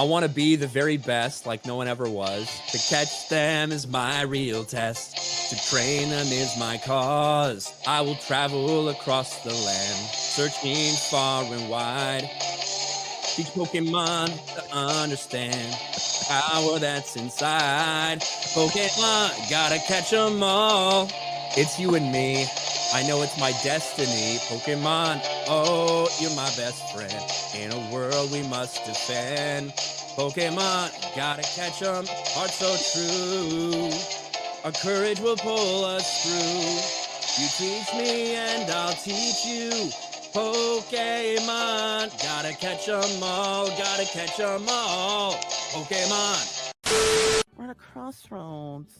I want to be the very best, like no one ever was. To catch them is my real test. To train them is my cause. I will travel across the land, searching far and wide. Teach Pokemon to understand the power that's inside. Pokemon, gotta catch them all. It's you and me. I know it's my destiny. Pokemon, oh, you're my best friend. In a world we must defend. Pokemon, gotta catch them. Heart so true. Our courage will pull us through. You teach me and I'll teach you. Pokemon, gotta catch them all. Gotta catch them all. Pokemon. We're at a crossroads.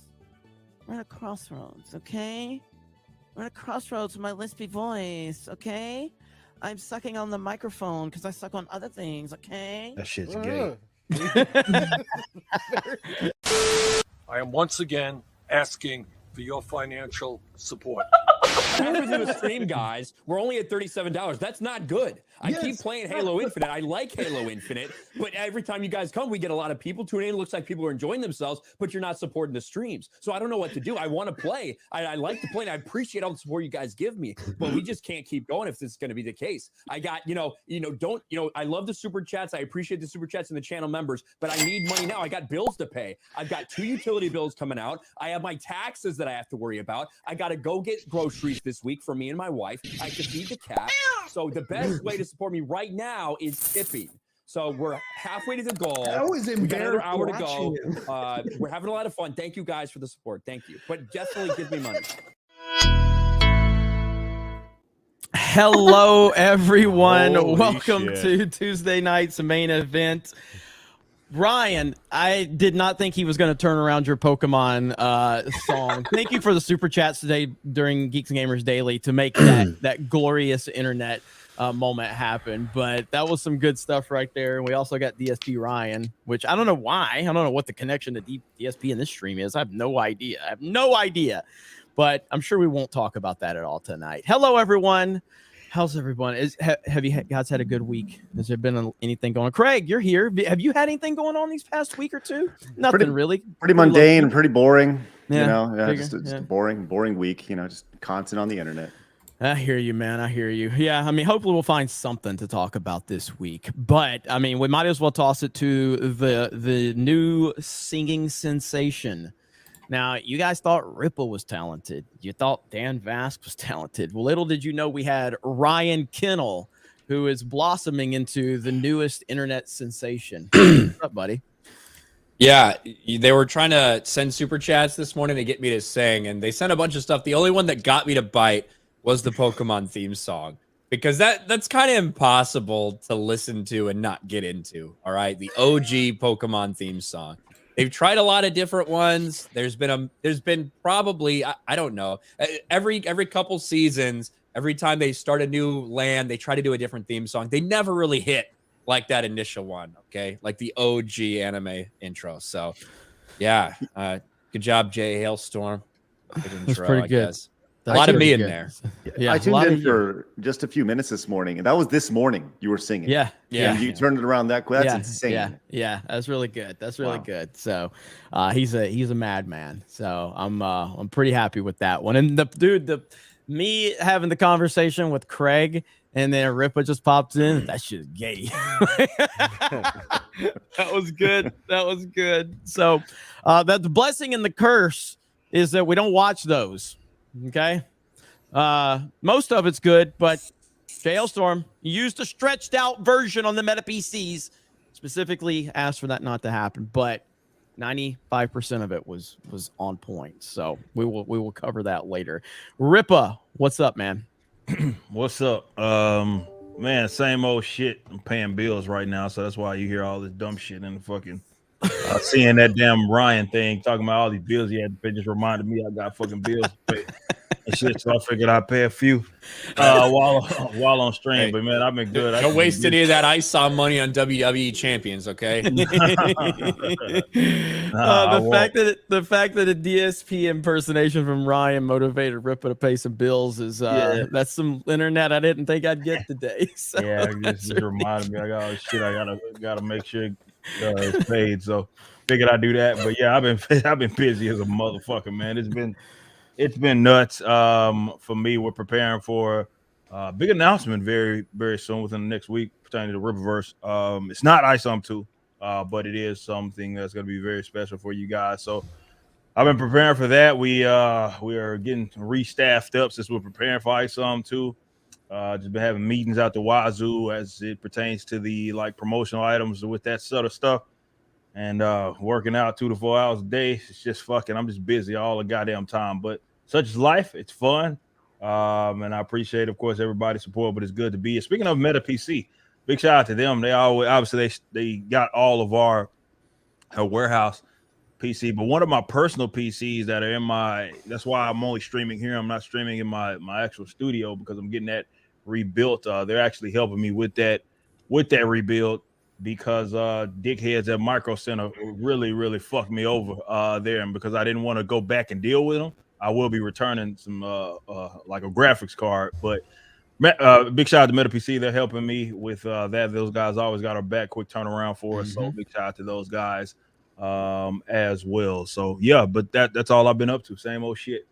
We're at a crossroads, okay? We're at a crossroads with my lispy voice, okay? I'm sucking on the microphone because I suck on other things, okay? That shit's gay. I am once again asking for your financial support. Halfway through the stream, guys, we're only at $37. That's not good. I keep playing Halo Infinite. I like Halo Infinite, but every time you guys come, we get a lot of people tuning in. It looks like people are enjoying themselves, but you're not supporting the streams. So I don't know what to do. I want to play. I like to play, and I appreciate all the support you guys give me, but we just can't keep going if this is going to be the case. I got, I love the super chats. I appreciate the super chats and the channel members, but I need money now. I got bills to pay. I've got 2 utility bills coming out. I have my taxes that I have to worry about. I got to go get groceries this week for me and my wife. I have to feed the cat. So the best way to support me right now is tipping. So we're halfway to the goal. I was We got another embarrassed hour to go. watching We're having a lot of fun. Thank you guys for the support. Thank you. But definitely give me money. Hello, everyone. Holy Welcome shit. to Tuesday night's main event. Ryan, I did not think he was going to turn around your Pokemon song. Thank you for the super chats today during Geeks Gamers Daily to make that glorious internet moment happen. But that was some good stuff right there. And we also got DSP Ryan, which I don't know why. I don't know what the connection to DSP in this stream is. I have no idea. But I'm sure we won't talk about that at all tonight. Hello, everyone. How's everyone? Have you guys had a good week? Has there been anything going on? Craig, you're here. Have you had anything going on these past week or two? Nothing really. Pretty mundane, pretty boring. Yeah, Just a boring week. Just constant on the internet. I hear you, man. I hear you. Yeah, I mean, hopefully we'll find something to talk about this week. But I mean, we might as well toss it to the new singing sensation. Now, you guys thought Ripple was talented. You thought Dan Vasc was talented. Well, little did you know we had Ryan Kennel, who is blossoming into the newest internet sensation. What's up, buddy? Yeah, they were trying to send super chats this morning to get me to sing, and they sent a bunch of stuff. The only one that got me to bite was the Pokemon theme song, because that's kind of impossible to listen to and not get into. All right, the OG Pokemon theme song. They've tried a lot of different ones. There's been probably, I don't know, every couple seasons, every time they start a new land, they try to do a different theme song. They never really hit like that initial one, okay? Like the OG anime intro. So, yeah, good job, Jay Hailstorm. Good intro, That's pretty good. I guess. A lot of me in there. Yeah, I tuned in for just a few minutes this morning, and that was this morning you were singing. Yeah. And you turned it around that quick. That's insane. Yeah. That's really good. That's really good. So, he's a madman. So I'm pretty happy with that one. And me having the conversation with Craig, and then Ripa just pops in. That shit's gay. That was good. That was good. So, that the blessing and the curse is that we don't watch those. Okay. Most of it's good, but Jailstorm used a stretched out version on the meta PCs, specifically asked for that not to happen, but 95% of it was on point. So we will cover that later. Ripa, what's up, man? What's up? Man, same old shit. I'm paying bills right now, so that's why you hear all this dumb shit in the fucking seeing that damn Ryan thing talking about all these bills he had to pay just reminded me I got fucking bills to pay and shit. So I figured I'd pay a few while on stream. Hey, but man, I've been good. Don't waste any of that ISOM money on WWE champions, okay? The fact that a DSP impersonation from Ryan motivated Ripa to pay some bills is that's some internet I didn't think I'd get today. So yeah, just reminded me I got all this shit I gotta make sure spades. So figured I'd do that. But yeah, I've been busy as a motherfucker, man. It's been nuts. For me, we're preparing for a big announcement very, very soon within the next week pertaining to Riververse. It's not ISOM 2, but it is something that's going to be very special for you guys. So I've been preparing for that. We are getting restaffed up since we're preparing for ISOM 2. Just been having meetings out the wazoo as it pertains to the like promotional items with that sort of stuff, and working out 2 to 4 hours a day. It's just fucking. I'm just busy all the goddamn time, but such is life. It's fun, and I appreciate, of course, everybody's support. But it's good to be here. Speaking of Meta PC, big shout out to them. They always obviously they got all of our warehouse PC, but one of my personal PCs that are in my, that's why I'm only streaming here. I'm not streaming in my actual studio because I'm getting that rebuilt. They're actually helping me with that rebuild because dickheads at Micro Center really fucked me over there, and because I didn't want to go back and deal with them, I will be returning some like a graphics card. But big shout out to Meta PC. They're helping me with that. Those guys always got our back, quick turnaround for us. So big shout out to those guys as well. So yeah, but that's all I've been up to. Same old shit.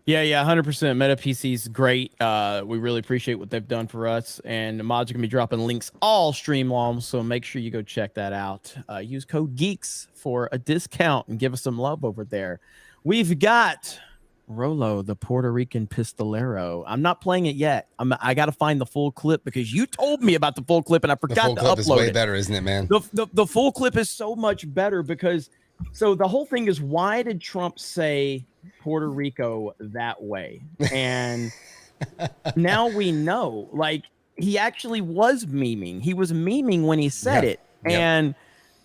Yeah, 100%. Meta PC's great. We really appreciate what they've done for us, and the mods are gonna be dropping links all stream long, so make sure you go check that out. Use code GEEKS for a discount and give us some love over there. We've got Rolo, the Puerto Rican pistolero. I'm not playing it yet. I got to find the full clip because you told me about the full clip and I forgot to upload it. The full clip is way better, isn't it, man? The full clip is so much better because, so the whole thing is, why did Trump say Puerto Rico that way? And now we know, like, he actually was memeing. He was memeing when he said it. And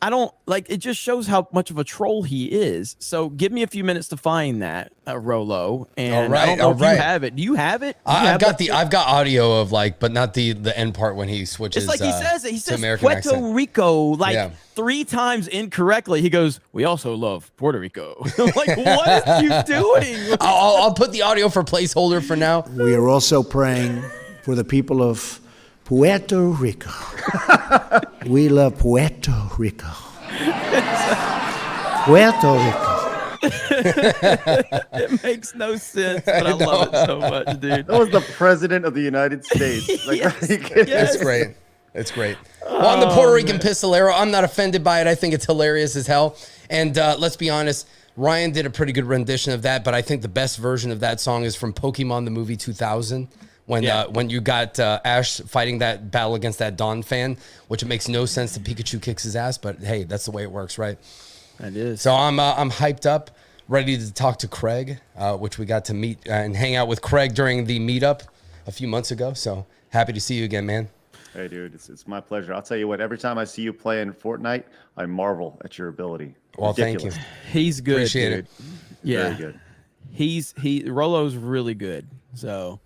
I don't like, it just shows how much of a troll he is. So give me a few minutes to find that, Rolo. And I don't know if you have it. Do you have it? I've got audio of like, but not the end part when he switches. It's like he says American Puerto accent. Rico like 3 times incorrectly. He goes, we also love Puerto Rico. I'm like, what are you doing? I'll put the audio for placeholder for now. We are also praying for the people of Puerto Rico. We love Puerto Rico. Puerto Rico. It makes no sense, but I love it so much, dude. That was the president of the United States. Like, It's great. It's great. Well, I'm the Puerto Rican pistolero. I'm not offended by it. I think it's hilarious as hell. And let's be honest, Ryan did a pretty good rendition of that, but I think the best version of that song is from Pokemon the movie 2000. When you got Ash fighting that battle against that Dawn fan, which it makes no sense that Pikachu kicks his ass, but hey, that's the way it works, right? It is. So I'm hyped up, ready to talk to Craig, which we got to meet and hang out with Craig during the meetup a few months ago. So happy to see you again, man. Hey, dude, it's my pleasure. I'll tell you what, every time I see you play in Fortnite, I marvel at your ability. Well, Ridiculous. Thank you. He's good. Appreciate dude. it. Yeah. Very good. Rolo's really good. So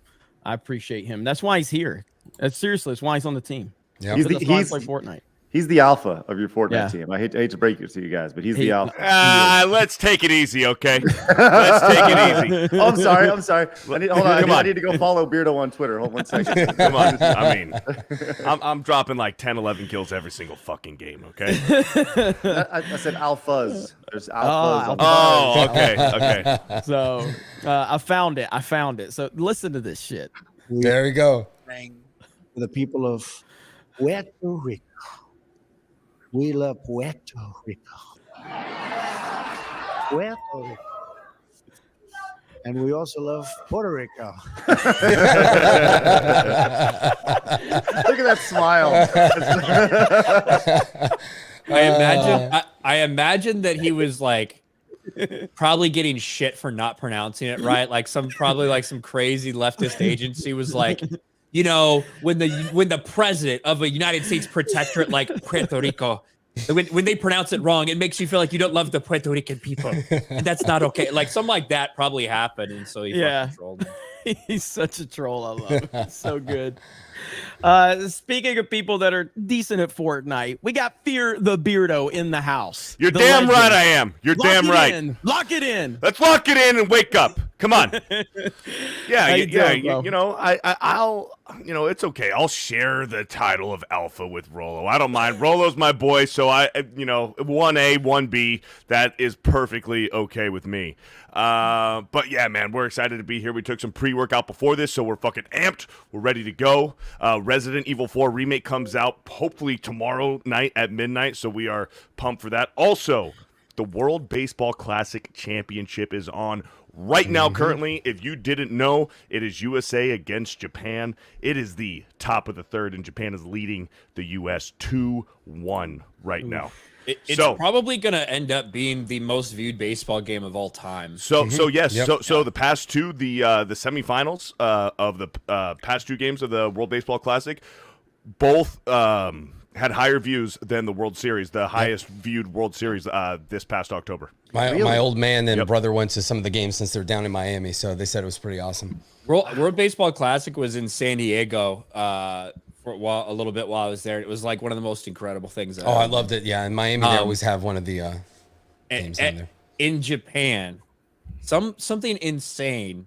I appreciate him. That's why he's here. Seriously, that's why he's on the team. Yeah, He's play Fortnite. He's the alpha of your Fortnite team. I hate to break it to you guys, but he's the alpha. Let's take it easy, okay? Let's take it easy. Oh, I'm sorry. I need to go follow Beardo on Twitter. Hold 1 second. Come on. I mean, I'm dropping like 10, 11 kills every single fucking game, okay? I said alphas. There's alphas. Oh, okay. So I found it. So listen to this shit. There we go. For the people of Puerto Rico. We love Puerto Rico. Puerto Rico. And we also love Puerto Rico. Look at that smile. I imagine that he was like probably getting shit for not pronouncing it right. Like some crazy leftist agency was like, you know, when the president of a United States protectorate like Puerto Rico, when they pronounce it wrong, it makes you feel like you don't love the Puerto Rican people, and that's not okay. Like something like that probably happened, and so he fucking trolled him. He's such a troll. I love it. It's so good. Speaking of people that are decent at Fortnite, we got Fear the Beardo in the house. You're The damn legend. right I am. You're Lock damn it right. in. Lock it in. Let's lock it in and wake up. Come on. Yeah, How you doing, bro? you know, I'll, you know, it's okay. I'll share the title of alpha with Rolo. I don't mind. Rolo's my boy, so you know, 1A, 1B, that is perfectly okay with me. But yeah, man, we're excited to be here. We took some pre-workout before this, so we're fucking amped. We're ready to go. Resident Evil 4 remake comes out hopefully tomorrow night at midnight, so we are pumped for that. Also, the World Baseball Classic Championship is on right now currently. If you didn't know, it is USA against Japan. It is the top of the third, and Japan is leading the U.S. 2-1 right now. It's So- probably going to end up being the most viewed baseball game of all time. So yes, Yep. so the past two, the semifinals of the past two games of the World Baseball Classic, both had higher views than the World Series, the highest viewed World Series this past October. My old man and Yep. brother went to some of the games since they're down in Miami, so they said it was pretty awesome. World Baseball Classic was in San Diego for a little bit while I was there. It was like one of the most incredible things. Oh, I loved it. Yeah, in Miami they always have one of the games in there. In Japan, something insane.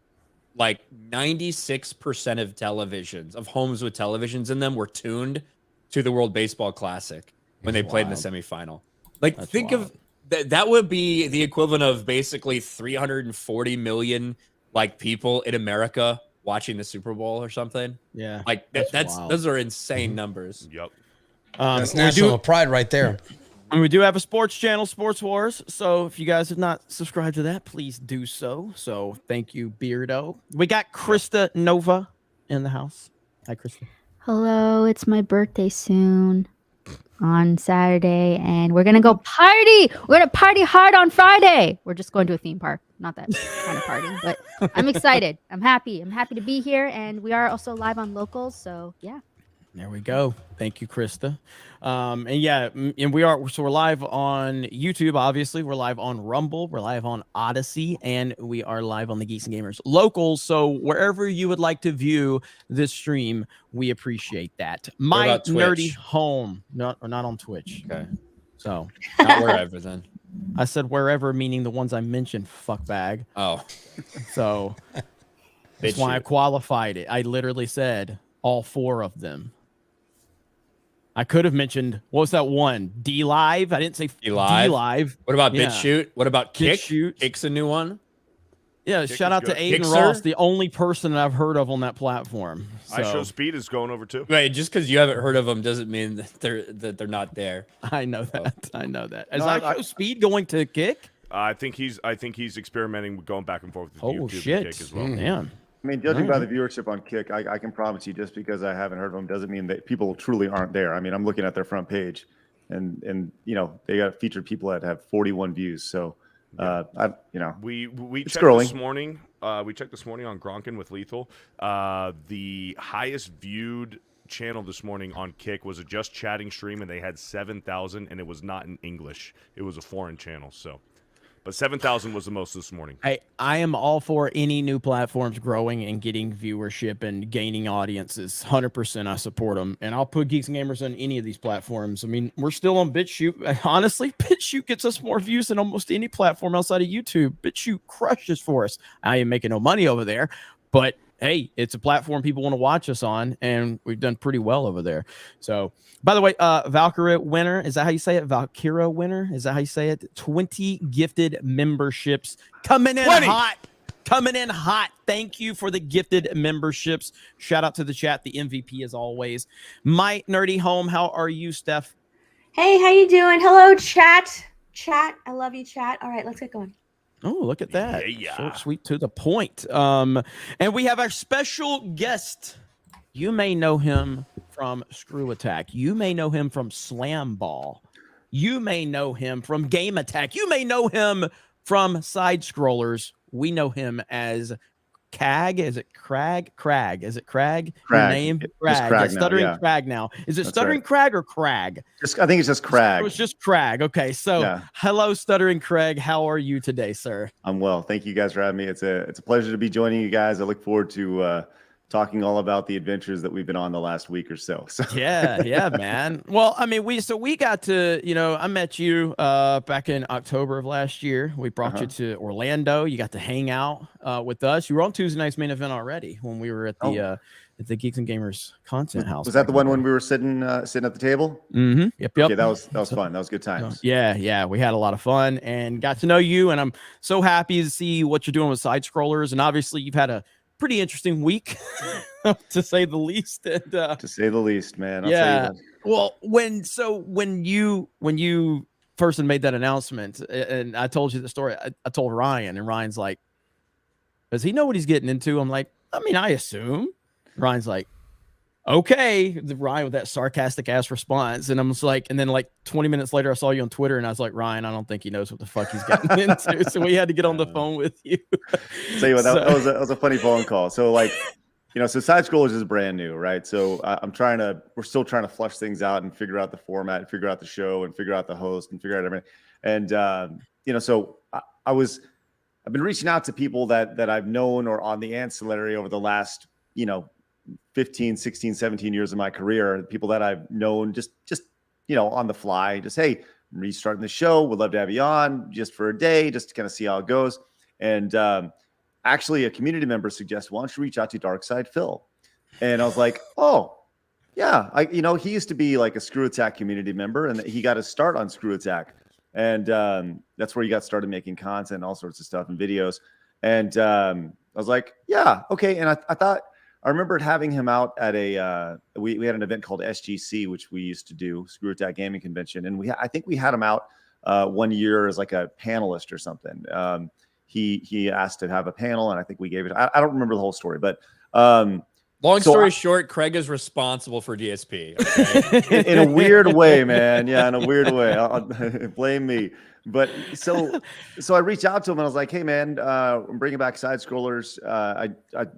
Like 96% of televisions, of homes with televisions in them, were tuned to the World Baseball Classic when they played in the semifinal. Like, think of that would be the equivalent of basically 340 million like people in America watching the Super Bowl or something. Yeah. Like that's wild. those are insane numbers. Yep. That's we national do, pride right there. and we do have a sports channel, Sports Wars. So if you guys have not subscribed to that, please do so. So thank you, Beardo. We got Krista Nova in the house. Hi, Krista. Hello, it's my birthday soon on Saturday, and we're gonna go party. We're gonna party hard on Friday. We're just going to a theme park, not that kind of party, but I'm excited. I'm happy. I'm happy to be here, and we are also live on Locals. So yeah. There we go. Thank you, Krista. And yeah, and we're live on YouTube. Obviously, we're live on Rumble. We're live on Odyssey, and we are live on the Geeks and Gamers Locals. So wherever you would like to view this stream, we appreciate that. My about nerdy Twitch? home, not on Twitch. Okay. So Not wherever then. I said wherever, meaning the ones I mentioned. Fuck bag. Oh. So that's why I qualified it. I literally said all four of them. I could have mentioned, what was that one? D Live? I didn't say D Live. What about Yeah. BitChute? What about Kick? BitChute. Kick's a new one. Yeah, Kick shout is out to good. Aiden Kickster? Ross, the only person that I've heard of on that platform. I Show So, Speed is going over too. Wait, just because you haven't heard of them doesn't mean that they're not there. I know that. I know that. Is No, I Show Speed going to Kick? I think he's experimenting with going back and forth with Oh, YouTube shit. and Kick as well. Damn. I mean, judging by the viewership on Kick, I can promise you, just because I haven't heard of them doesn't mean that people truly aren't there. I mean, I'm looking at their front page, and you know, they got featured people that have 41 views. So, We It's checked growing. this morning. We checked this morning on Gronkin with Lethal. The highest viewed channel this morning on Kick was a Just Chatting stream, and they had 7,000, and it was not in English. It was a foreign channel. So, but 7,000 was the most this morning. I am all for any new platforms growing and getting viewership and gaining audiences. 100% I support them. And I'll put Geeks and Gamers on any of these platforms. I mean, we're still on BitChute. Honestly, BitChute gets us more views than almost any platform outside of YouTube. BitChute crushes for us. I ain't making no money over there, but hey, it's a platform people want to watch us on, and we've done pretty well over there. So, by the way, Valkyria winner, is that how you say it? Valkyria winner, is that how you say it? 20 gifted memberships coming in 20. hot. Coming in hot. Thank you for the gifted memberships. Shout out to the chat, the MVP as always. My nerdy home, how are you, Steph? Hey, how you doing? Hello, chat. Chat, I love you, chat. All right, let's get going. Oh, look at that. Yeah. Short, sweet, to the point. And we have our special guest. You may know him from Screw Attack. You may know him from SlamBall. You may know him from Game Attack. You may know him from Side Scrollers. We know him as Cag. Is it Crag? Crag. Is it Crag? Your Crag. name? Just Crag. Crag Yeah, now, Stuttering yeah. Crag now. Is it That's Stuttering right. Crag or Crag? I think it's just Crag. It was just Crag. Okay, so Yeah. hello, Stuttering Craig. How are you today, sir? I'm well. Thank you guys for having me. It's a pleasure to be joining you guys. I look forward to talking all about the adventures that we've been on the last week or so. So yeah, man. Well, I mean, we got to, I met you back in October of last year. We brought you to Orlando. You got to hang out with us. You were on Tuesday night's main event already when we were at the Geeks and Gamers content house. Was that the one when we were sitting at the table? Mm-hmm. Yep. Okay, that was fun. That was good times. Yeah. We had a lot of fun and got to know you. And I'm so happy to see what you're doing with side scrollers. And obviously, you've had a pretty interesting week, to say the least. And, to say the least, man. I'll yeah. tell you Well, when you first made that announcement, and I told you the story, I told Ryan, and Ryan's like, "Does he know what he's getting into?" I'm like, "I mean, I assume." Ryan's like, "Okay." Ryan with that sarcastic ass response, and I'm just like, and then like 20 minutes later, I saw you on Twitter, and I was like, "Ryan, I don't think he knows what the fuck he's getting into." So we had to get on the phone with you. Tell you what, that was a funny phone call. So like, so side scrollers is brand new, right? So we're still trying to flush things out and figure out the format, figure out the show, and figure out the host, and figure out everything. And so I've been reaching out to people that I've known or on the ancillary over the last 15, 16, 17 years of my career, people that I've known just on the fly, just, hey, I'm restarting the show. Would love to have you on just for a day, just to kind of see how it goes. And actually a community member suggested, why don't you reach out to Darkside Phil? And I was like, oh yeah. He used to be like a Screw Attack community member, and he got his start on Screw Attack. And that's where he got started making content and all sorts of stuff and videos. And I was like, yeah, okay. And I remembered having him out at we had an event called SGC, which we used to do, Screw Attack Gaming Convention. And I think we had him out 1 year as like a panelist or something. He asked to have a panel, and I think we gave it. I don't remember the whole story, but long story short, Craig is responsible for DSP. Okay? in a weird way, man. Yeah, in a weird way. Blame me. But so I reached out to him, and I was like, hey, man, I'm bringing back side scrollers. I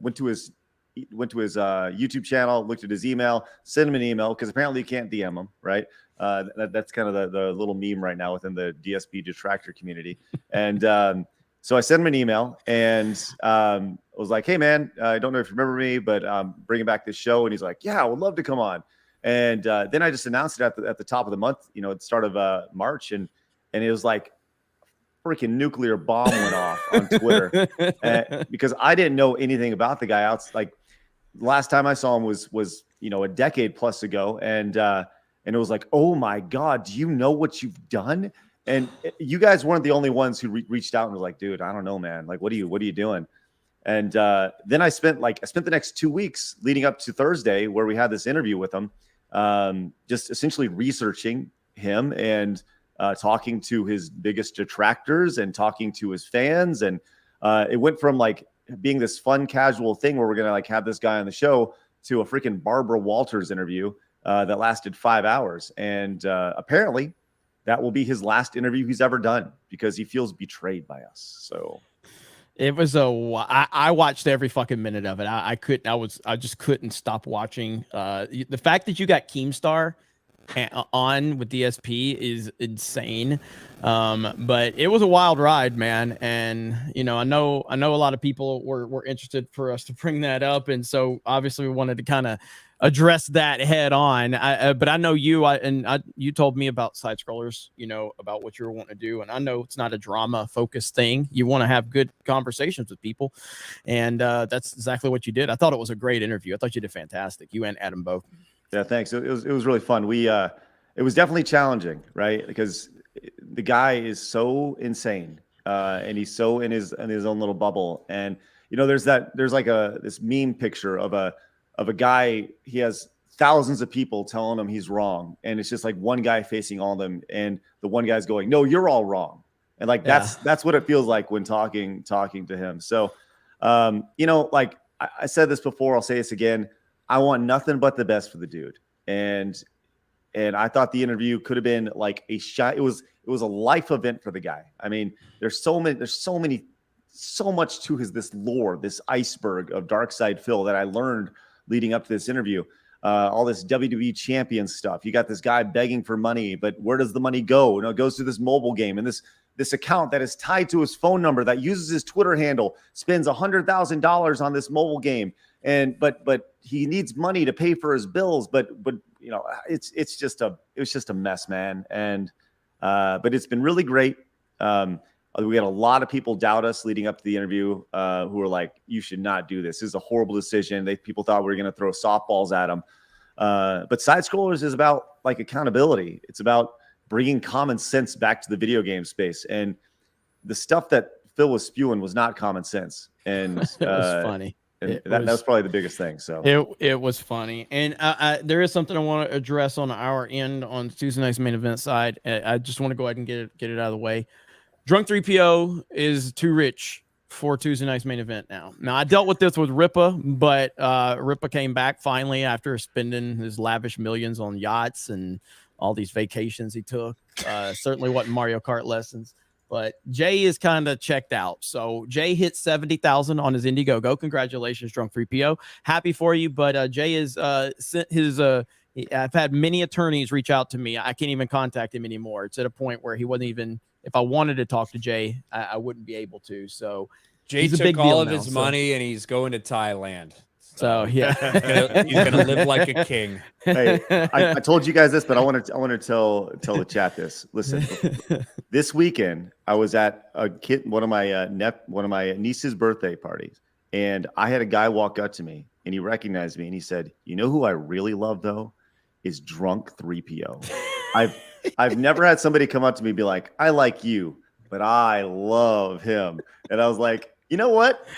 went to his YouTube channel, looked at his email, sent him an email, because apparently you can't DM him, right? That's kind of the little meme right now within the DSP detractor community. And so I sent him an email, and I was like, hey, man, I don't know if you remember me, but bringing back this show. And he's like, yeah, I would love to come on. And then I just announced it at the top of the month, at the start of March. And it was like freaking nuclear bomb went off on Twitter because I didn't know anything about the guy. Like, last time I saw him was a decade plus ago. And it was like, oh my God, do you know what you've done? And you guys weren't the only ones who reached out and was like, dude, I don't know, man. Like, what are you doing? And then I spent the next 2 weeks leading up to Thursday, where we had this interview with him, just essentially researching him and talking to his biggest detractors and talking to his fans. And it went from like being this fun, casual thing where we're going to like have this guy on the show to a freaking Barbara Walters interview that lasted 5 hours. And apparently that will be his last interview he's ever done, because he feels betrayed by us. So it was I watched every fucking minute of it. I just couldn't stop watching. The fact that you got Keemstar on with DSP is insane. But it was a wild ride, man. And I know a lot of people were interested for us to bring that up, and so obviously we wanted to kind of address that head on. But I know you told me about side scrollers, about what you were wanting to do, and I know it's not a drama focused thing. You want to have good conversations with people, and that's exactly what you did. I thought it was a great interview. I thought you did fantastic, you and Adam both. Yeah, thanks. It was really fun. It was definitely challenging, right? Because the guy is so insane, and he's so in his own little bubble. And there's like this meme picture of a guy. He has thousands of people telling him he's wrong, and it's just like one guy facing all of them, and the one guy's going, "No, you're all wrong." And like that's what it feels like when talking to him. So, like I said this before, I'll say this again. I want nothing but the best for the dude. And I thought the interview could have been like a shot. It was a life event for the guy. I mean, there's so much to this lore, this iceberg of Darkside Phil that I learned leading up to this interview. All this WWE champion stuff. You got this guy begging for money, but where does the money go? It goes to this mobile game, and this account that is tied to his phone number that uses his Twitter handle spends $100,000 on this mobile game. but he needs money to pay for his bills. But you know, it was just a mess, man. And but it's been really great. We had a lot of people doubt us leading up to the interview, who were like, "You should not do this. This is a horrible decision." People thought we were going to throw softballs at him. But Side Scrollers is about like accountability. It's about bringing common sense back to the video game space. And the stuff that Phil was spewing was not common sense. And it was funny. And that was probably the biggest thing. So it was funny. And there is something I want to address on our end on Tuesday night's main event side. I just want to go ahead and get it out of the way. Drunk 3PO is too rich for Tuesday night's main event now. Now, I dealt with this with Ripa, but Ripa came back finally after spending his lavish millions on yachts and all these vacations he took. Certainly wasn't Mario Kart lessons. But Jay is kind of checked out. So Jay hit 70,000 on his Indiegogo. Congratulations, Drunk 3PO. Happy for you. But Jay is sent his I've had many attorneys reach out to me. I can't even contact him anymore. It's at a point where he wasn't even, if I wanted to talk to Jay, I wouldn't be able to. So Jay took all of his money and he's going to Thailand. So yeah, he's gonna live like a king. Hey, I told you guys this, but I want to tell the chat this. Listen, this weekend I was at one of my niece's birthday parties, and I had a guy walk up to me, and he recognized me, and he said, "You know who I really love though, is Drunk 3PO." I've never had somebody come up to me and be like, "I like you, but I love him," and I was like, you know what?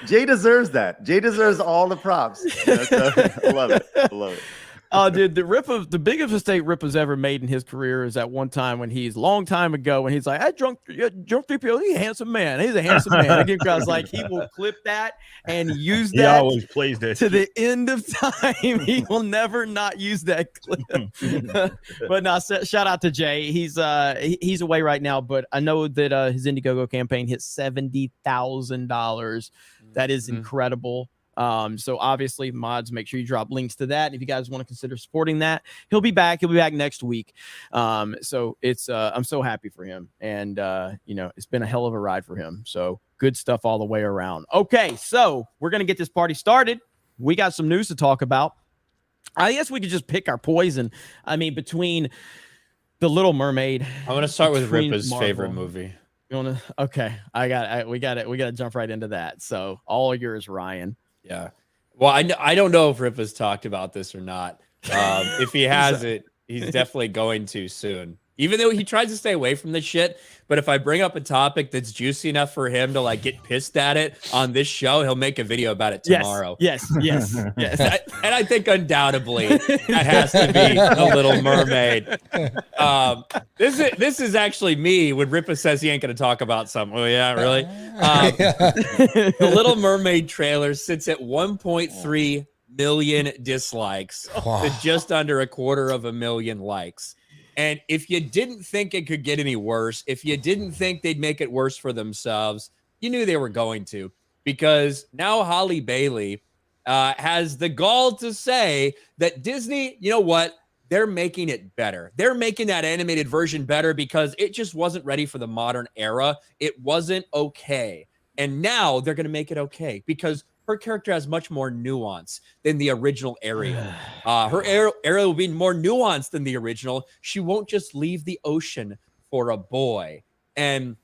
Jay deserves that. Jay deserves all the props. You know, so I love it. I love it. Oh, dude, the biggest mistake Ripa's ever made in his career is that one time when he's long time ago when he's like, "Hey, drunk 3PO, he's a handsome man. He's a handsome man." Again, guys, like he will clip that and use that. He always plays that to the end of time. He will never not use that clip. But no, shout out to Jay. He's away right now, but I know that his Indiegogo campaign hit $70,000. That is incredible. So obviously, mods, make sure you drop links to that. If you guys want to consider supporting that, he'll be back. He'll be back next week. So it's I'm so happy for him, and it's been a hell of a ride for him. So good stuff all the way around. Okay, so we're gonna get this party started. We got some news to talk about. I guess we could just pick our poison. I mean, between The Little Mermaid. I want to start with Ripa's favorite movie. You wanna? Okay, we got to jump right into that. So all yours, Ryan. Yeah. Well, I don't know if Rip has talked about this or not. If he hasn't, he's definitely going to soon. Even though he tries to stay away from this shit, but if I bring up a topic that's juicy enough for him to like get pissed at it on this show, he'll make a video about it tomorrow. Yes. And I think undoubtedly that has to be The Little Mermaid. This is actually me when Ripa says he ain't going to talk about something. Oh yeah, really? The Little Mermaid trailer sits at 1.3 million dislikes to just under 250,000 likes. And if you didn't think it could get any worse, if you didn't think they'd make it worse for themselves, you knew they were going to, because now Halle Bailey has the gall to say that Disney, you know what? They're making it better. They're making that animated version better because it just wasn't ready for the modern era. It wasn't okay. And now they're going to make it okay because her character has much more nuance than the original Ariel. Her Ariel will be more nuanced than the original. She won't just leave the ocean for a boy. And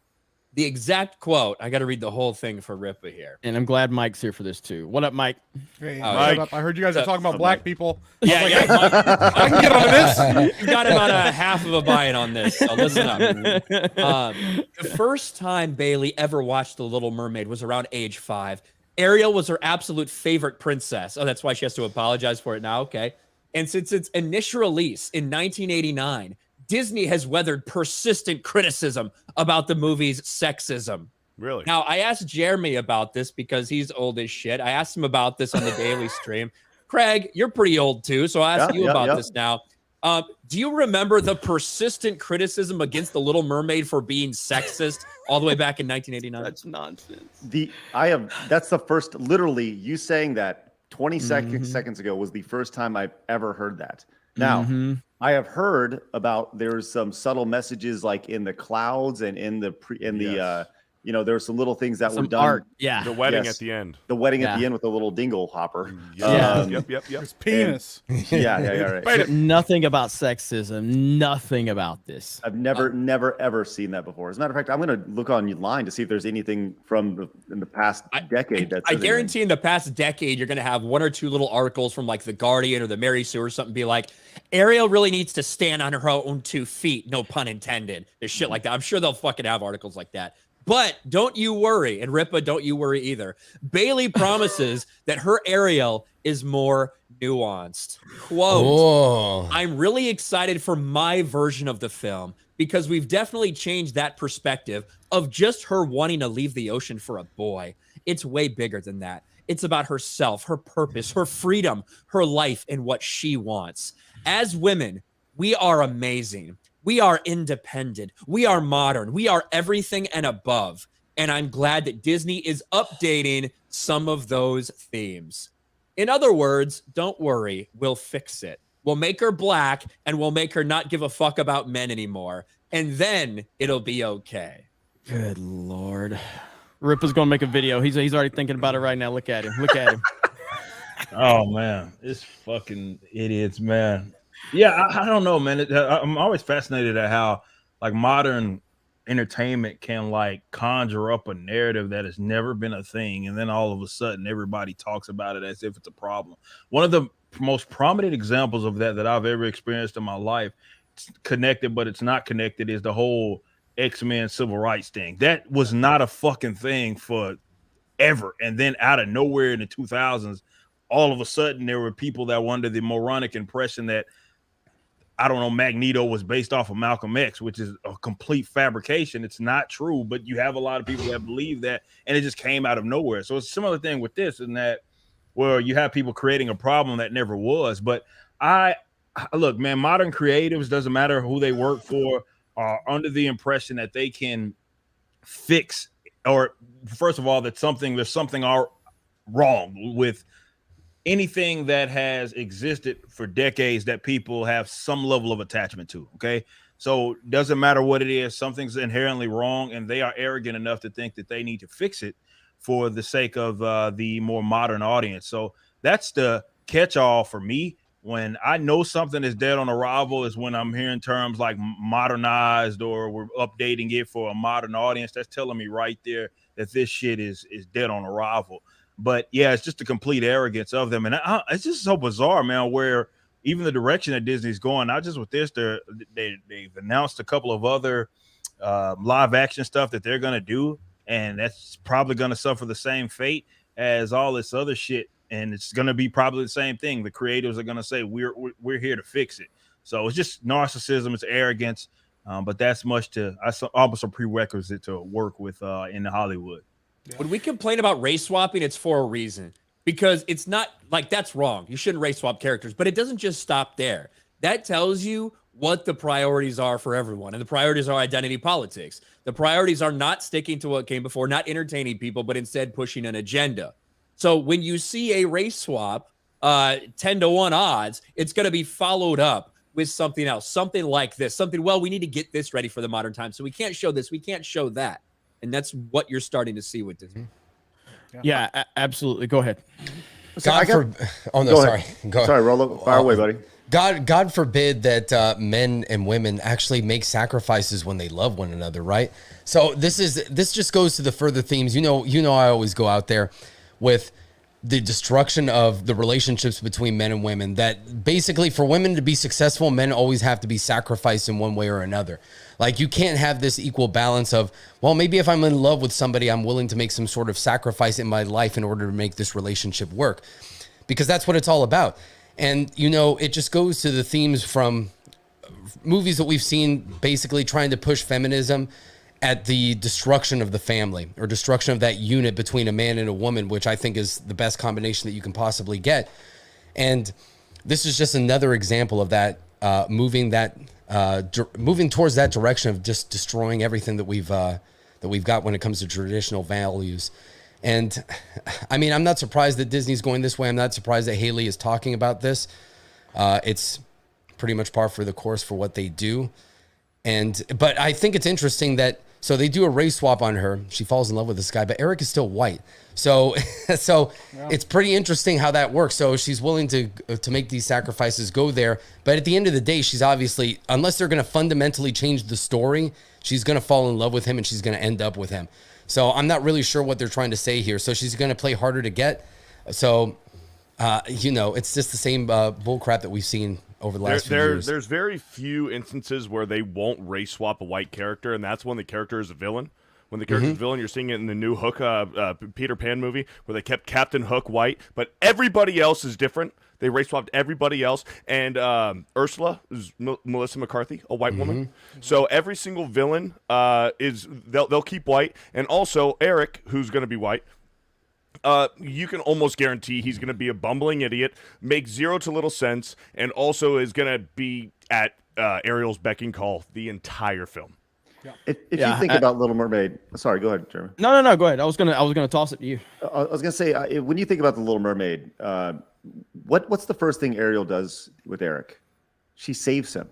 the exact quote, I got to read the whole thing for Ripa here. And I'm glad Mike's here for this too. What up, Mike? Hey, Mike. What up? I heard you guys are talking about black people. Yeah, like, yeah. I can get on this. You got about a half of a buy-in on this, so listen up. The first time Bailey ever watched The Little Mermaid was around age 5. Ariel was her absolute favorite princess. Oh, that's why she has to apologize for it now. Okay. And since its initial release in 1989, Disney has weathered persistent criticism about the movie's sexism. Really? Now, I asked Jeremy about this because he's old as shit. I asked him about this on the daily stream. Craig, you're pretty old too, so I'll ask you about this now. Do you remember the persistent criticism against The Little Mermaid for being sexist all the way back in 1989? That's nonsense. That's the first, literally, you saying that 20 seconds ago was the first time I've ever heard that. Now, I have heard about there's some subtle messages like in the clouds and in the You know, there were some little things that were done. Art. Yeah. The wedding Yes. at the end. The wedding at the end with the little dingle hopper. Yeah. Yep. His penis. Right. But nothing about sexism. Nothing about this. I've never, ever seen that before. As a matter of fact, I'm going to look online to see if there's anything in the past decade. I guarantee in the past decade, you're going to have one or two little articles from like The Guardian or the Mary Sue or something be like, Ariel really needs to stand on her own 2 feet. No pun intended. There's shit like that. I'm sure they'll fucking have articles like that. But don't you worry, and Ripa, don't you worry either. Bailey promises that her Ariel is more nuanced. Quote, I'm really excited for my version of the film because we've definitely changed that perspective of just her wanting to leave the ocean for a boy. It's way bigger than that. It's about herself, her purpose, her freedom, her life, and what she wants. As women, we are amazing. We are independent. We are modern. We are everything and above. And I'm glad that Disney is updating some of those themes. In other words, don't worry, we'll fix it. We'll make her black and we'll make her not give a fuck about men anymore. And then it'll be okay. Good Lord. Ripa's going to make a video. He's already thinking about it right now. Look at him. Look at him. Oh, man. It's fucking idiots, man. Yeah, I don't know, man. I'm always fascinated at how like modern entertainment can like conjure up a narrative that has never been a thing, and then all of a sudden everybody talks about it as if it's a problem. One of the most prominent examples of that I've ever experienced in my life, it's connected but it's not connected, is the whole X-Men civil rights thing. That was not a fucking thing for ever, and then out of nowhere in the 2000s, all of a sudden there were people that were under the moronic impression that, I don't know, Magneto was based off of Malcolm X, which is a complete fabrication. It's not true, but you have a lot of people that believe that, and it just came out of nowhere. So it's a similar thing with this, in that where you have people creating a problem that never was. But I look, man, modern creatives, doesn't matter who they work for, are under the impression that they can fix, or first of all, that there's something wrong with anything that has existed for decades that people have some level of attachment to. Okay. So doesn't matter what it is, something's inherently wrong, and they are arrogant enough to think that they need to fix it for the sake of the more modern audience. So that's the catch-all for me. When I know something is dead on arrival is when I'm hearing terms like modernized, or we're updating it for a modern audience. That's telling me right there that this shit is dead on arrival. But yeah, it's just a complete arrogance of them. And it's just so bizarre, man, where even the direction that Disney's going, not just with this, they've announced a couple of other live action stuff that they're going to do. And that's probably going to suffer the same fate as all this other shit. And it's going to be probably the same thing. The creatives are going to say, we're here to fix it. So it's just narcissism, it's arrogance. But that's almost a prerequisite to work with in Hollywood. When we complain about race swapping, it's for a reason, because it's not like that's wrong. You shouldn't race swap characters, but it doesn't just stop there. That tells you what the priorities are for everyone. And the priorities are identity politics. The priorities are not sticking to what came before, not entertaining people, but instead pushing an agenda. So when you see a race swap, 10-to-1 odds, it's going to be followed up with something else, something like this, we need to get this ready for the modern time. So we can't show this, we can't show that. And that's what you're starting to see with Disney. Yeah, absolutely. Go ahead. Sorry, Rollo. Fire away, buddy. God forbid that men and women actually make sacrifices when they love one another, right? So this just goes to the further themes. You know, I always go out there with the destruction of the relationships between men and women, that basically for women to be successful, men always have to be sacrificed in one way or another. Like, you can't have this equal balance of, well, maybe if I'm in love with somebody, I'm willing to make some sort of sacrifice in my life in order to make this relationship work, because that's what it's all about. And, you know, it just goes to the themes from movies that we've seen basically trying to push feminism at the destruction of the family, or destruction of that unit between a man and a woman, which I think is the best combination that you can possibly get. And this is just another example of that, moving towards that direction of just destroying everything that we've got when it comes to traditional values. And I mean, I'm not surprised that Disney's going this way. I'm not surprised that Haley is talking about this. It's pretty much par for the course for what they do. But I think it's interesting that So they do a race swap on her. She falls in love with this guy, but Eric is still white. So it's pretty interesting how that works. So she's willing to make these sacrifices, go there. But at the end of the day, she's obviously, unless they're going to fundamentally change the story, she's going to fall in love with him and she's going to end up with him. So I'm not really sure what they're trying to say here. So she's going to play harder to get. So, it's just the same bullcrap that we've seen over the last few years. There's very few instances where they won't race swap a white character, and that's when the character is a villain. When the character's a villain, you're seeing it in the new Hook, Peter Pan movie, where they kept Captain Hook white, but everybody else is different. They race swapped everybody else, and Ursula is Melissa McCarthy, a white woman. So every single villain they'll keep white, and also Eric, who's going to be white. You can almost guarantee he's going to be a bumbling idiot, make zero to little sense, and also is going to be at Ariel's beck and call the entire film. If you think about Little Mermaid, sorry, go ahead, Jeremy. No, go ahead. I was gonna toss it to you. I was gonna say, when you think about the Little Mermaid, what's the first thing Ariel does with Eric? She saves him,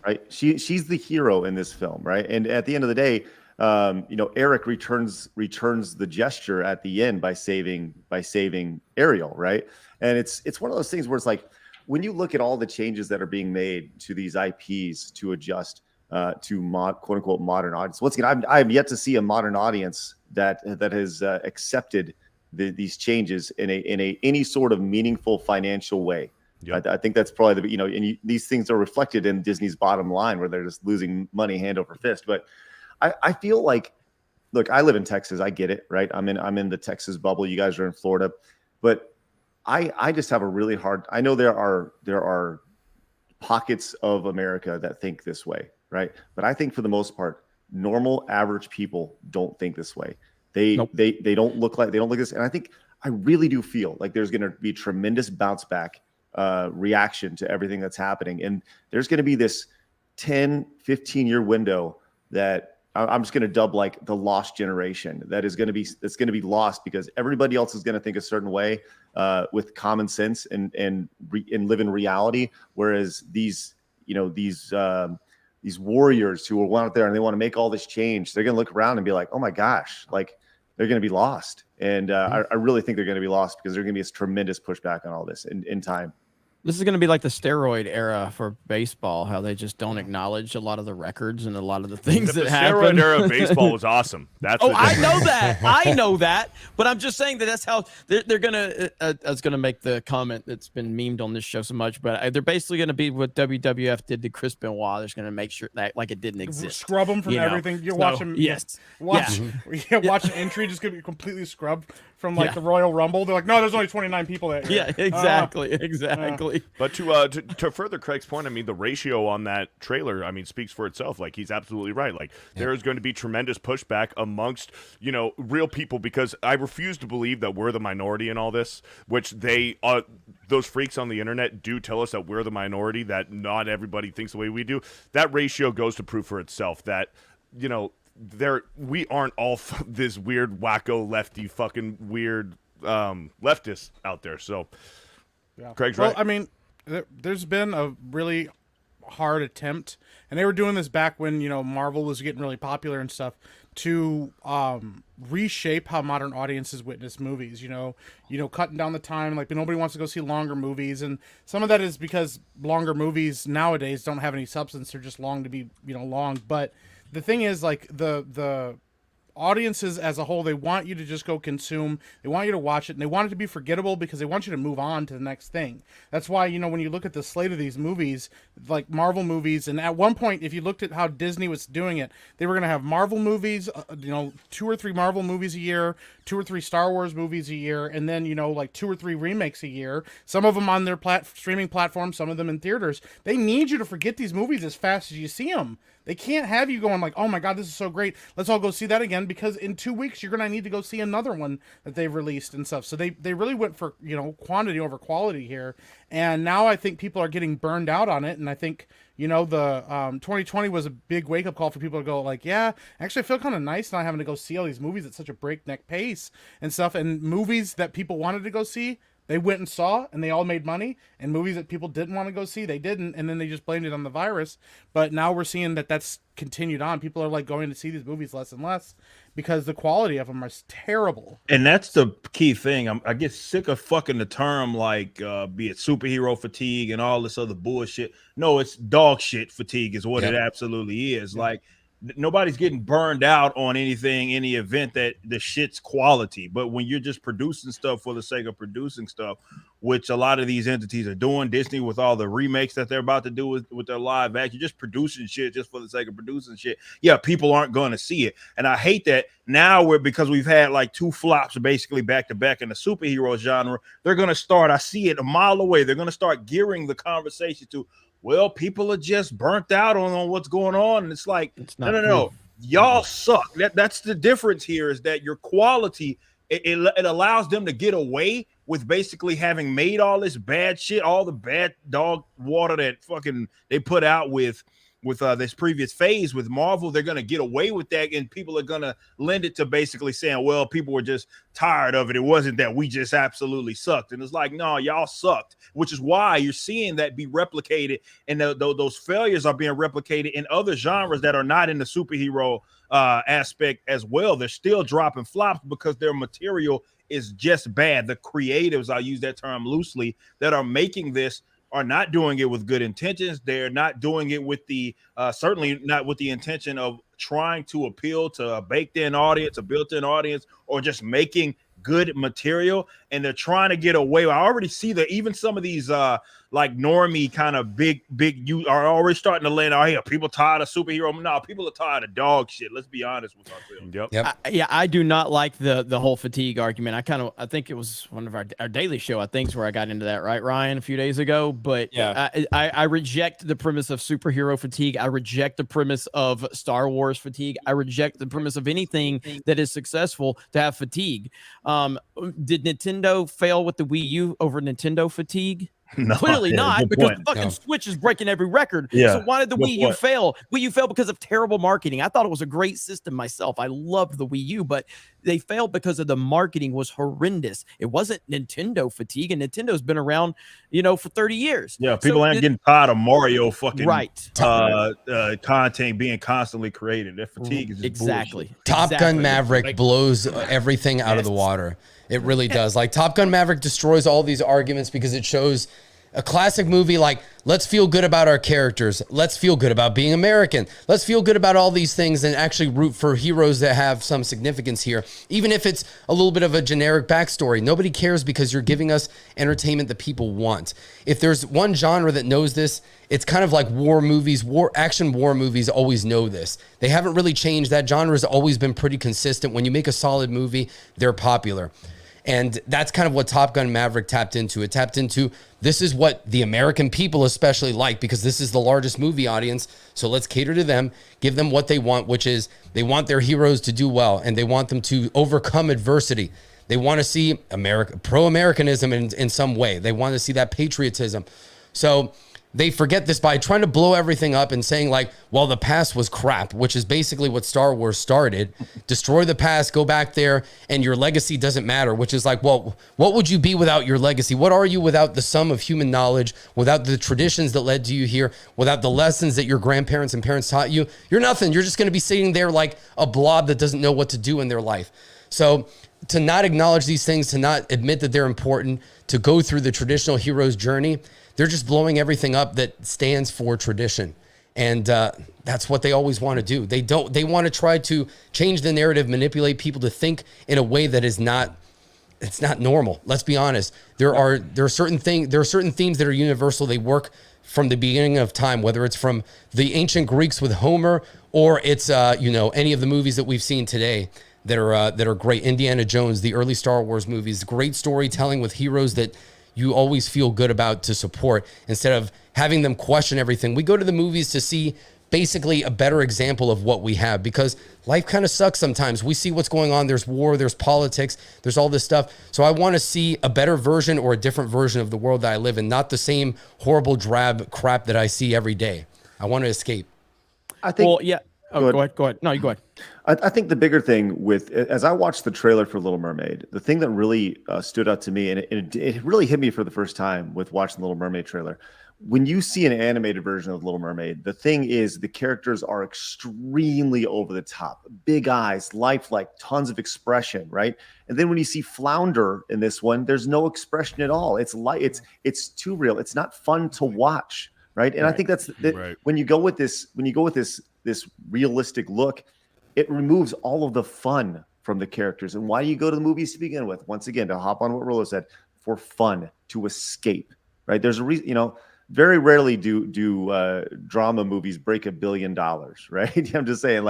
right? She's the hero in this film, right? And at the end of the day, Eric returns the gesture at the end by saving Ariel, right? And it's one of those things where it's like, when you look at all the changes that are being made to these IPs to adjust to quote unquote modern audience. Once again, I have yet to see a modern audience that has accepted these changes in any sort of meaningful financial way. Yep. I think that's probably these things are reflected in Disney's bottom line, where they're just losing money hand over fist. But I feel like, look, I live in Texas. I get it, right? I'm in the Texas bubble. You guys are in Florida, but I just have a really hard. I know there are pockets of America that think this way, right? But I think for the most part, normal average people don't think this way. They don't look this. And I really do feel like there's going to be tremendous bounce back reaction to everything that's happening. And there's going to be this 10, 15-year window that I'm just going to dub like the lost generation. That's going to be lost because everybody else is going to think a certain way with common sense and live in reality. Whereas these warriors who are out there and they want to make all this change, they're going to look around and be like, oh my gosh, like they're going to be lost. And I really think they're going to be lost because there's going to be this tremendous pushback on all this in time. This is going to be like the steroid era for baseball, how they just don't acknowledge a lot of the records and a lot of the things that happen. The steroid era of baseball was awesome. I know that. But I'm just saying that's how they're going to. I was going to make the comment that's been memed on this show so much, but they're basically going to be what WWF did to Chris Benoit. They're just going to make sure that like it didn't exist. Scrub him from everything. You watch him. Yes. Watch an entry just going to be completely scrubbed from the Royal Rumble. They're like, no, there's only 29 people there. Yeah, exactly. But to further Craig's point, I mean, the ratio on that trailer, I mean, speaks for itself. Like, he's absolutely right. Like, there is going to be tremendous pushback amongst, real people, because I refuse to believe that we're the minority in all this, which those freaks on the internet do tell us that we're the minority, that not everybody thinks the way we do. That ratio goes to prove for itself that, we aren't all this weird, wacko, lefty, fucking weird leftists out there. So, Craig's right. I mean, there's been a really hard attempt, and they were doing this back when Marvel was getting really popular and stuff, to reshape how modern audiences witness movies. Cutting down the time. Like, nobody wants to go see longer movies, and some of that is because longer movies nowadays don't have any substance. They're just long to be long. But the thing is, like, the audiences as a whole, they want you to just go consume. They want you to watch it, and they want it to be forgettable because they want you to move on to the next thing. That's why, when you look at the slate of these movies, like Marvel movies, and at one point, if you looked at how Disney was doing it, they were going to have Marvel movies, 2 or 3 Marvel movies a year, 2 or 3 Star Wars movies a year, and then, 2 or 3 remakes a year, some of them on their streaming platform, some of them in theaters. They need you to forget these movies as fast as you see them. They can't have you going like, oh my God, this is so great, let's all go see that again, because in 2 weeks you're going to need to go see another one that they've released and stuff. So they really went for, quantity over quality here. And now I think people are getting burned out on it. And I think, the 2020 was a big wake-up call for people to go like, yeah, actually I feel kind of nice not having to go see all these movies at such a breakneck pace and stuff. And movies that people wanted to go see, they went and saw, and they all made money. And movies that people didn't want to go see, they didn't, and then they just blamed it on the virus. But now we're seeing that that's continued on. People are like going to see these movies less and less because the quality of them is terrible. And that's the key thing. I get sick of fucking the term like be it superhero fatigue and all this other bullshit. No, it's dog shit fatigue is what it absolutely is. Like nobody's getting burned out on anything, any event that the shit's quality. But when you're just producing stuff for the sake of producing stuff, which a lot of these entities are doing, Disney with all the remakes that they're about to do with their live action, just producing shit just for the sake of producing shit. Yeah, people aren't going to see it. And I hate that now because we've had like 2 flops basically back to back in the superhero genre, they're going to start, I see it a mile away, they're going to start gearing the conversation to, well, people are just burnt out on what's going on. And it's like, no. Y'all suck. That's the difference here is that your quality, it allows them to get away with basically having made all this bad shit, all the bad dog water that fucking they put out with this previous phase with Marvel. They're going to get away with that, and people are going to lend it to basically saying, well, people were just tired of it. It wasn't that we just absolutely sucked. And it's like, no, y'all sucked, which is why you're seeing that be replicated, and those failures are being replicated in other genres that are not in the superhero aspect as well. They're still dropping flops because their material is just bad. The creatives, I use that term loosely, that are making this are not doing it with good intentions. They're not doing it with the certainly not with the intention of trying to appeal to a baked-in audience, a built-in audience, or just making good material. And they're trying to get away. I already see that even some of these like normie kind of big you are already starting to land out here. People tired of superhero. No, people are tired of dog shit. Let's be honest with ourselves. I do not like the whole fatigue argument. I think it was one of our daily show, I think, is where I got into that, right, Ryan, a few days ago. But I reject the premise of superhero fatigue. I reject the premise of Star Wars fatigue. I reject the premise of anything that is successful to have fatigue. Did Nintendo fail with the Wii U over Nintendo fatigue? No, clearly not, because the fucking Switch is breaking every record. So why did the Wii U fail? Wii U failed because of terrible marketing. I thought it was a great system myself. I loved the Wii U, but they failed because of the marketing was horrendous. It wasn't Nintendo fatigue, and Nintendo's been around, for 30 years. Yeah, people ain't getting tired of Mario fucking content being constantly created. Their fatigue is just bullshit. Top Gun Maverick blows everything out of the water. It really does. Like Top Gun Maverick destroys all these arguments because it shows a classic movie like, let's feel good about our characters. Let's feel good about being American. Let's feel good about all these things and actually root for heroes that have some significance here. Even if it's a little bit of a generic backstory, nobody cares because you're giving us entertainment that people want. If there's one genre that knows this, it's kind of like war movies. Action war movies always know this. They haven't really changed. That genre has always been pretty consistent. When you make a solid movie, they're popular. And that's kind of what Top Gun Maverick tapped into. It tapped into, this is what the American people especially like, because this is the largest movie audience. So let's cater to them, give them what they want, which is they want their heroes to do well, and they want them to overcome adversity. They want to see pro-Americanism in some way. They want to see that patriotism. So they forget this by trying to blow everything up and saying like, well, the past was crap, which is basically what Star Wars started. Destroy the past, go back there, and your legacy doesn't matter, which is like, well, what would you be without your legacy? What are you without the sum of human knowledge, without the traditions that led to you here, without the lessons that your grandparents and parents taught you? You're nothing. You're just going to be sitting there like a blob that doesn't know what to do in their life. So to not acknowledge these things, to not admit that they're important, to go through the traditional hero's journey, they're just blowing everything up that stands for tradition. And that's what they always want to do. They want to try to change the narrative, manipulate people to think in a way that is not, it's not normal. Let's be honest. There are certain themes that are universal. They work from the beginning of time, whether it's from the ancient Greeks with Homer, or it's any of the movies that we've seen today that are great. Indiana Jones, the early Star Wars movies, great storytelling with heroes that you always feel good about to support instead of having them question everything. We go to the movies to see basically a better example of what we have, because life kind of sucks sometimes. We see what's going on. There's war, there's politics, there's all this stuff. So I want to see a better version or a different version of the world that I live in, not the same horrible, drab crap that I see every day. I want to escape. I think. Well, yeah. Oh, go ahead. No, you go ahead. I think the bigger thing with, as I watched the trailer for Little Mermaid, the thing that really stood out to me, and it really hit me for the first time with watching the Little Mermaid trailer. When you see an animated version of Little Mermaid, the thing is the characters are extremely over the top, big eyes, lifelike, tons of expression, right? And then when you see Flounder in this one, there's no expression at all. It's too real. It's not fun to watch, right? And I think that's when you go with this realistic look, it removes all of the fun from the characters. And why do you go to the movies to begin with? Once again, to hop on what Rollo said, for fun, to escape, right? There's a reason, very rarely do drama movies break $1 billion, right? I'm just saying,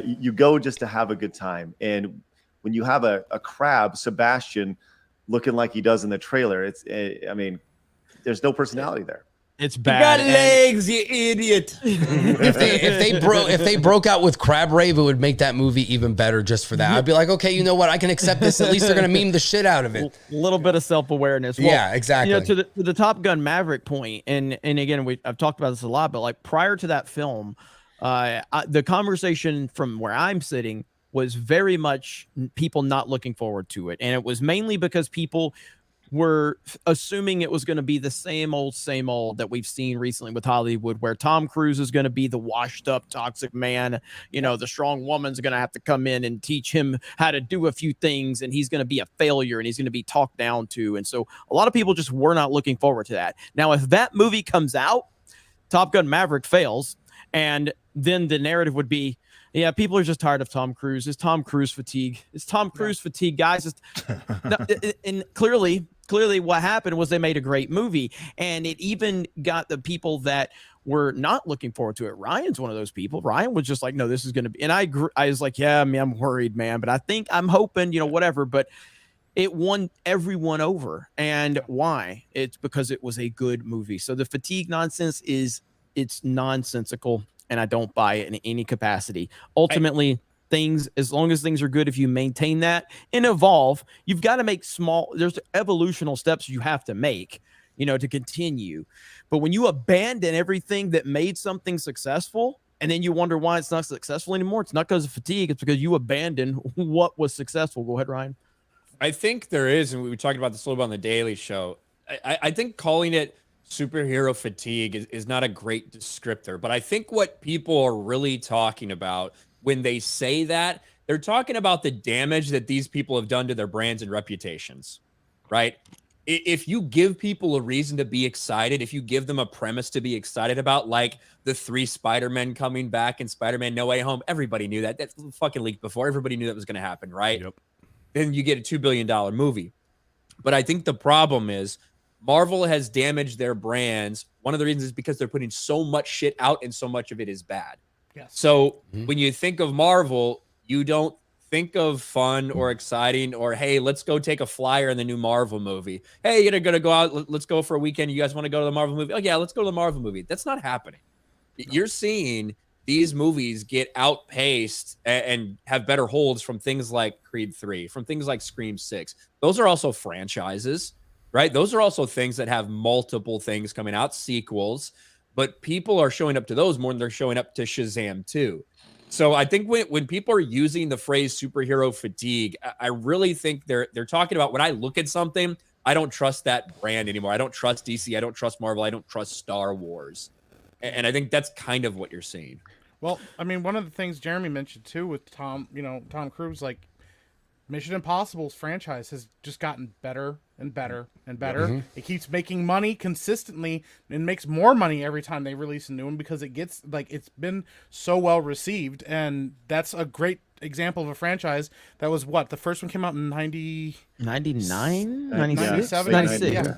you go just to have a good time. And when you have a crab, Sebastian, looking like he does in the trailer, there's no personality there. It's bad. You got legs, you idiot. If they broke out with Crab Rave, it would make that movie even better just for that. I'd be like, okay, you know what? I can accept this. At least they're gonna meme the shit out of it. A little bit of self-awareness. Well, yeah, exactly. To the Top Gun Maverick point, and again, I've talked about this a lot, but like prior to that film, the conversation from where I'm sitting was very much people not looking forward to it, and it was mainly because people were assuming it was going to be the same old that we've seen recently with Hollywood, where Tom Cruise is going to be the washed up toxic man. The strong woman's going to have to come in and teach him how to do a few things, and he's going to be a failure and he's going to be talked down to. And so a lot of people just were not looking forward to that. Now, if that movie comes out, Top Gun Maverick fails, and then the narrative would be, yeah, people are just tired of Tom Cruise. It's Tom Cruise fatigue. It's Tom Cruise fatigue, guys. And clearly what happened was they made a great movie, and it even got the people that were not looking forward to it. Ryan's one of those people. Ryan was just like, no, this is going to be, and I was like, yeah, I'm worried, man, but I'm hoping, whatever, but it won everyone over. And why? It's because it was a good movie. So the fatigue nonsense it's nonsensical, and I don't buy it in any capacity. Ultimately, as long as things are good, if you maintain that and evolve, you've got to make there's evolutional steps you have to make, to continue. But when you abandon everything that made something successful, and then you wonder why it's not successful anymore, it's not because of fatigue, it's because you abandoned what was successful. Go ahead, Ryan. I think there is, and we talked about this a little bit on the Daily Show. I think calling it superhero fatigue is not a great descriptor, but I think what people are really talking about when they say that, they're talking about the damage that these people have done to their brands and reputations, right? If you give people a reason to be excited, if you give them a premise to be excited about, like the 3 Spider-Men coming back and Spider-Man No Way Home, everybody knew that. That fucking leaked before. Everybody knew that was going to happen, right? Yep. Then you get a $2 billion movie. But I think the problem is Marvel has damaged their brands. One of the reasons is because they're putting so much shit out and so much of it is bad. Yes. So when you think of Marvel, you don't think of fun or exciting or, hey, let's go take a flyer in the new Marvel movie. Hey, you're going to go out. Let's go for a weekend. You guys want to go to the Marvel movie? Oh, yeah, let's go to the Marvel movie. That's not happening. You're seeing these movies get outpaced and have better holds from things like Creed 3, from things like Scream 6. Those are also franchises, right? Those are also things that have multiple things coming out, sequels. But people are showing up to those more than they're showing up to Shazam 2. So I think when people are using the phrase superhero fatigue, I really think they're talking about, when I look at something, I don't trust that brand anymore. I don't trust DC. I don't trust Marvel. I don't trust Star Wars. And I think that's kind of what you're seeing. Well, one of the things Jeremy mentioned too with Tom Cruise, like Mission Impossible's franchise has just gotten better and better and better. Mm-hmm. It keeps making money consistently and makes more money every time they release a new one because it's been so well received. And that's a great example of a franchise that was the first one came out in 99, 97, 96.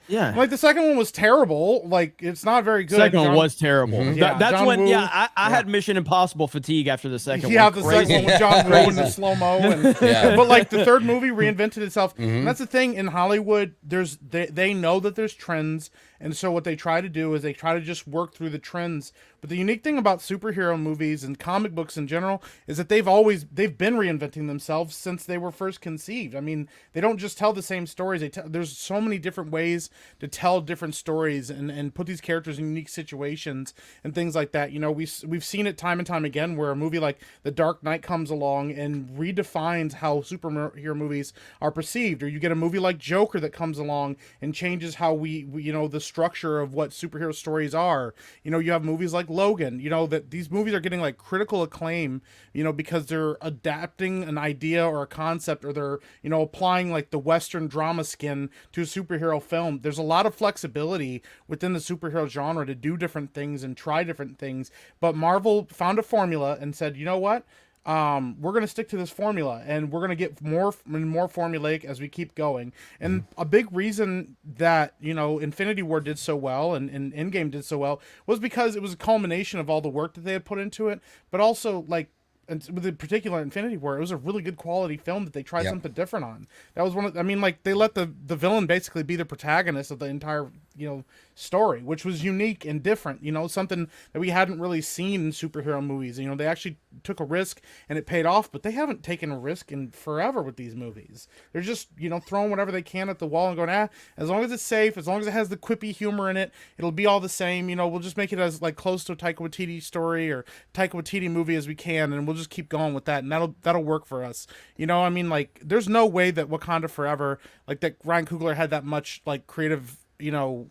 Yeah. Like the second one was terrible. Like it's not very good. Second one was terrible. Mm-hmm. That's John when Woo. I had Mission Impossible fatigue after the second one. Yeah, the second one with John Woo and the slow-mo. But like the third movie reinvented itself. Mm-hmm. And that's the thing in Hollywood, they know that there's trends And so what they try to do is they try to just work through the trends. But the unique thing about superhero movies and comic books in general is that they've been reinventing themselves since they were first conceived. I mean, they don't just tell the same stories. There's so many different ways to tell different stories and put these characters in unique situations and things like that. You know, we've seen it time and time again where a movie like The Dark Knight comes along and redefines how superhero movies are perceived, or you get a movie like Joker that comes along and changes how we you know, the structure of what superhero stories are. You know, you have movies like Logan, you know, that these movies are getting like critical acclaim, you know, because they're adapting an idea or a concept, or they're, you know, applying like the Western drama skin to a superhero film. There's a lot of flexibility within the superhero genre to do different things and try different things. But Marvel found a formula and said, you know what? We're going to stick to this formula, and we're going to get more and more formulaic as we keep going. And a big reason that, you know, Infinity War did so well and Endgame did so well was because it was a culmination of all the work that they had put into it, but also, like, and with in particular Infinity War, it was a really good quality film that they tried something different on. That was one of, I mean, like, they let the villain basically be the protagonist of the entire, you know, story, which was unique and different, you know, something that we hadn't really seen in superhero movies. You know, they actually took a risk and it paid off, but they haven't taken a risk in forever with these movies. They're just, you know, throwing whatever they can at the wall and going, as long as it's safe, as long as it has the quippy humor in it, it'll be all the same. You know, we'll just make it as like close to a Taika Waititi story or Taika Waititi movie as we can, and we'll just keep going with that, and that'll work for us. You know, I mean, like, there's no way that Wakanda Forever, like, that Ryan Coogler had that much like creative, you know,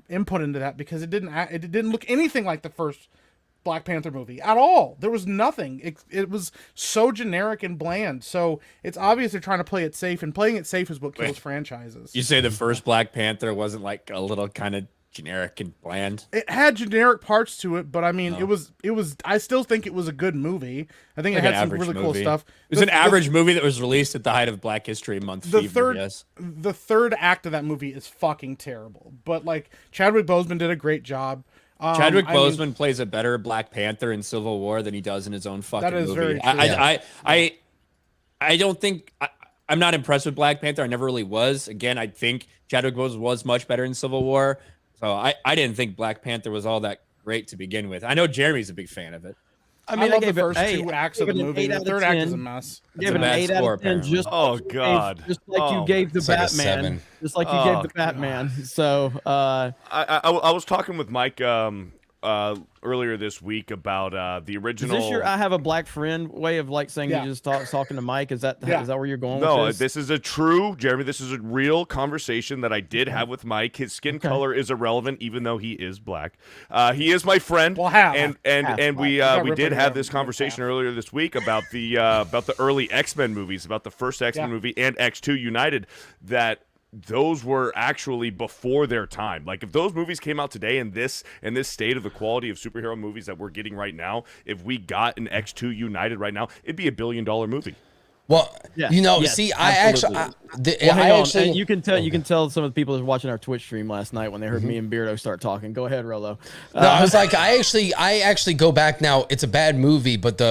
input into that, because it didn't look anything like the first Black Panther movie at all. There was nothing. It was so generic and bland. So it's obvious they're trying to play it safe, and playing it safe is what kills franchises. You say the first Black Panther wasn't like a little kind of generic and bland? It had generic parts to it, but I mean, it was. I still think it was a good movie. I think it had some really cool stuff. It was an average movie that was released at the height of Black History Month fever. The third act of that movie is fucking terrible. But like, Chadwick Boseman did a great job. Chadwick Boseman plays a better Black Panther in Civil War than he does in his own fucking movie. Very true. I don't think I'm not impressed with Black Panther. I never really was. Again, I think Chadwick Boseman was much better in Civil War. So I didn't think Black Panther was all that great to begin with. I know Jeremy's a big fan of it. I mean, I love the first two acts of the movie. The third act is a mess. Give it an 8 out of 10. Just like you gave the Batman. Just like you gave the Batman. So I was talking with Mike earlier this week about the original. Is this your I have a black friend way of like saying you just talking to Mike? Is that is that where you're going? No, with this is a true, Jeremy. This is a real conversation that I did have with Mike. His skin color is irrelevant, even though he is black. He is my friend. Well, we did have this conversation earlier this week about the early X-Men movies, about the first X-Men movie and X2 United, that those were actually before their time. Like, if those movies came out today in this state of the quality of superhero movies that we're getting right now, if we got an X2 United right now, it'd be $1 billion movie. Well, you know, see, you can tell some of the people that were watching our Twitch stream last night when they heard me and Beardo start talking. Go ahead, Rolo. No, I was like, I actually go back now. It's a bad movie, but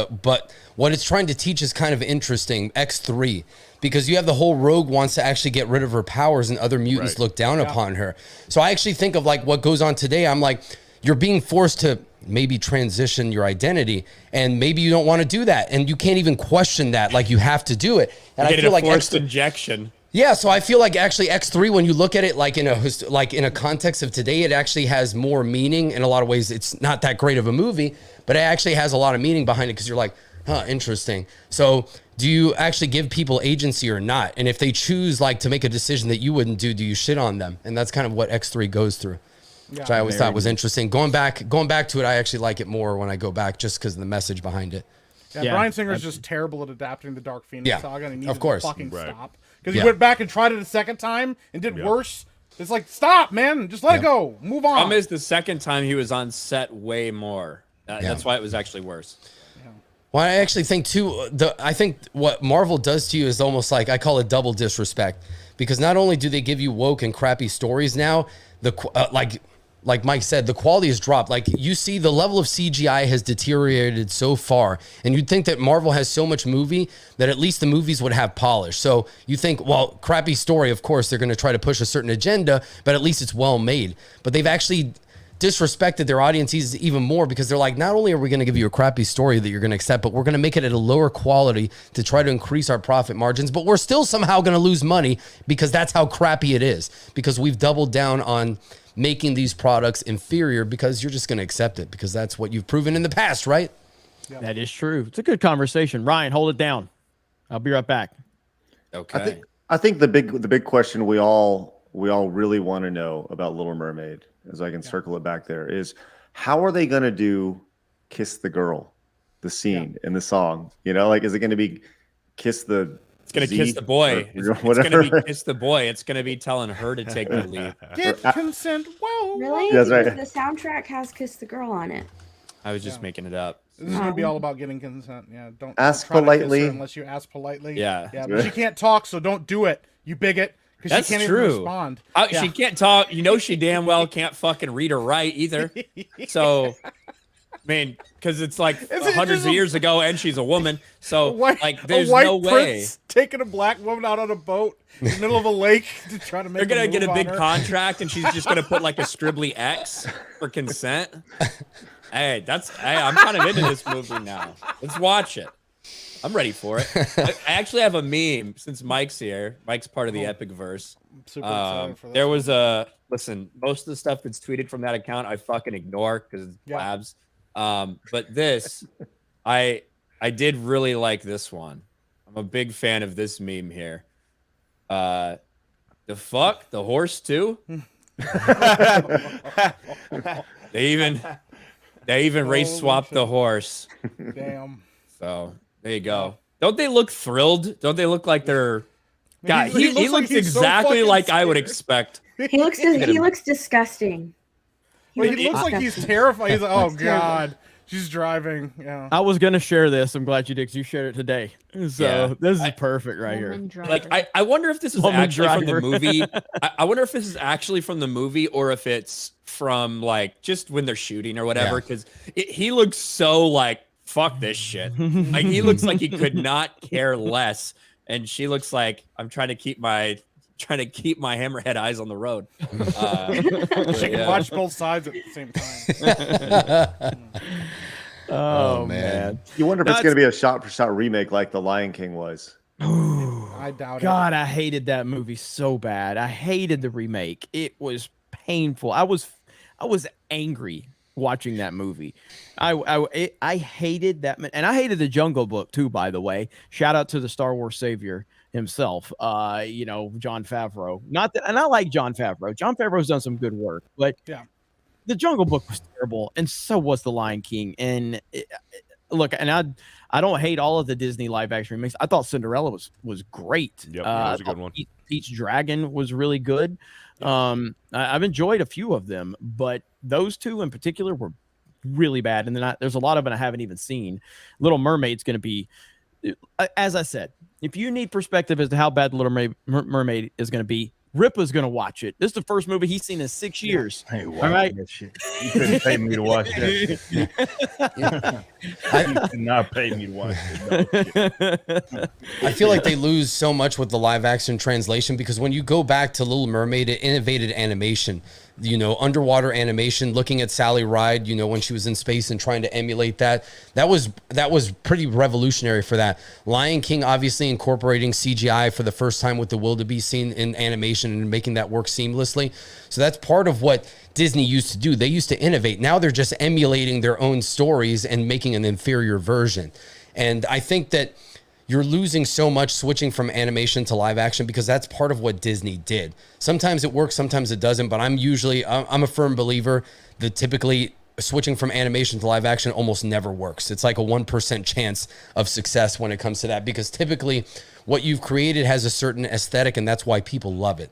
what it's trying to teach is kind of interesting. X3, because you have the whole Rogue wants to actually get rid of her powers and other mutants look down upon her. So I actually think of like what goes on today. I'm like, you're being forced to maybe transition your identity, and maybe you don't want to do that, and you can't even question that. Like, you have to do it. And I feel like forced injection. Yeah, so I feel like actually X3, when you look at it like in a context of today, it actually has more meaning. In a lot of ways, it's not that great of a movie, but it actually has a lot of meaning behind it, because you're like, huh, interesting. So do you actually give people agency or not? And if they choose like to make a decision that you wouldn't do you shit on them? And that's kind of what X3 goes through. Which I always thought was interesting. Going back to it, I actually like it more when I go back, just because of the message behind it. Yeah, Bryan Singer's just terrible at adapting the Dark Phoenix saga, and he needs to fucking stop. Because he went back and tried it a second time and did worse. It's like, stop, man. Just let it go. Move on. Problem is, the second time he was on set way more. That's why it was actually worse. Well, I actually think too, I think what Marvel does to you is almost like, I call it double disrespect, because not only do they give you woke and crappy stories now, like Mike said, the quality has dropped. Like you see the level of CGI has deteriorated so far. And you'd think that Marvel has so much movie that at least the movies would have polish. So you think, well, crappy story, of course, they're going to try to push a certain agenda, but at least it's well made. But they've actually disrespected their audiences even more because they're like, not only are we going to give you a crappy story that you're going to accept, but we're going to make it at a lower quality to try to increase our profit margins, but we're still somehow going to lose money because that's how crappy it is, because we've doubled down on making these products inferior because you're just going to accept it because that's what you've proven in the past, right? Yeah. That is true. It's a good conversation. Ryan, hold it down. I'll be right back. Okay. I think the big question we all really want to know about Little Mermaid, as I can circle it back there, is how are they going to do Kiss the Girl, the scene in the song? You know, like, is it going to be Kiss the... It's going to kiss the boy. It's going to be kiss the boy. It's going to be telling her to take the lead. Get consent. Whoa. Really? That's right. The soundtrack has Kiss the Girl on it. I was just making it up. This is going to be all about getting consent. Yeah, don't ask try to kiss her politely unless you ask politely. Yeah. But she can't talk, so don't do it, you bigot. Because she can't even respond. She can't talk. You know, she damn well can't fucking read or write either. So, I mean, because it's like hundreds of years ago, and she's a woman. So, like, there's no way taking a black woman out on a boat in the middle of a lake to try to make. They're gonna get a big contract, and she's just gonna put like a scribbly X for consent. Hey, I'm kind of into this movie now. Let's watch it. I'm ready for it. I actually have a meme since Mike's here. Mike's part of the Epic Verse. I'm super excited for this. There was most of the stuff that's tweeted from that account I fucking ignore because it's blabs. But this, I did really like this one. I'm a big fan of this meme here. The fuck? The horse too? They even race swapped the horse. Damn. So there you go. Don't they look thrilled? Don't they look like they're... God, he looks exactly like I would expect. He looks disgusting. He looks like he's terrified. He's like, oh god, she's driving. Yeah. I was gonna share this. I'm glad you did, because you shared it today. So this is perfect right here. Like, I wonder if this is actually from the movie. I wonder if this is actually from the movie or if it's from like just when they're shooting or whatever. Because he looks so like, fuck this shit. Like, he looks like he could not care less, and she looks like, I'm trying to keep my hammerhead eyes on the road. She can watch both sides at the same time. Oh man, you wonder if it's going to be a shot-for-shot remake like The Lion King was. I doubt it. God, I hated that movie so bad. I hated the remake. It was painful. I was angry watching that movie. I hated that, and I hated the Jungle Book too, by the way. Shout out to the Star Wars savior himself, Jon Favreau. Not that, and I like Jon Favreau. Jon Favreau's done some good work, but the Jungle Book was terrible, and so was the Lion King. And look, and I don't hate all of the Disney live action remakes. I thought Cinderella was great. Yep, that was a good one. Peach Dragon was really good. I've enjoyed a few of them, but those two in particular were really bad. And then there's a lot of them I haven't even seen. Little Mermaid's going to be, as I said, if you need perspective as to how bad Little Mermaid is going to be, Ripa's going to watch it. This is the first movie he's seen in 6 years. Hey, all right, that shit. You couldn't pay me to watch that shit. You could not pay me to watch it. I feel like they lose so much with the live action translation, because when you go back to Little Mermaid, it innovated animation. Underwater animation, looking at Sally Ride, when she was in space and trying to emulate that was pretty revolutionary for that. Lion King obviously incorporating CGI for the first time with the wildebeest scene in animation and making that work seamlessly. So that's part of what Disney used to do. They used to innovate. Now they're just emulating their own stories and making an inferior version. And I think that you're losing so much switching from animation to live action, because that's part of what Disney did. Sometimes it works, sometimes it doesn't, but I'm a firm believer that typically switching from animation to live action almost never works. It's like a 1% chance of success when it comes to that, because typically what you've created has a certain aesthetic, and that's why people love it.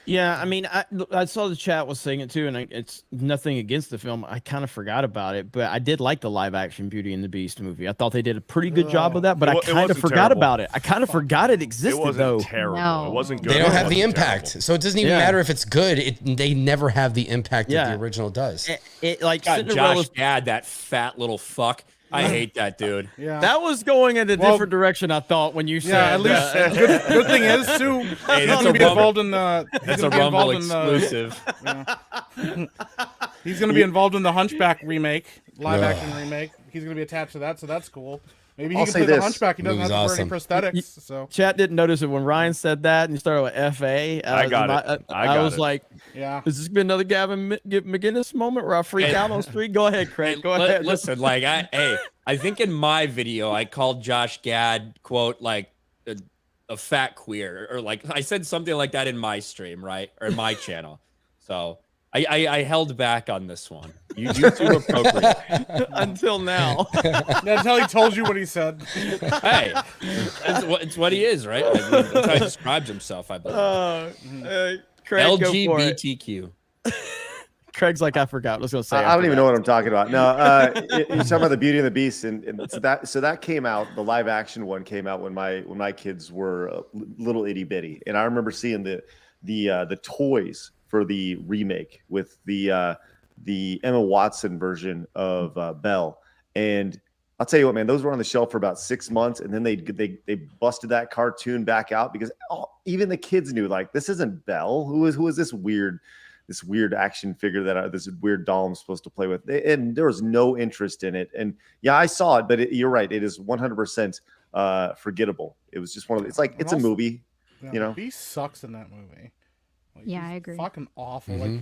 Yeah, I mean, I saw the chat was saying it too, and it's nothing against the film. I kind of forgot about it, but I did like the live action Beauty and the Beast movie. I thought they did a pretty good job of that, but I kind of forgot about it. I kind of forgot it existed. It wasn't though. terrible. No. It wasn't good. They don't It have the wasn't impact, terrible. so it doesn't even matter if it's good. They never have the impact that the original does. It like God, Cinderella's. Josh Gad, that fat little fuck. I hate that dude. Yeah. That was going in a different direction, I thought, when you said. Yeah, at least good thing is too. Hey, He's that's gonna a be Rumble- involved in the. That's a Rumble exclusive. He's going to be involved in the Hunchback remake, live action remake. He's going to be attached to that, so that's cool. Maybe he I'll can say play the this. Hunchback. He doesn't have to wear any prosthetics. So Chat didn't notice it when Ryan said that and you started with FA. I got it. I was like, yeah. is this gonna be another Gavin McGinnis moment where I freak out on street? Go ahead, Craig. Go ahead. Listen, like I think in my video I called Josh Gad quote like a fat queer or like I said something like that in my stream, right, or in my channel. So I held back on this one. You too appropriate until now. Until he told you what he said. Hey, it's what he is, right? I mean, that's how he describes himself, I believe. Craig, go for it. LGBTQ. Craig's like, I forgot. Let's go say. I don't even know what I'm talking about. No, you're talking about the Beauty and the Beast, and so that came out. The live action one came out when my kids were little itty bitty, and I remember seeing the toys for the remake with the Emma Watson version of Belle. And I'll tell you what, man, those were on the shelf for about 6 months, and then they busted that cartoon back out because even the kids knew, like, this isn't Belle. Who is this weird action figure that this weird doll I'm supposed to play with? And there was no interest in it. And yeah, I saw it, but you're right, it is 100% forgettable. It was just one of it's like it's a movie, you know. Beast sucks in that movie. Like, yeah, I agree. Fucking awful. Mm-hmm.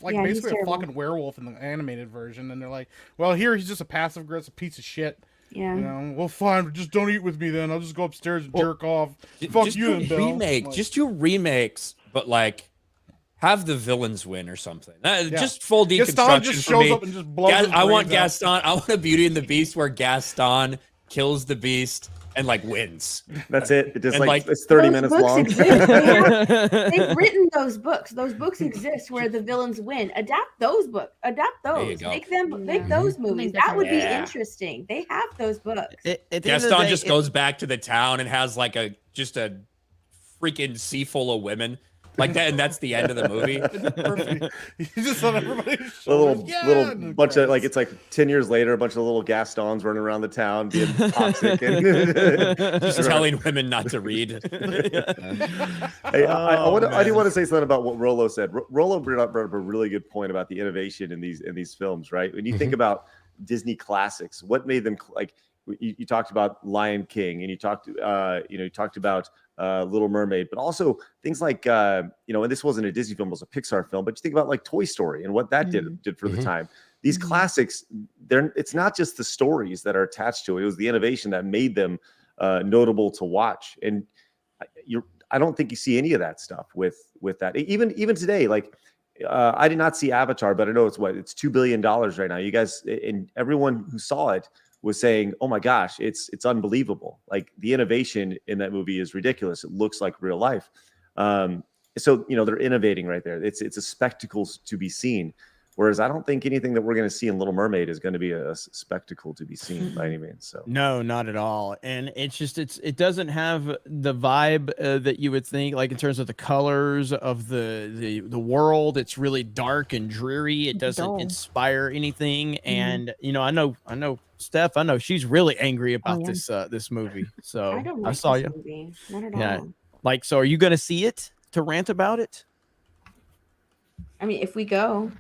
Like he's basically a fucking werewolf in the animated version, and they're like, well, here he's just a passive aggressive piece of shit. Yeah. You know, well, fine, just don't eat with me then. I'll just go upstairs and jerk off. Fuck Just you do then, Bill. remake. Like, Just do remakes, but like have the villains win or something. Just full deconstruction Gaston just for shows me. up and just blows his I want brains out. Gaston. I want a Beauty and the Beast where Gaston kills the Beast and like wins. That's it. It just And, like, it's 30 Those minutes books long. exist. They've written those books. Those books exist where the villains win. Adapt those books. Adapt There you those. go. Make those movies. That would be Yeah. interesting. They have those books. Gaston just goes back to the town and has like a freaking sea full of women. Like that, and that's the end of the movie. Perfect. He's just on everybody's A shoulders. little bunch of it's like 10 years later, a bunch of little Gastons running around the town being toxic and Just telling women not to read. Hey, I do want to say something about what Rolo said. Rolo brought up a really good point about the innovation in these films, right? When you think about Disney classics, what made them like? You talked about Lion King, and you talked about Little Mermaid, but also things like and this wasn't a Disney film, it was a Pixar film, but you think about like Toy Story and what that did for the time. These classics, it's not just the stories that are attached to it. It was the innovation that made them notable to watch. And I don't think you see any of that stuff with that. Even today, like I did not see Avatar, but I know it's $2 billion right now. You guys and everyone who saw it was saying, "Oh my gosh, it's unbelievable! Like the innovation in that movie is ridiculous. It looks like real life." So they're innovating right there. It's a spectacle to be seen. Whereas I don't think anything that we're going to see in Little Mermaid is going to be a spectacle to be seen by any means. So no, not at all. And it's just it doesn't have the vibe that you would think, like in terms of the colors of the world. It's really dark and dreary. It doesn't inspire anything. And I know Steph. I know she's really angry about this movie. So I don't like saw this you. movie. Not at Yeah. all. Like, so are you going to see it to rant about it? I mean, if we go,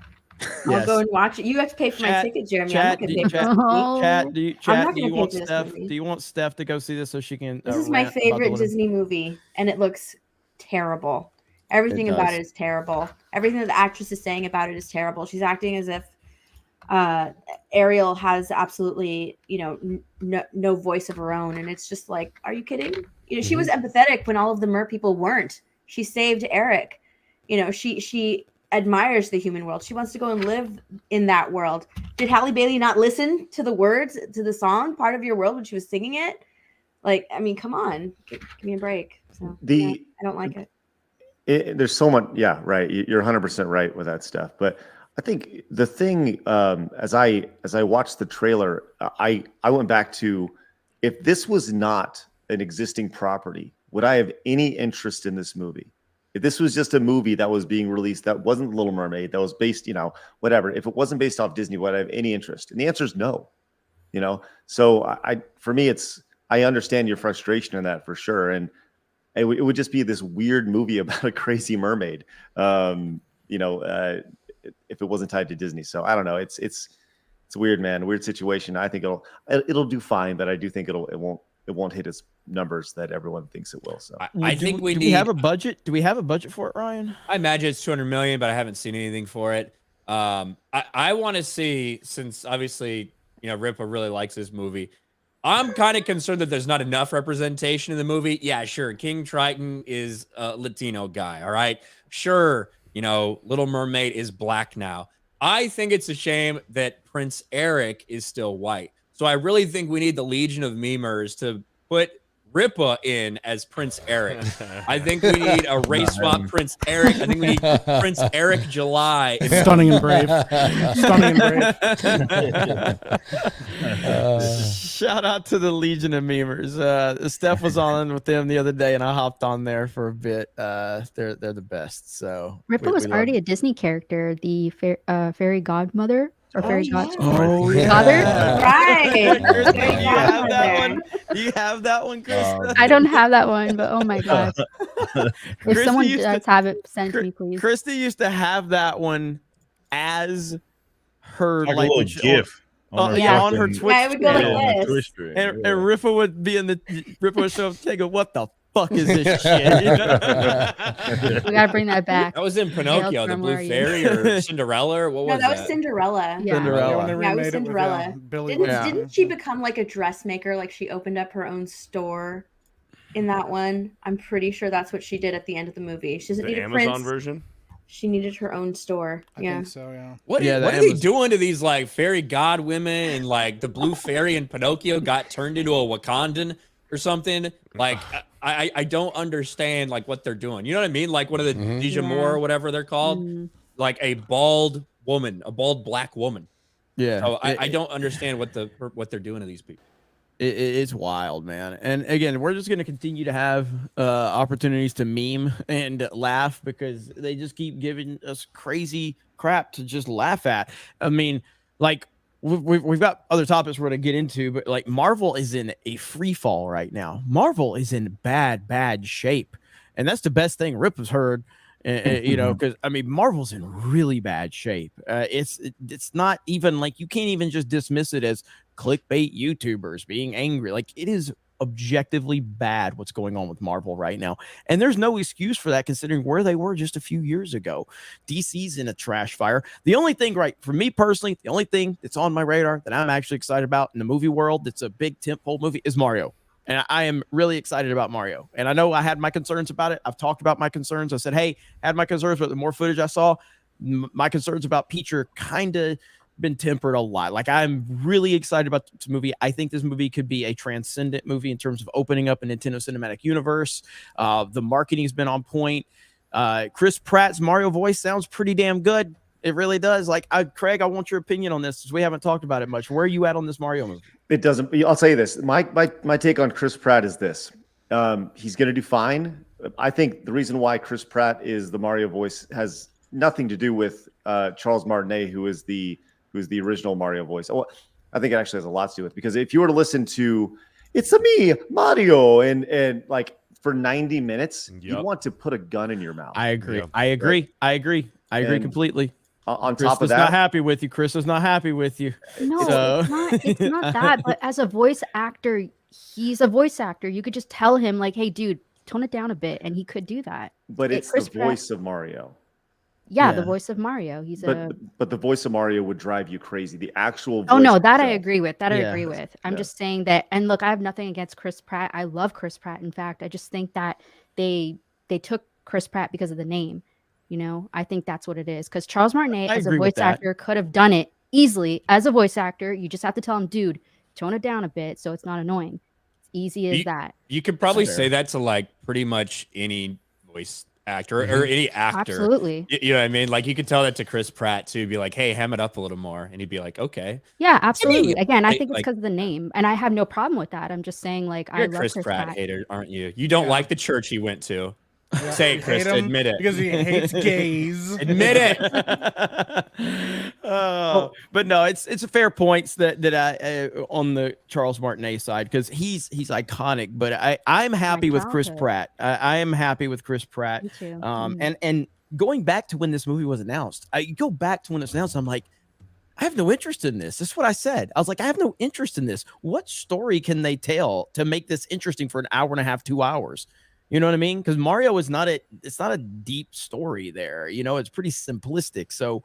I'll Yes. go and watch it. You have to pay for my ticket, Jeremy. I'm not Chat, going do to pay for this movie. Chat, do you, I'm chat, not do gonna you pay want for this Steph? movie. Do you want Steph to go see this so she can? This is my rant about favorite the Little- Disney movie, and it looks terrible. Everything It about does. it is terrible. Everything that the actress is saying about it is terrible. She's acting as if Ariel has absolutely, no voice of her own, and it's just like, are you kidding? She was empathetic when all of the mer people weren't. She saved Eric. She admires the human world. She wants to go and live in that world. Did Halle Bailey not listen to the words to the song "Part of Your World" when she was singing it? Like, I mean, come on, give me a break. So I don't like it. There's so much. Yeah, right. You're 100% right with that stuff. But I think the thing, as I watched the trailer, I went back to, if this was not an existing property, would I have any interest in this movie? If this was just a movie that was being released that wasn't Little Mermaid, that was based, whatever. If it wasn't based off Disney, would I have any interest? And the answer is no. So for me, I understand your frustration in that for sure, and it would just be this weird movie about a crazy mermaid. If it wasn't tied to Disney. So I don't know. It's weird, man. Weird situation. I think it'll do fine, but I do think it won't hit its numbers that everyone thinks it will. So I think do we have a budget? Do we have a budget for it, Ryan? I imagine it's 200 million, but I haven't seen anything for it. I want to see, since obviously Ripa really likes this movie. I'm kind of concerned that there's not enough representation in the movie. Yeah, sure. King Triton is a Latino guy. All right. Sure. Little Mermaid is black now. I think it's a shame that Prince Eric is still white. So I really think we need the Legion of Memers to put Ripa in as Prince Eric. I think we need a race swap Prince Eric. I think we need Prince Eric July. Stunning and brave. Stunning and brave. Shout out to the Legion of Memers. Steph was on with them the other day, and I hopped on there for a bit. They're the best. So Ripa was already a Disney character, the fairy godmother. Or fairy god. Oh, yeah. Father? Right. Do you have that one? Do you have that one, Krista? I don't have that one, but oh my god. If Krista someone used does have it, send it to me, please. Krista used to have that one as her Like a like little when she- GIF. on her fucking- Twitch. Yeah, it would go stream. like this. Twitch stream, And yeah. Rifa would be Rifa would show up and go, "What the fuck is this shit?" We gotta bring that back. That was in Pinocchio, the from Blue where you- Fairy or Cinderella, or what No, was that was Cinderella. Yeah. Cinderella. when they Yeah, it was remade Cinderella. Billy Didn't, Wilder. didn't she become like a dressmaker? Like she opened up her own store in that one. I'm pretty sure that's what she did at the end of the movie. She doesn't The need a Amazon prince. version. She needed her own store. I Yeah. think so, yeah. What, Yeah, what the are they Amazon- doing to these like fairy god women, and like the blue fairy in Pinocchio got turned into a Wakandan or something? Like I don't understand like what they're doing. You know what I mean? Like one of the Dijamor or whatever they're called, like a bald woman, a bald black woman. Yeah, So I don't understand what they're doing to these people. It's wild, man. And again, we're just going to continue to have opportunities to meme and laugh because they just keep giving us crazy crap to just laugh at. I mean, like we've got other topics we're going to get into, but like Marvel is in a free fall right now. Marvel is in bad shape. And that's the best thing Rip has heard. Because I mean, Marvel's in really bad shape. It's not even like you can't even just dismiss it as clickbait YouTubers being angry. Like it is objectively bad what's going on with Marvel right now, and there's no excuse for that considering where they were just a few years ago. DC's in a trash fire. The only thing, right, for me personally, the only thing that's on my radar that I'm actually excited about in the movie world that's a big tentpole movie is Mario. And I am really excited about Mario. And I know I had my concerns about it. I've talked about my concerns. I said, hey, I had my concerns, but the more footage I saw, my concerns about Peach are kind of been tempered a lot. Like I'm really excited about this movie. I think this movie could be a transcendent movie in terms of opening up a Nintendo Cinematic Universe. The marketing has been on point. Chris Pratt's Mario voice sounds pretty damn good. It really does. Like, Craig, I want your opinion on this, because we haven't talked about it much. Where are you at on this Mario movie? It doesn't. I'll tell you this. My take on Chris Pratt is this. He's going to do fine. I think the reason why Chris Pratt is the Mario voice has nothing to do with Charles Martinet, who is the original Mario voice. Well, I think it actually has a lot to do with it, because if you were to listen to "It's me, Mario," and like for 90 minutes, you want to put a gun in your mouth. I agree. I agree. I agree. I agree completely. On Chris top of is that, not happy with you. Chris is not happy with you. No, So- it's not that. But as a voice actor, he's a voice actor. You could just tell him, like, hey, dude, tone it down a bit. And he could do that. but it's Chris the Pratt- voice of Mario. Yeah, Yeah. the voice of Mario. He's But the voice of Mario would drive you crazy. The actual voice Oh no, that I itself. agree with. That I Yeah. agree with. I'm Yeah. just saying that. And look, I have nothing against Chris Pratt. I love Chris Pratt. In fact, I just think that they took Chris Pratt because of the name. You know, I think that's what it is. Because Charles Martinet, I as a agree with voice that. actor, could have done it easily. As a voice actor, you just have to tell him, dude, tone it down a bit so it's not annoying. It's easy as that. You could probably Fair. say that to like pretty much any voice actor or any actor. Absolutely. You know what I mean? Like you could tell that to Chris Pratt too. Be like, hey, ham it up a little more, and he'd be like, okay. Yeah, absolutely. me, Again, I right, think it's like- because of the name, and I have no problem with that. I'm just saying, like, You're I a love Chris Pratt hater, aren't you? You don't like the church he went to. Say You it, Chris. hate him Admit it. because he hates gays. Admit it. But no, it's a fair point that I on the Charles Martinet side, because he's iconic. But I'm happy with Chris childhood. Pratt. I am happy with Chris Pratt. Me too. And going back to when this movie was announced, I go back to when it's announced. I'm like, I have no interest in this. That's what I said. I was like, I have no interest in this. What story can they tell to make this interesting for an hour and a half, 2 hours? You know what I mean? Because Mario is it's not a deep story there. You know, it's pretty simplistic. So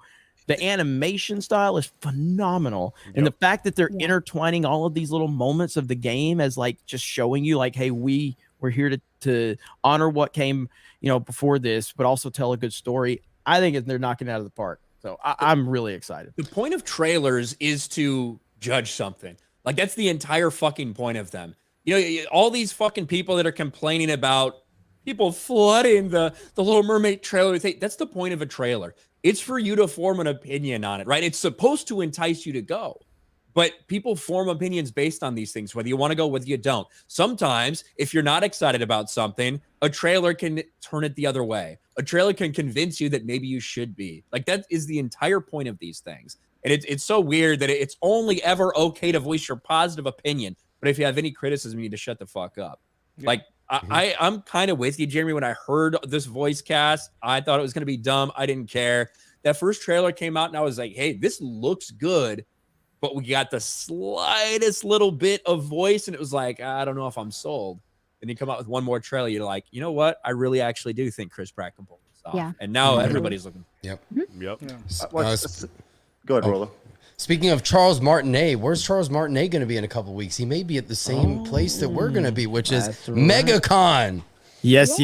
the animation style is phenomenal. And the fact that they're intertwining all of these little moments of the game as like just showing you like, hey, we're here to honor what came, before this, but also tell a good story. I think they're knocking it out of the park. So I'm really excited. The point of trailers is to judge something. Like that's the entire fucking point of them. All these fucking people that are complaining about people flooding the Little Mermaid trailer. That's the point of a trailer. It's for you to form an opinion on it, right? It's supposed to entice you to go. But people form opinions based on these things, whether you want to go, whether you don't. Sometimes, if you're not excited about something, a trailer can turn it the other way. A trailer can convince you that maybe you should be. Like, that is the entire point of these things. And it's so weird that it's only ever okay to voice your positive opinion. But if you have any criticism, you need to shut the fuck up. Yeah. Like, I'm kind of with you, Jeremy. When I heard this voice cast, I thought it was going to be dumb. I didn't care. That first trailer came out, and I was like, hey, this looks good. But we got the slightest little bit of voice, and it was like, I don't know if I'm sold. And you come out with one more trailer, you're like, you know what? I really actually do think Chris Pratt can pull this off. Yeah. And now everybody's looking. Yep. Go ahead, Rolo. Speaking of Charles Martinet, where's Charles Martinet going to be in a couple weeks? He may be at the same place that we're going to be, which is MegaCon. Yes.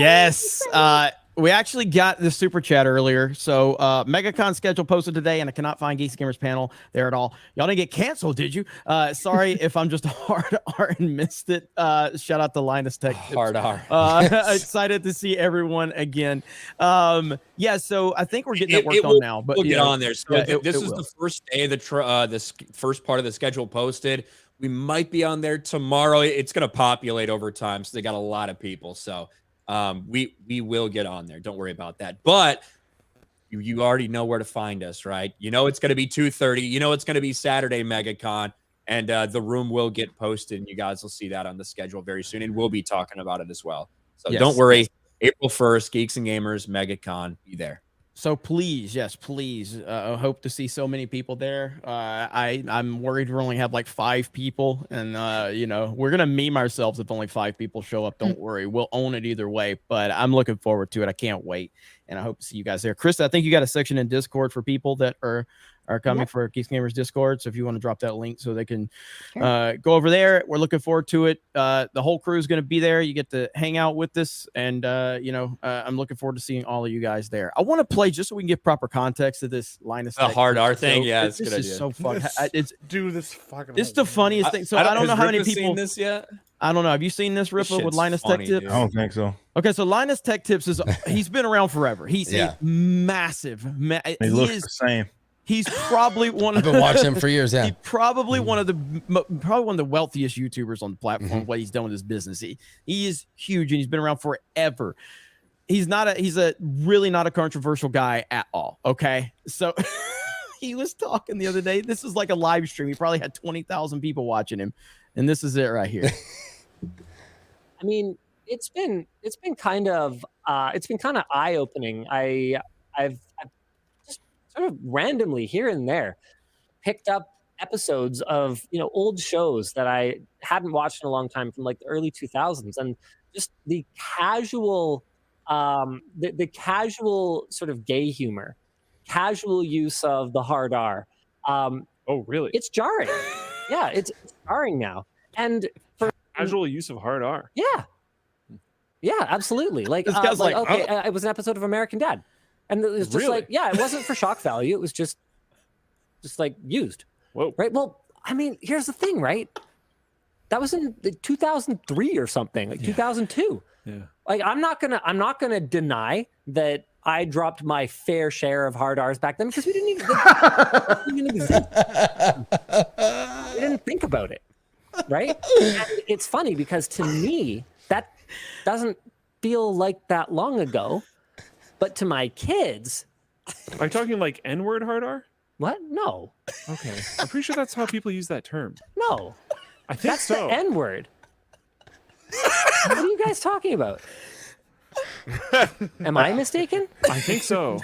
We actually got the super chat earlier. So MegaCon schedule posted today, and I cannot find Geeks Gamers panel there at all. Y'all didn't get canceled, did you? Sorry if I'm just a hard R and missed it. Shout out to Linus Tech. Hard R. Excited to see everyone again. So I think we're getting that worked on now. But we'll get on there. So this is will. the first day of this first part of the schedule posted. We might be on there tomorrow. It's going to populate over time, so they got a lot of people. So we will get on there. Don't worry about that. But you already know where to find us, right? You know it's going to be 2:30. You know it's going to be Saturday MegaCon, and the room will get posted, and you guys will see that on the schedule very soon, and we'll be talking about it as well. So don't worry. April 1st, Geeks and Gamers MegaCon, be there. So please, I hope to see so many people there. I'm worried we only have like 5 people, and we're gonna meme ourselves if only 5 people show up. Don't worry, we'll own it either way. But I'm looking forward to it. I can't wait, and I hope to see you guys there. Chris, I think you got a section in Discord for people that are coming for Geeks Gamers Discord. So if you want to drop that link so they can go over there, we're looking forward to it. The whole crew is going to be there. You get to hang out with us, and I'm looking forward to seeing all of you guys there. I want to play just so we can give proper context to this Linus. The hard R thing, it's a good idea. Is so fun. It's fucking. It's the funniest thing. So I don't know how many people seen this yet. I don't know. Have you seen this, Rippa, with Linus Tech Tips? I don't think so. Okay, so Linus Tech Tips he's been around forever. He's a massive. He looks the same. He's probably one of I've been watching him for years. Yeah, he's probably one of the wealthiest YouTubers on the platform. What he's done with his business, he is huge, and he's been around forever. He's a really not a controversial guy at all. Okay, so he was talking the other day. This is like a live stream. He probably had 20,000 people watching him, and this is it right here. I mean, it's been kind of eye opening. I've just sort of randomly here and there picked up episodes of old shows that I hadn't watched in a long time from like the early 2000s, and just the casual casual sort of gay humor, casual use of the hard R. Oh, really? It's jarring. Yeah, it's jarring now. And for casual use of hard R. Yeah, absolutely. Like, This guy's like, okay, it was an episode of American Dad, and it was just like, it wasn't for shock value. It was just like used. Whoa. Right. Well, I mean, here's the thing, right? That was in 2003 or something, like 2002. Yeah. Like I'm not gonna deny that I dropped my fair share of hard R's back then because we didn't even exist. We didn't think about it, right? And it's funny because to me that doesn't feel like that long ago, but to my kids, are you talking like N-word hard R? What? No. Okay, I'm pretty sure that's how people use that term. No, I think that's so. the N-word. What are you guys talking about? Am I mistaken? I think so.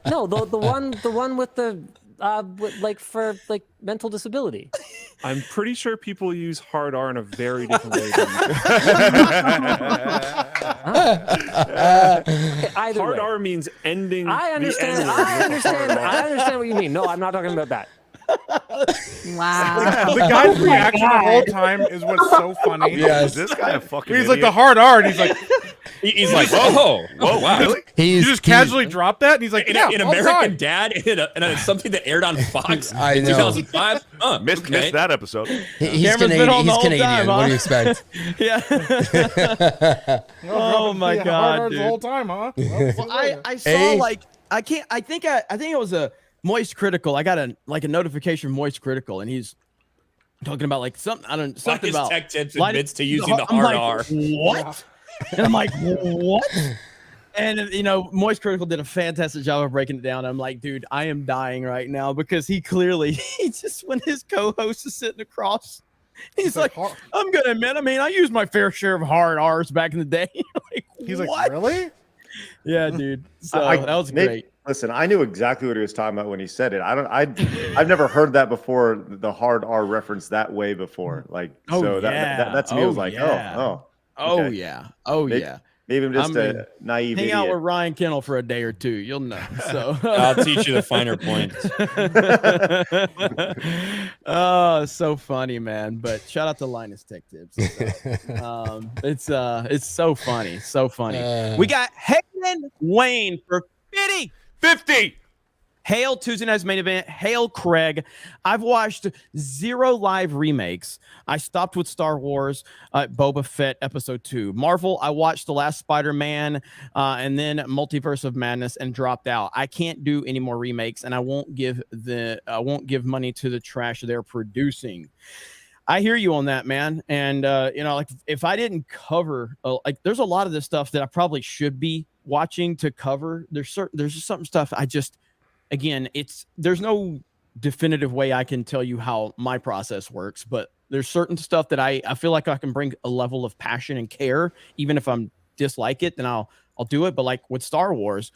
No, the one with the for mental disability. I'm pretty sure people use hard R in a very different way. Either hard way. R means ending. I understand. The N-word I with a understand. hard R. I understand what you mean. No, I'm not talking about that. Wow. The guy's reaction the whole time is what's so funny. Yes. This guy a fucking He's like idiot. the hard R, and he's like, He's like, whoa, wow. Really? you just casually drop that, and he's like, In yeah, American all the time. Dad, in something that aired on Fox I in know. 2005. Missed that episode. He's Cameron's been Canadian. on the He's whole Canadian. time, What do you huh? expect? Yeah. Oh my Yeah, God, hard R's dude. the whole time, huh? Well, I saw Hey. like I think it was a Moist Critical. I got a notification from Moist Critical, and he's talking about like something Blackest about Tech Tips lighting- admits to using the I'm hard like, R. What? And I'm like, what? And Moist Critical did a fantastic job of breaking it down. I'm like, dude, I am dying right now because he just when his co-host is sitting across, he's like, I'm gonna admit, I used my fair share of hard R's back in the day. Like, He's what? like, really? Yeah, dude. So I- that was Nick, great. Listen, I knew exactly what he was talking about when he said it. I've never heard that before. The hard R reference that way before. Like, Oh, so yeah. that to me was like, yeah. oh, Oh okay. yeah. Oh Maybe- yeah. maybe I'm just I mean, a naive Hang idiot. out with Ryan Kennel for a day or two. You'll know. So I'll teach you the finer points. Oh, so funny, man. But shout out to Linus Tech Tips. It's so funny. So funny. We got Hayden Wayne for 50. Hail Tuesday night's main event. Hail Craig. I've watched 0 live remakes. I stopped with Star Wars, Boba Fett Episode 2. Marvel, I watched the last Spider-Man, and then Multiverse of Madness, and dropped out. I can't do any more remakes, and I won't give money to the trash they're producing. I hear you on that, man. And like if I didn't cover, there's a lot of this stuff that I probably should be watching to cover. There's just some stuff I just. Again, there's no definitive way I can tell you how my process works, but there's certain stuff that I feel like I can bring a level of passion and care, even if I'm dislike it, then I'll do it. But like with Star Wars,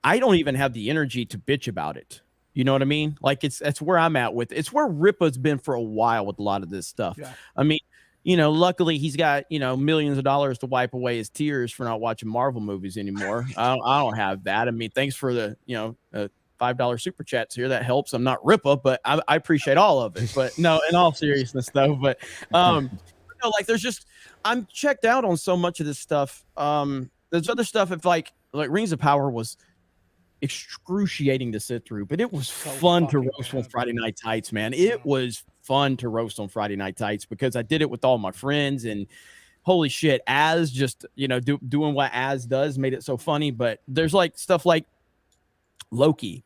I don't even have the energy to bitch about it. You know what I mean? Like that's where I'm at with it. It's where Ripa's been for a while with a lot of this stuff. Yeah. I mean, luckily he's got, millions of dollars to wipe away his tears for not watching Marvel movies anymore. I don't have that. I mean, thanks for the, $5 super chats here. That helps. I'm not Ripa, but I appreciate all of it. But no, in all seriousness though, but there's just, I'm checked out on so much of this stuff. There's other stuff. If like Rings of Power was excruciating to sit through, but it was fun to roast on Friday Night Tights, man. It was fun to roast on Friday Night Tights because I did it with all my friends, and holy shit, Az just, doing what Az does made it so funny. But there's like stuff like Loki.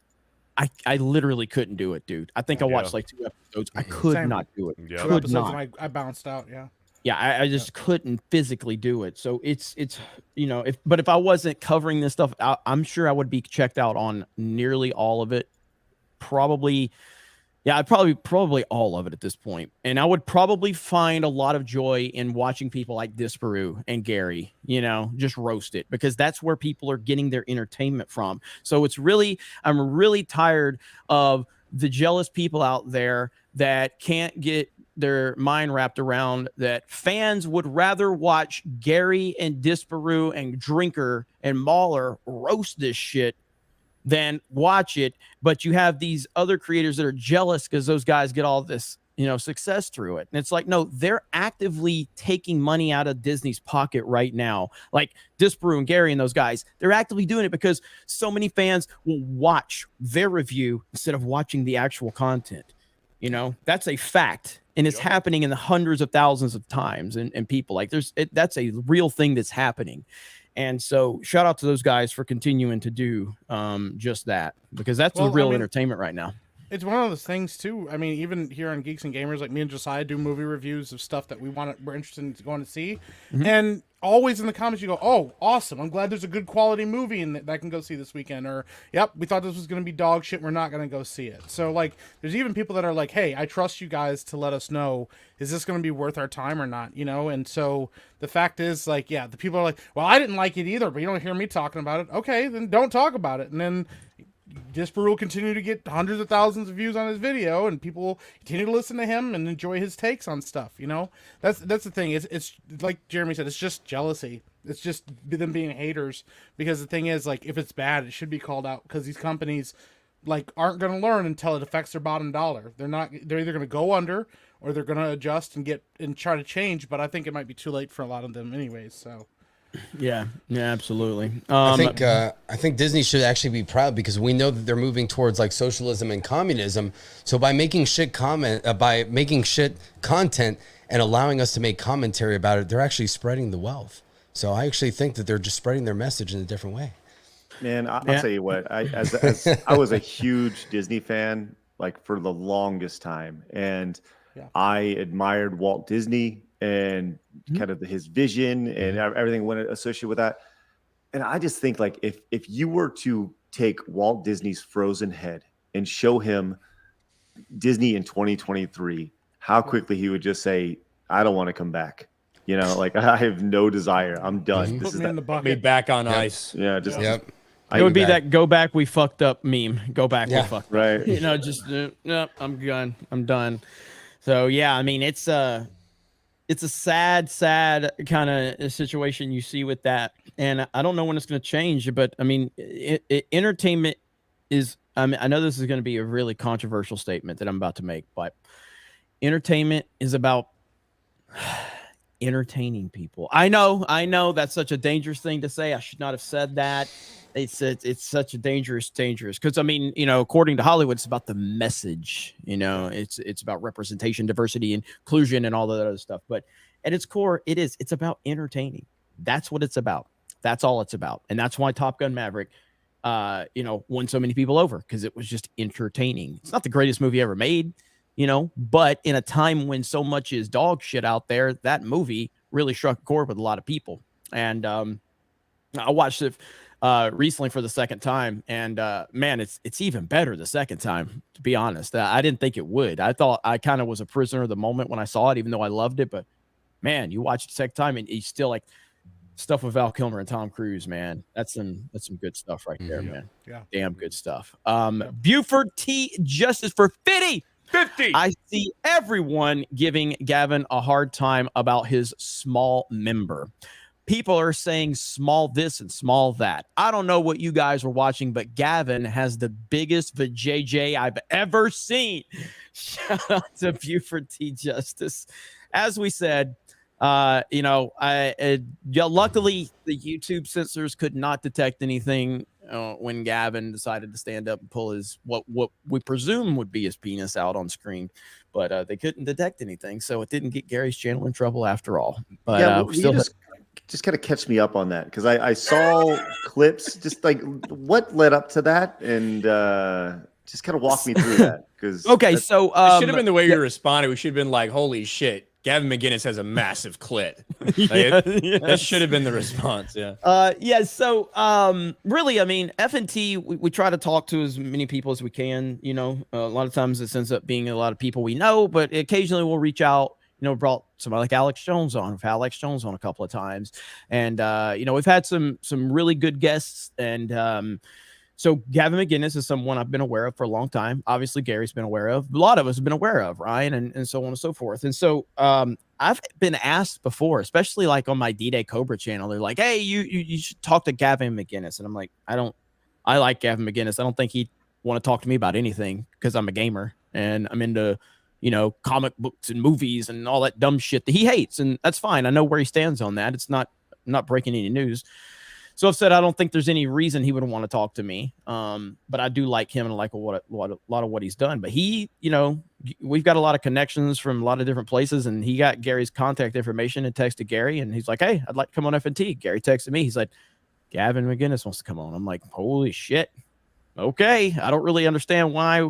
I literally couldn't do it, dude. I think I watched like 2 episodes. I could not do it. Yeah. Could not. I bounced out. Yeah. Yeah, I just couldn't physically do it. So it's if I wasn't covering this stuff, I'm sure I would be checked out on nearly all of it. Probably all of it at this point. And I would probably find a lot of joy in watching people like Disparu and Gary, just roast it, because that's where people are getting their entertainment from. So I'm really tired of the jealous people out there that can't get their mind wrapped around that fans would rather watch Gary and Disparu and Drinker and Mahler roast this shit than watch it. But you have these other creators that are jealous because those guys get all this, success through it. And it's like, no, they're actively taking money out of Disney's pocket right now. Like Disparu and Gary and those guys, they're actively doing it because so many fans will watch their review instead of watching the actual content. That's a fact. and it's happening in the hundreds of thousands of times, and people like that's a real thing that's happening. And so shout out to those guys for continuing to do just that, because that's the real entertainment right now. It's one of those things too. I mean, even here on Geeks and Gamers, like me and Josiah do movie reviews of stuff that we're interested in going to see, and always in the comments you go, "Oh, awesome! I'm glad there's a good quality movie and that I can go see this weekend." Or, "Yep, we thought this was going to be dog shit. We're not going to go see it." So like, there's even people that are like, "Hey, I trust you guys to let us know, is this going to be worth our time or not?" You know. And so the fact is, like, yeah, the people are like, "Well, I didn't like it either, but you don't hear me talking about it." Okay, then don't talk about it, and then Disper will continue to get hundreds of thousands of views on his video, and people will continue to listen to him and enjoy his takes on stuff. You know, that's the thing. It's like Jeremy said, it's just jealousy. It's just them being haters, because the thing is, like, if it's bad, it should be called out, because these companies like aren't going to learn until it affects their bottom dollar. They're either going to go under or they're going to adjust and try to change. But I think it might be too late for a lot of them anyways. So. Yeah, absolutely. I think Disney should actually be proud, because we know that they're moving towards like socialism and communism. So by making shit content and allowing us to make commentary about it, they're actually spreading the wealth. So I actually think that they're just spreading their message in a different way. Man, I'll tell you what. As I was a huge Disney fan, like, for the longest time, and I admired Walt Disney and kind of his vision and everything went associated with that. And I just think, like, if you were to take Walt Disney's frozen head and show him Disney in 2023, how quickly he would just say, "I don't want to come back." You know, like, I have no desire. I'm done. This Put me in the bucket. Me back on ice. Yeah, just it would be that "go back, we fucked up" meme. Go back, we fucked up. Right. You know, just no, I'm done. I'm done. So yeah, I mean, it's a sad kind of situation you see with that, and I don't know when it's going to change. But I mean, entertainment is. I mean, I know this is going to be a really controversial statement that I'm about to make, but entertainment is about entertaining people. I know that's such a dangerous thing to say. I should not have said that. It's such a dangerous, because I mean, you know, according to Hollywood, it's about the message. You know, it's about representation, diversity, inclusion, and all that other stuff. But at its core, it's about entertaining. That's what it's about. That's all it's about. And that's why Top Gun Maverick, won so many people over, because it was just entertaining. It's not the greatest movie ever made, you know, but in a time when so much is dog shit out there, that movie really struck a chord with a lot of people. And I watched it recently for the second time, and man, it's even better the second time, to be honest. I didn't think it would. I thought I kind of was a prisoner of the moment when I saw it, even though I loved it. But man, you watch it the second time and you still like stuff with Val Kilmer and Tom Cruise, man. That's some good stuff right there, man. Yeah. Damn good stuff. Buford T. Justice for 50. I see everyone giving Gavin a hard time about his small member. People are saying small this and small that. I don't know what you guys were watching, but Gavin has the biggest vajayjay I've ever seen. Shout out to Buford T. Justice. As we said, luckily the YouTube censors could not detect anything when Gavin decided to stand up and pull his what we presume would be his penis out on screen, but they couldn't detect anything, so it didn't get Gary's channel in trouble after all. But yeah, just kind of catch me up on that, because I saw clips, just like what led up to that, and just kind of walk me through that. Because it should have been the way we responded. We should have been like, "Holy shit, Gavin McGinnis has a massive clit." That should have been the response. Yeah. So really, I mean, F&T, we try to talk to as many people as we can. You know, a lot of times it ends up being a lot of people we know, but occasionally we'll reach out. You know, brought somebody like Alex Jones on. We've had Alex Jones on a couple of times, and we've had some really good guests. And so Gavin McGinnis is someone I've been aware of for a long time. Obviously, Gary's been aware of. A lot of us have been aware of, Ryan, and so on and so forth. And so I've been asked before, especially like on my D-Day Cobra channel. They're like, "Hey, you should talk to Gavin McGinnis." And I'm like, I like Gavin McGinnis. I don't think he'd want to talk to me about anything, because I'm a gamer and I'm into comic books and movies and all that dumb shit that he hates. And that's fine. I know where he stands on that. It's not breaking any news. So I've said I don't think there's any reason he would want to talk to me. But I do like him and I like a lot of what he's done. But he, you know, we've got a lot of connections from a lot of different places, and he got Gary's contact information and texted Gary, and he's like, "Hey, I'd like to come on FNT." Gary texted me. He's like, "Gavin McGinnis wants to come on." I'm like, "Holy shit. Okay." I don't really understand why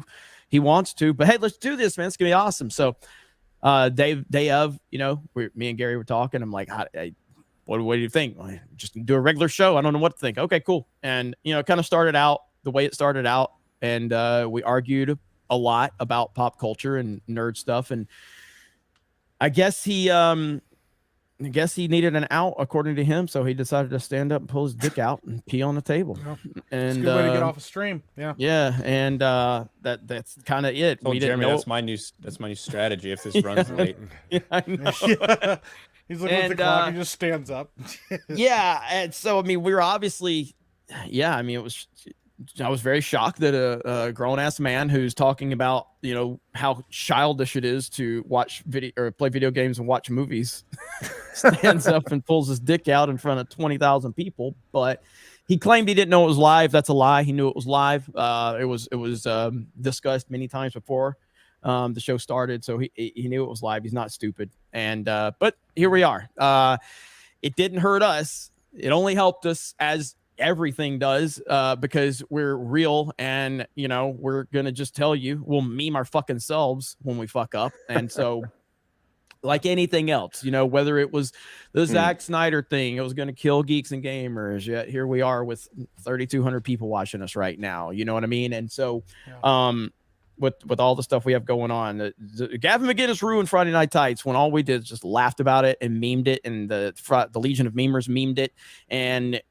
he wants to, but hey, let's do this, man. It's gonna be awesome. So day of, you know, me and Gary were talking. I'm like, what do you think? Just do a regular show. I don't know what to think. Okay, cool. And, you know, it kind of started out the way it started out. And we argued a lot about pop culture and nerd stuff. And I guess he needed an out, according to him. So he decided to stand up and pull his dick out and pee on the table. Yeah. And It's a good way to get off a stream. Yeah. Yeah. And that's kind of it. Oh, We Jeremy, didn't know. that's my new strategy if this runs late. Yeah, I know. Yeah. He's looking at the clock. He just stands up. Yeah. And so, I mean, we were obviously, I mean, I was very shocked that a grown ass man who's talking about, you know, how childish it is to watch video or play video games and watch movies stands up and pulls his dick out in front of 20,000 people. But he claimed he didn't know it was live. That's a lie. He knew it was live. It was discussed many times before the show started. So he knew it was live. He's not stupid. And but here we are. It didn't hurt us. It only helped us, as everything does, because we're real, and you know, we're gonna just tell you, we'll meme our fucking selves when we fuck up. And so like anything else, you know, whether it was the Zack Snyder thing, it was gonna kill Geeks and Gamers, yet here we are with 3,200 people watching us right now, you know what I mean? And so with all the stuff we have going on, Gavin McGinnis ruined Friday Night Tights when all we did is just laughed about it and memed it, and the Legion of Memers memed it. And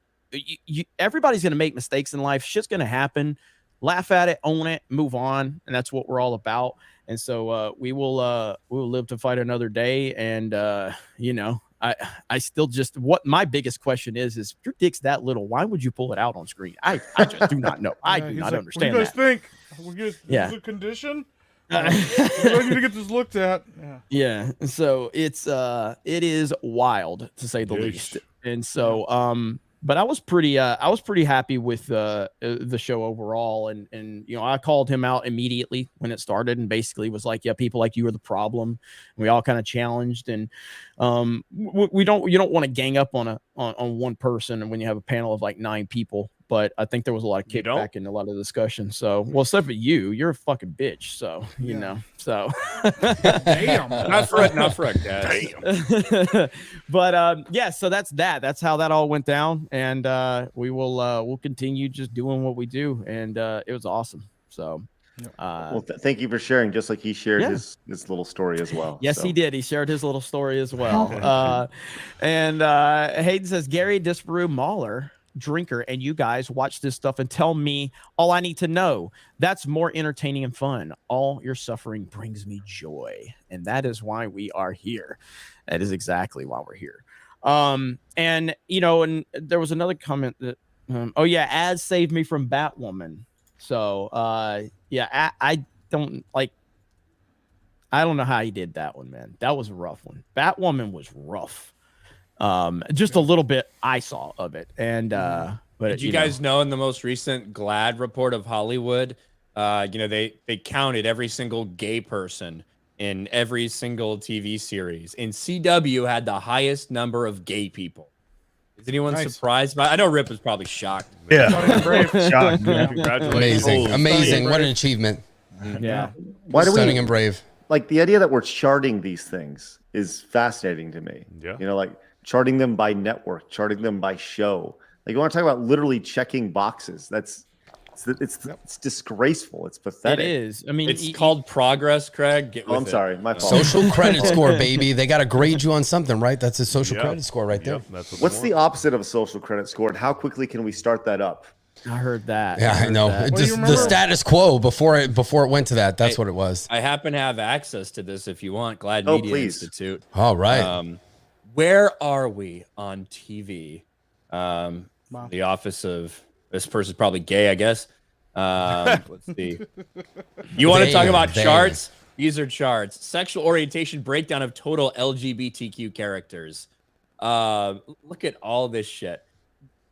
everybody's going to make mistakes in life. Shit's going to happen. Laugh at it, own it, move on. And that's what we're all about. And so we will live to fight another day. And, you know, I still just, what my biggest question is if your dick's that little, why would you pull it out on screen? I just do not know. I do not understand that. What do you guys think? Yeah. Is it a condition? I need to get this looked at. Yeah. So it is wild, to say the least. And so, but I was pretty happy with the show overall, and you know, I called him out immediately when it started, and basically was like, yeah, people like you are the problem. And we all kind of challenged, and you don't want to gang up on one person, and when you have a panel of like 9 people. But I think there was a lot of kickback and a lot of discussion. So, well, except for you're a fucking bitch. So, you know, so. Damn. Not for it, guys. Damn. But, yeah, so that's how that all went down. And we'll continue just doing what we do. And it was awesome. So. Well, thank you for sharing. Just like he shared his little story as well. Yes, he did. He shared his little story as well. And Hayden says, Gary Disparu Mahler drinker, and you guys watch this stuff and tell me all I need to know. That's more entertaining and fun. All your suffering brings me joy, and that is why we are here. That is exactly why we're here. And you know, and there was another comment that ads saved me from Batwoman. So I don't know how he did that one, man. That was a rough one. Batwoman was rough. Just a little bit I saw of it. And but did you guys know in the most recent GLAAD report of Hollywood, you know, they counted every single gay person in every single TV series, and CW had the highest number of gay people. Is anyone surprised by? I know Rip was probably shocked. Yeah. Shocked, man. Congratulations. Amazing. What an achievement. Yeah. Why do Stunning and brave. Like the idea that we're charting these things is fascinating to me. Yeah. You know, like charting them by network, charting them by show. Like you want to talk about literally checking boxes. It's disgraceful. It's pathetic. It is. I mean, it's called progress, Craig. I'm sorry, my fault. Social credit score, baby. They got to grade you on something, right? That's a social credit score right there. That's What's the opposite of a social credit score, and how quickly can we start that up? I heard that. Yeah, I know. Just the status quo before it went to that. That's what it was. I happen to have access to this if you want. GLAAD Media Institute. All right. Where are we on TV? The office of this person's probably gay, I guess. Let's see. You want to talk about charts? These are charts. Sexual orientation breakdown of total LGBTQ characters. Look at all this shit.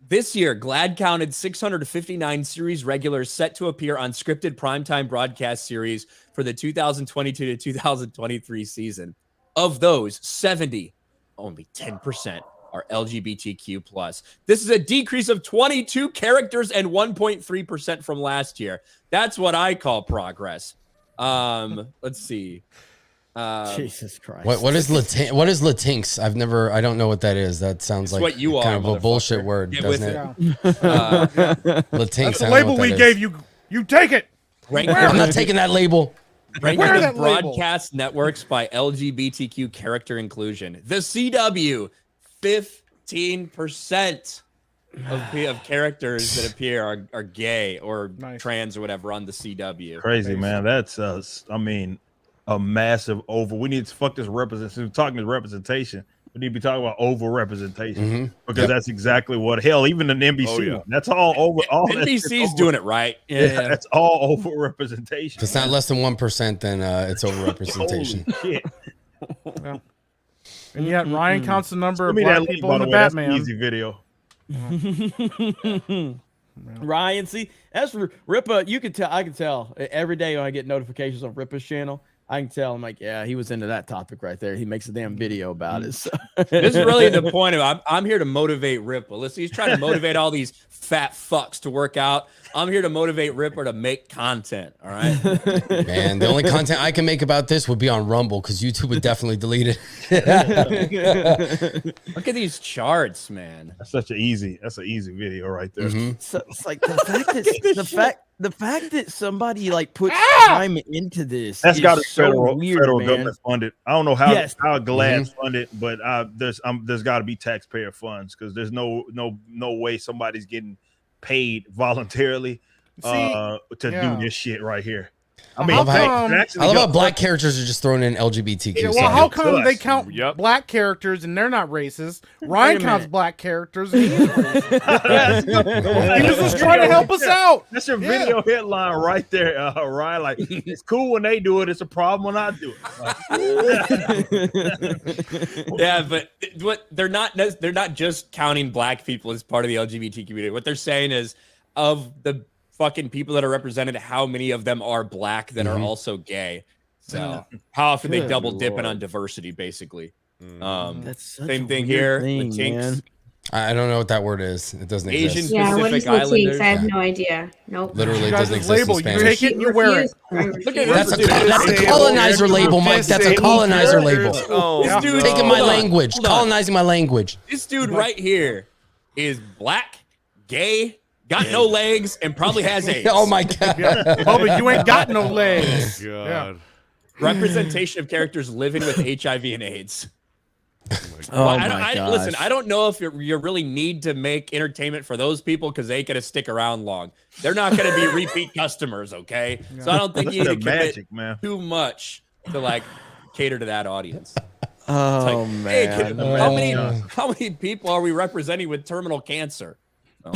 This year, GLAAD counted 659 series regulars set to appear on scripted primetime broadcast series for the 2022 to 2023 season. Of those, 70, only 10% are LGBTQ+. This is a decrease of 22 characters and 1.3% from last year. That's what I call progress. Let's see. Jesus Christ. What is Latinx? I don't know what that is. That sounds like what you kind are, of a bullshit word, Get doesn't it? That's Latinx. I the don't know label what we that gave is. you. You take it. I'm not taking that label. Ranking Wear the that label. broadcast networks by LGBTQ character inclusion. The CW, 15% of characters that appear are gay or trans or whatever on the CW. Crazy, man. That's a massive we need to fuck this representation. We're talking this representation. We need to be talking about over representation because that's exactly what hell, even in NBC, that's all over. All NBC's doing it right. Yeah, that's all over representation. If it's not less than 1%, then it's over representation. Shit. Yeah. And yet Ryan counts the number of Give me that black link, people by in the the way. That's an Batman. easy video. Ryan, see, that's for Ripa. You can tell. I can tell every day when I get notifications on Ripa's channel. I can tell. I'm like, yeah, he was into that topic right there. He makes a damn video about it. So. This is really the point of I'm here to motivate Ripper. Listen, he's trying to motivate all these fat fucks to work out. I'm here to motivate Ripper to make content. All right, man. The only content I can make about this would be on Rumble because YouTube would definitely delete it. Look at these charts, man. That's an easy video right there. So it's like the fact that somebody like puts time into this. That's got to be so federal weird, man. government funded. I don't know how GLAAD Mm-hmm. funded, but there's got to be taxpayer funds because there's no way somebody's getting paid voluntarily to do this shit right here. I mean, I love how black characters are just thrown in LGBTQ. Yeah, well, how come they count black characters and they're not racist? Ryan counts black characters and he's racist. He was just trying to help us out. That's your video headline right there, Ryan. Like, it's cool when they do it. It's a problem when I do it. Yeah, but what they're not just counting black people as part of the LGBT community. What they're saying is of the fucking people that are represented, how many of them are black that are also gay? So how often they double dipping on diversity, basically. That's such same a thing weird here. thing, Latinx. man. I don't know what that word is. It doesn't Asian exist. Yeah, what is Pacific Islanders. Latinx? I have no idea. Nope. Literally, it doesn't exist label. in Spanish. You take it and you wear it. That's a colonizer label, Mike. That's a colonizer label. This dude, Taking my hold on, language, hold on. colonizing my language. This dude right here is black, gay, got no legs, and probably has AIDS. Oh my god! Oh, but you ain't got no legs. God. Representation of characters living with HIV and AIDS. Oh Well, my gosh. listen, I don't know if you really need to make entertainment for those people because they ain't gonna stick around long. They're not gonna be repeat customers, okay? So I don't think you need to commit magic, man. too much to like cater to that audience. Oh Like, hey, man. how many people are we representing with terminal cancer? So,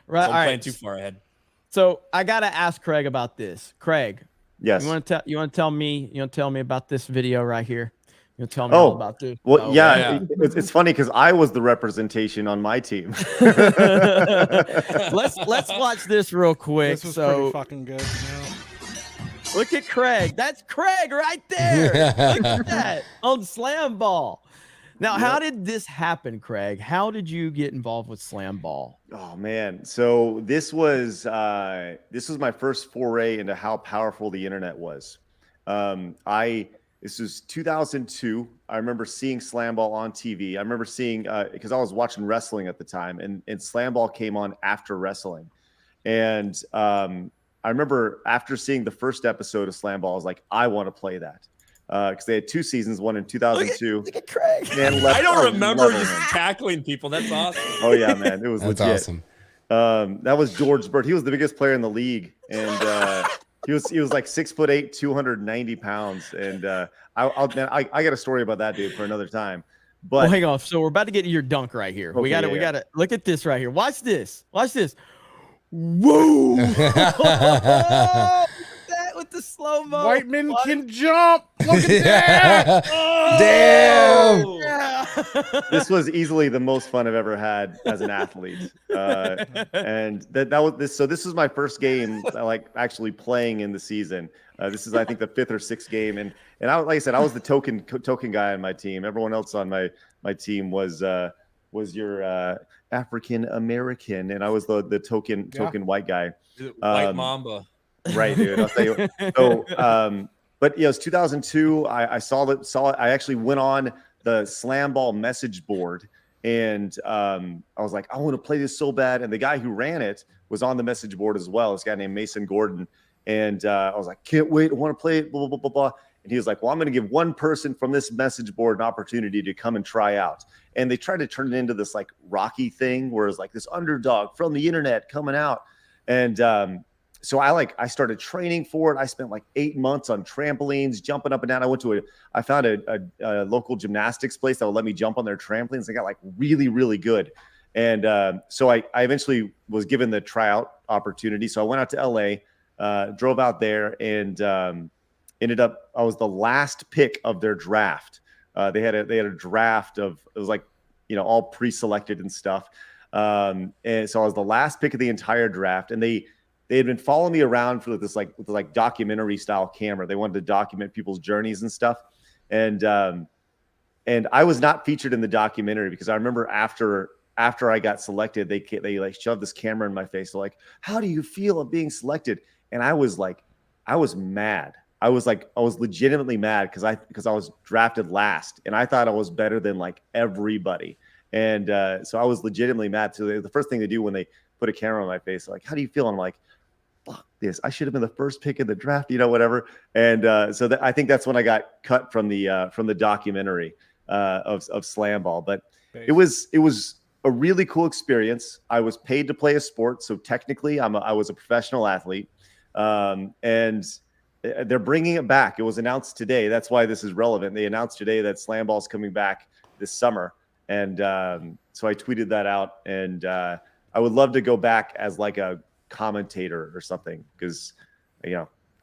Right. I'm All playing right. too far ahead. So I gotta ask Craig about this. Craig, Yes. you want to tell me about this video right here? You want to tell me all about this? Well, Oh, yeah. It's funny because I was the representation on my team. let's watch this real quick. This was So pretty fucking good. look at Craig. That's Craig right there. Look at that on SlamBall. Now, how did this happen, Craig? How did you get involved with SlamBall? Oh man, so this was my first foray into how powerful the internet was. This was 2002. I remember seeing SlamBall on TV. I remember seeing because I was watching wrestling at the time, and SlamBall came on after wrestling, and I remember after seeing the first episode of SlamBall, I was like, I want to play that. Because they had 2 seasons, one in 2002. Look at Craig. And I don't remember love it, just man. tackling people. That's awesome. Oh yeah, man, it was That's legit. awesome. That was George Bird. He was the biggest player in the league, and he was like 6'8", 290 pounds. And I got a story about that dude for another time. But Well, hang on. So we're about to get to your dunk right here. we Okay, gotta look at this right here. Watch this. Watch this. Whoa! That with the slow mo. White men can jump. Look at that. Damn. Yeah. This was easily the most fun I've ever had as an athlete, and that was this. So this was my first game, like actually playing in the season. This is, I think, the 5th or 6th game, and I, like I said, I was the token guy on my team. Everyone else on my team was your African American, and I was the token white guy. White Mamba. Right, dude. I'll tell you. So, but yeah, it was 2002. I saw it. I actually went on the SlamBall message board, and I was like, I want to play this so bad. And the guy who ran it was on the message board as well. This guy named Mason Gordon. And I was like, can't wait. I want to play it. Blah blah blah blah. And he was like, well, I'm going to give one person from this message board an opportunity to come and try out. And they tried to turn it into this like Rocky thing, where it's like this underdog from the internet coming out. And so I started training for it. I spent like 8 months on trampolines, jumping up and down. I found a local gymnastics place that would let me jump on their trampolines. They got like really, really good. And so I eventually was given the tryout opportunity. So I went out to LA, drove out there, and ended up, I was the last pick of their draft. They had a draft of, it was like, all pre-selected and stuff. And so I was the last pick of the entire draft, and they had been following me around for this like documentary style camera. They wanted to document people's journeys and stuff. And I was not featured in the documentary because I remember after I got selected, they like shoved this camera in my face. They're like, how do you feel of being selected? And I was mad. I was legitimately mad because I was drafted last, and I thought I was better than like everybody. And so I was legitimately mad. So the first thing they do when they put a camera on my face, they're like, how do you feel? I'm like, fuck this. I should have been the first pick in the draft, whatever. And so I think that's when I got cut from the documentary of SlamBall. But it was a really cool experience. I was paid to play a sport, so technically I was a professional athlete. And they're bringing it back. It was announced today. That's why this is relevant. They announced today that SlamBall is coming back this summer. And so I tweeted that out, and I would love to go back as like a commentator or something, because I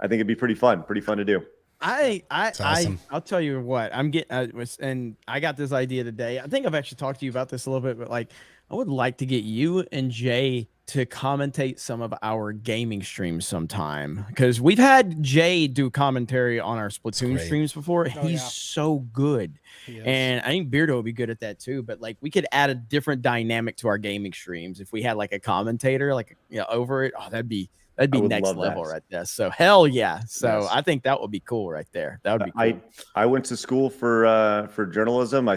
think it'd be pretty fun to do. Awesome. I'll tell you what, and I got this idea today. I think I've actually talked to you about this a little bit, but like, I would like to get you and Jay to commentate some of our gaming streams sometime, because we've had Jay do commentary on our Splatoon streams before. He's so good, and I think Beardo would be good at that too. But like, we could add a different dynamic to our gaming streams if we had like a commentator, like over it. Oh, that'd be next level right there. So hell yeah. So yes. I think that would be cool right there. That would be cool. I went to school for journalism.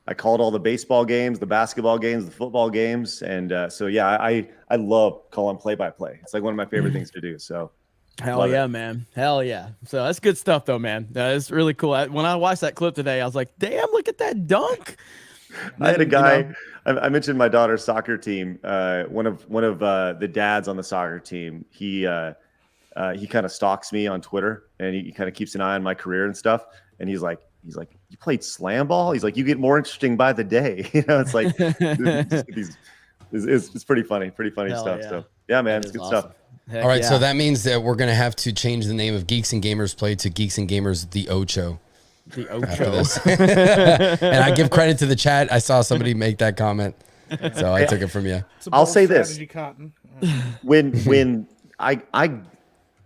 I called all the baseball games, the basketball games, the football games. And so, yeah, I love calling play-by-play. It's like one of my favorite things to do. So hell yeah, man. Hell yeah. So that's good stuff though, man. That's really cool. When I watched that clip today, I was like, damn, look at that dunk. I had a guy, I mentioned my daughter's soccer team. One of the dads on the soccer team, he kind of stalks me on Twitter, and he kind of keeps an eye on my career and stuff. And he's like, you played SlamBall? He's like, you get more interesting by the day. It's like, it's pretty funny Hell stuff. Yeah. So yeah, man, it's good stuff. All right, so that means that we're gonna have to change the name of Geeks and Gamers Play to Geeks and Gamers The Ocho. The Ocho. And I give credit to the chat. I saw somebody make that comment, so I took it from you. I'll say this: Cotton. when I'm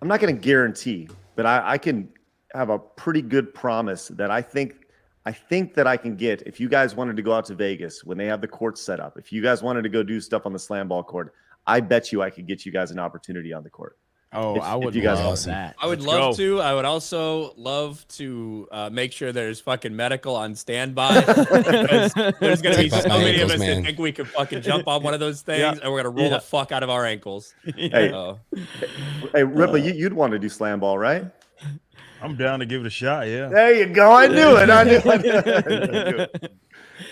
not going to guarantee, but I can have a pretty good promise that I think that I can get. If you guys wanted to go out to Vegas when they have the courts set up, if you guys wanted to go do stuff on the SlamBall court, I bet you I could get you guys an opportunity on the court. Oh, I would love that. I would love to. I would also love to make sure there's fucking medical on standby. There's going to be so many of us that think we can fucking jump on one of those things, and we're going to roll the fuck out of our ankles. Hey, Ripley, you'd want to do SlamBall, right? I'm down to give it a shot. Yeah. There you go. I knew it.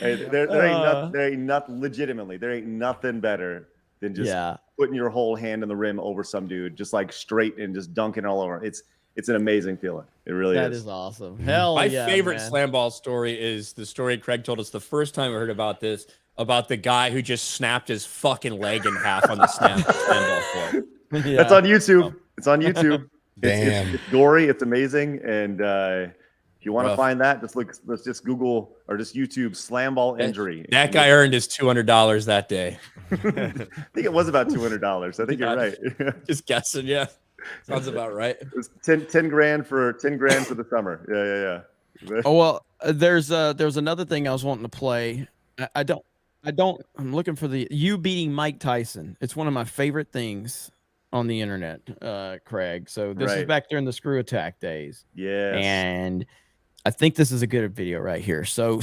Hey, there ain't nothing. Legitimately, there ain't nothing better than just putting your whole hand in the rim over some dude, just like straight and just dunking all over. It's an amazing feeling. It really is. That is awesome. Hell My yeah, favorite man. SlamBall story is the story Craig told us the first time we heard about this, about the guy who just snapped his fucking leg in half on the SlamBall court. That's on YouTube. It's on YouTube. It's gory. It's amazing. And if you want to find that, let's just Google or just YouTube SlamBall injury. That guy earned his $200 that day. I think it was about $200. I think you're right. Just guessing. Yeah. Sounds about right. It was 10 grand for the summer. Yeah. Oh well, there's another thing I was wanting to play. I'm looking for you beating Mike Tyson. It's one of my favorite things on the internet, Craig. So this is back during the Screw Attack days. Yeah. And I think this is a good video right here. So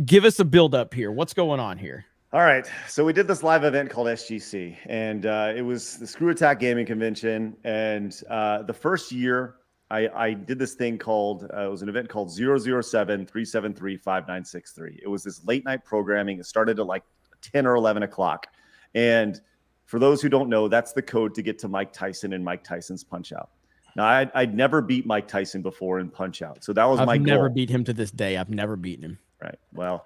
give us a build up here. What's going on here? All right. So we did this live event called SGC, and it was the Screw Attack Gaming Convention. And the first year I did this thing called, it was an event called 007-373-5963. It was this late night programming. It started at like 10 or 11 o'clock. And for those who don't know, that's the code to get to Mike Tyson and Mike Tyson's Punch Out. Now, I'd never beat Mike Tyson before in Punch Out. So that was my goal. I've never beat him to this day. I've never beaten him. Right. Well,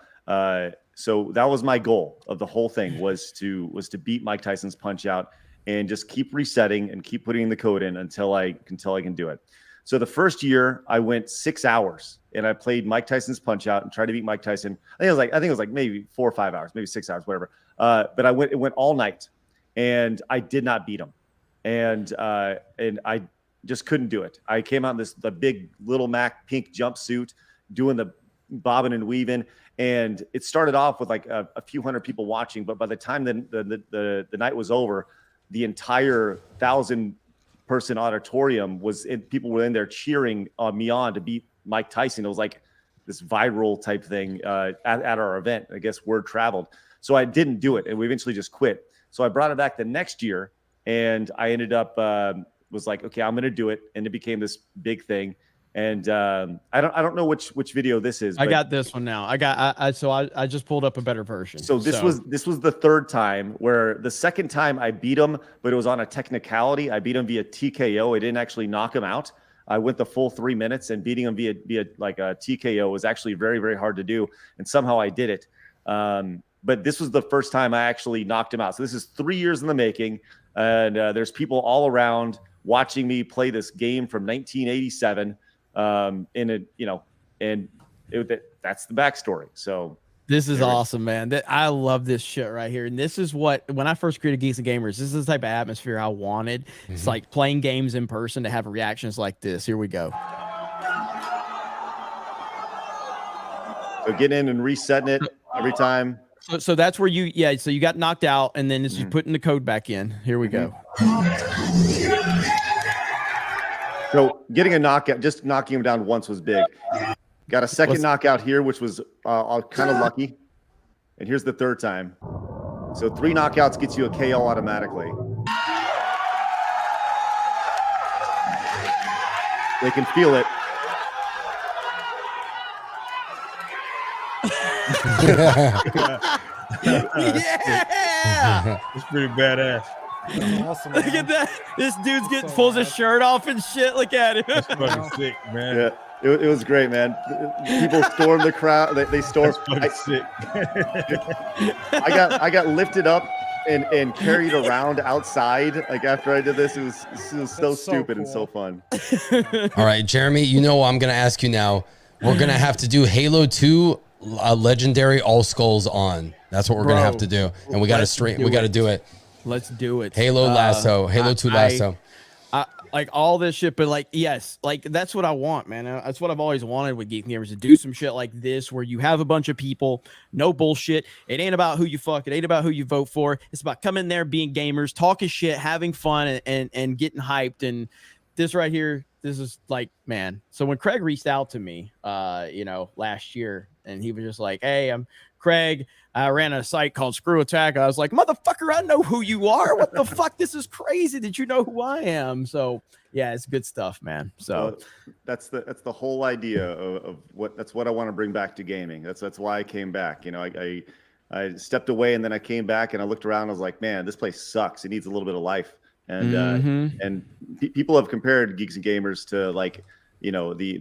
so that was my goal of the whole thing was to beat Mike Tyson's Punch Out and just keep resetting and keep putting the code in until I can do it. So the first year I went 6 hours and I played Mike Tyson's Punch Out and tried to beat Mike Tyson. I think it was like maybe 4 or 5 hours, maybe 6 hours, whatever. But it went all night and I did not beat him. And I just couldn't do it. I came out in the big Little Mac pink jumpsuit doing the bobbing and weaving. And it started off with like a few hundred people watching. But by the time the night was over, the entire 1,000-person auditorium people were in there cheering me on to beat Mike Tyson. It was like this viral type thing at our event. I guess word traveled. So I didn't do it. And we eventually just quit. So I brought it back the next year and I ended up was like, okay, I'm going to do it. And it became this big thing. And I don't know which video this is. I got this one now. I just pulled up a better version. So this was the third time, where the second time I beat him, but it was on a technicality. I beat him via TKO. I didn't actually knock him out. I went the full 3 minutes, and beating him via like a TKO was actually very, very hard to do. And somehow I did it. But this was the first time I actually knocked him out. So this is 3 years in the making. And there's people all around watching me play this game from 1987. That's the backstory. So this is awesome, man. I love this shit right here. And this is when I first created Geeks and Gamers, this is the type of atmosphere I wanted. Mm-hmm. It's like playing games in person to have reactions like this. Here we go. So getting in and resetting it every time. So that's where so you got knocked out, and then you putting the code back in. Here we go. So getting a knockout, just knocking him down once was big. Got a second knockout here, which was kind of lucky. And here's the third time. So 3 knockouts gets you a KO automatically. They can feel it. Yeah! It's pretty badass. Awesome, Look at that. This dude's pulls his shirt off and shit. Look at him. That's fucking sick, man. Yeah, it was great, man. People stormed the crowd. They stormed. Sick. I got lifted up and carried around outside. Like after I did this, it was so stupid and so fun. All right, Jeremy, I'm going to ask you now. We're going to have to do Halo 2 legendary all skulls on. That's what we're going to have to do. And we got to do it. Let's do it. Halo Lasso, Halo 2 Lasso. I like all this shit, but like, yes, like that's what I want, man. That's what I've always wanted with Geeks Gamers, to do some shit like this where you have a bunch of people, no bullshit. It ain't about who you fuck. It ain't about who you vote for. It's about coming there, being gamers, talking shit, having fun, and getting hyped. And this right here, this is like, man. So when Craig reached out to me, last year, and he was just like, hey, I'm Craig. I ran a site called Screw Attack. I was like, motherfucker, I know who you are. What the fuck? This is crazy. Did you know who I am? So yeah, it's good stuff, man. So that's the whole idea of what I want to bring back to gaming. That's why I came back. I stepped away and then I came back and I looked around. I was like, man, this place sucks. It needs a little bit of life. And people have compared Geeks and Gamers to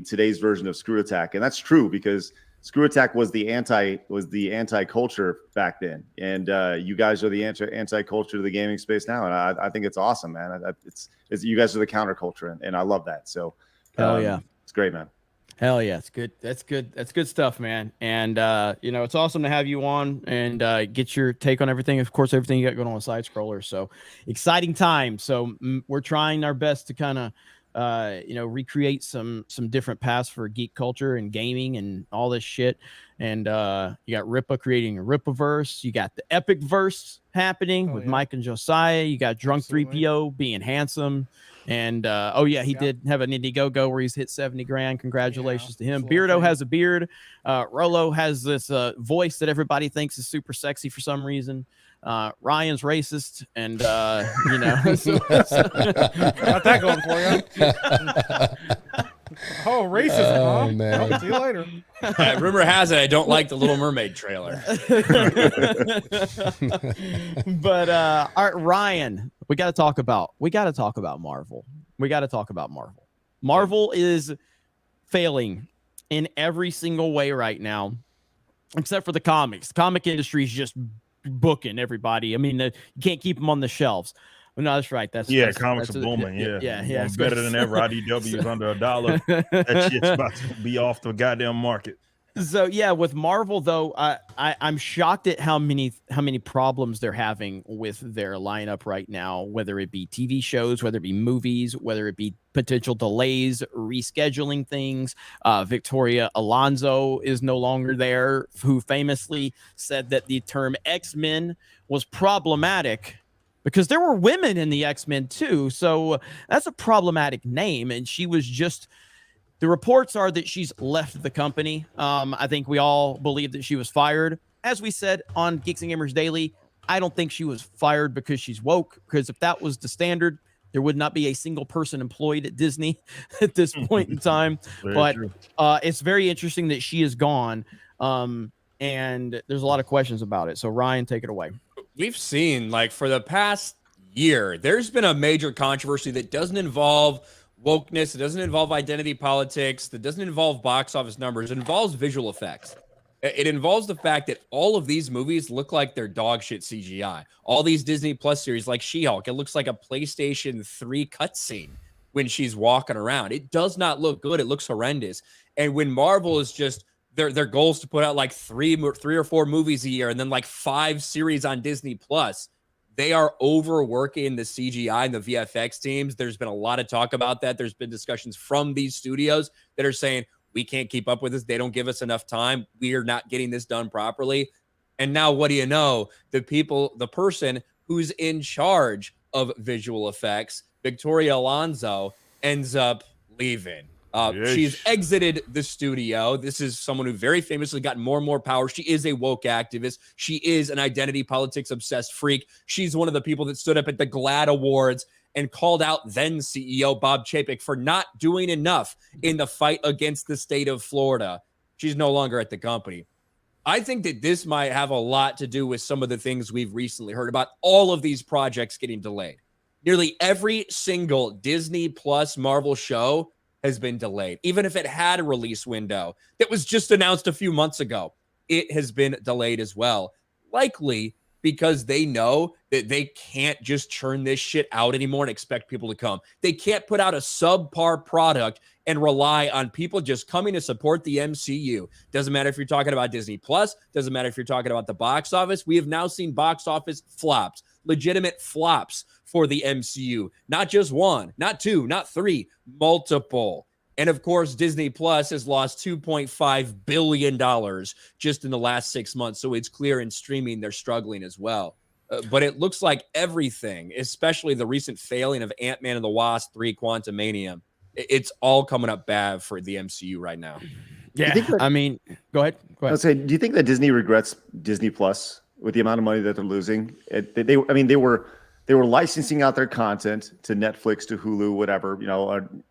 today's version of Screw Attack, and that's true because Screw Attack was the anti culture back then, and you guys are the anti culture to the gaming space now, and I think it's awesome, man. It's you guys are the counterculture, and I love that. So, hell yeah, it's great, man. Hell yeah, it's good. That's good. That's good stuff, man. And you know, it's awesome to have you on and get your take on everything. Of course, everything you got going on with Side Scroller. So exciting time. So we're trying our best to kind of you know, recreate some different paths for geek culture and gaming and all this shit. And you got Ripa creating a Ripaverse. You got the Epic Verse happening with Mike and Josiah. You got Drunk 3PO being handsome. And oh yeah, he did have an Indiegogo where he's hit 70 grand. Congratulations to him. Beardo has a beard. Rolo has this voice that everybody thinks is super sexy for some reason. Ryan's racist, and you know, got that going for you. Oh, racism, huh? Man. Oh, see you later. Rumor has it I don't like the Little Mermaid trailer. But all right, Ryan, we got to talk about Marvel. Marvel is failing in every single way right now, except for the comics. The comic industry is just booking everybody. I mean, you can't keep them on the shelves. No, that's right. Comics are booming. Yeah. It's better than ever. IDW is under $1. That shit's about to be off the goddamn market. So yeah, with Marvel though, I'm shocked at how many problems they're having with their lineup right now. Whether it be TV shows, whether it be movies, whether it be potential delays, rescheduling things. Victoria Alonso is no longer there, who famously said that the term X-Men was problematic because there were women in the X-Men too. So that's a problematic name. And she was just, the reports are that she's left the company. I think we all believe that she was fired. As we said on Geeks and Gamers Daily, I don't think she was fired because she's woke, because if that was the standard, there would not be a single person employed at Disney at this point in time. But it's very interesting that she is gone. And there's a lot of questions about it. So Ryan, take it away. We've seen, like, for the past year, there's been a major controversy that doesn't involve wokeness, it doesn't involve identity politics, that doesn't involve box office numbers, it involves visual effects. It involves the fact that all of these movies look like they're dog shit CGI. All these Disney Plus series like She-Hulk, it looks like a PlayStation 3 cutscene when she's walking around. It does not look good. It looks horrendous. And when Marvel is just, their goal is to put out like three or four movies a year and then like 5 series on Disney Plus, they are overworking the CGI and the VFX teams. There's been a lot of talk about that. There's been discussions from these studios that are saying, we can't keep up with this. They don't give us enough time. We are not getting this done properly. And now what do you know? The person who's in charge of visual effects, Victoria Alonso, ends up leaving. She's exited the studio. This is someone who very famously got more and more power. She is a woke activist. She is an identity politics obsessed freak. She's one of the people that stood up at the GLAAD Awards and called out then CEO Bob Chapek for not doing enough in the fight against the state of Florida. She's no longer at the company. I think that this might have a lot to do with some of the things we've recently heard about all of these projects getting delayed. Nearly every single Disney Plus Marvel show has been delayed. Even if it had a release window that was just announced a few months ago, it has been delayed as well. Likely because they know that they can't just churn this shit out anymore and expect people to come. They can't put out a subpar product and rely on people just coming to support the MCU. Doesn't matter if you're talking about Disney Plus, doesn't matter if you're talking about the box office. We have now seen box office flops, legitimate flops for the MCU. Not just one, not two, not three, multiple. And of course, Disney Plus has lost $2.5 billion just in the last 6 months. So it's clear in streaming they're struggling as well. But it looks like everything, especially the recent failing of Ant-Man and the Wasp 3 Quantumania, it's all coming up bad for the MCU right now. Yeah, I mean, go ahead. Let's say, do you think that Disney regrets Disney Plus with the amount of money that they're losing? They were licensing out their content to Netflix, to Hulu,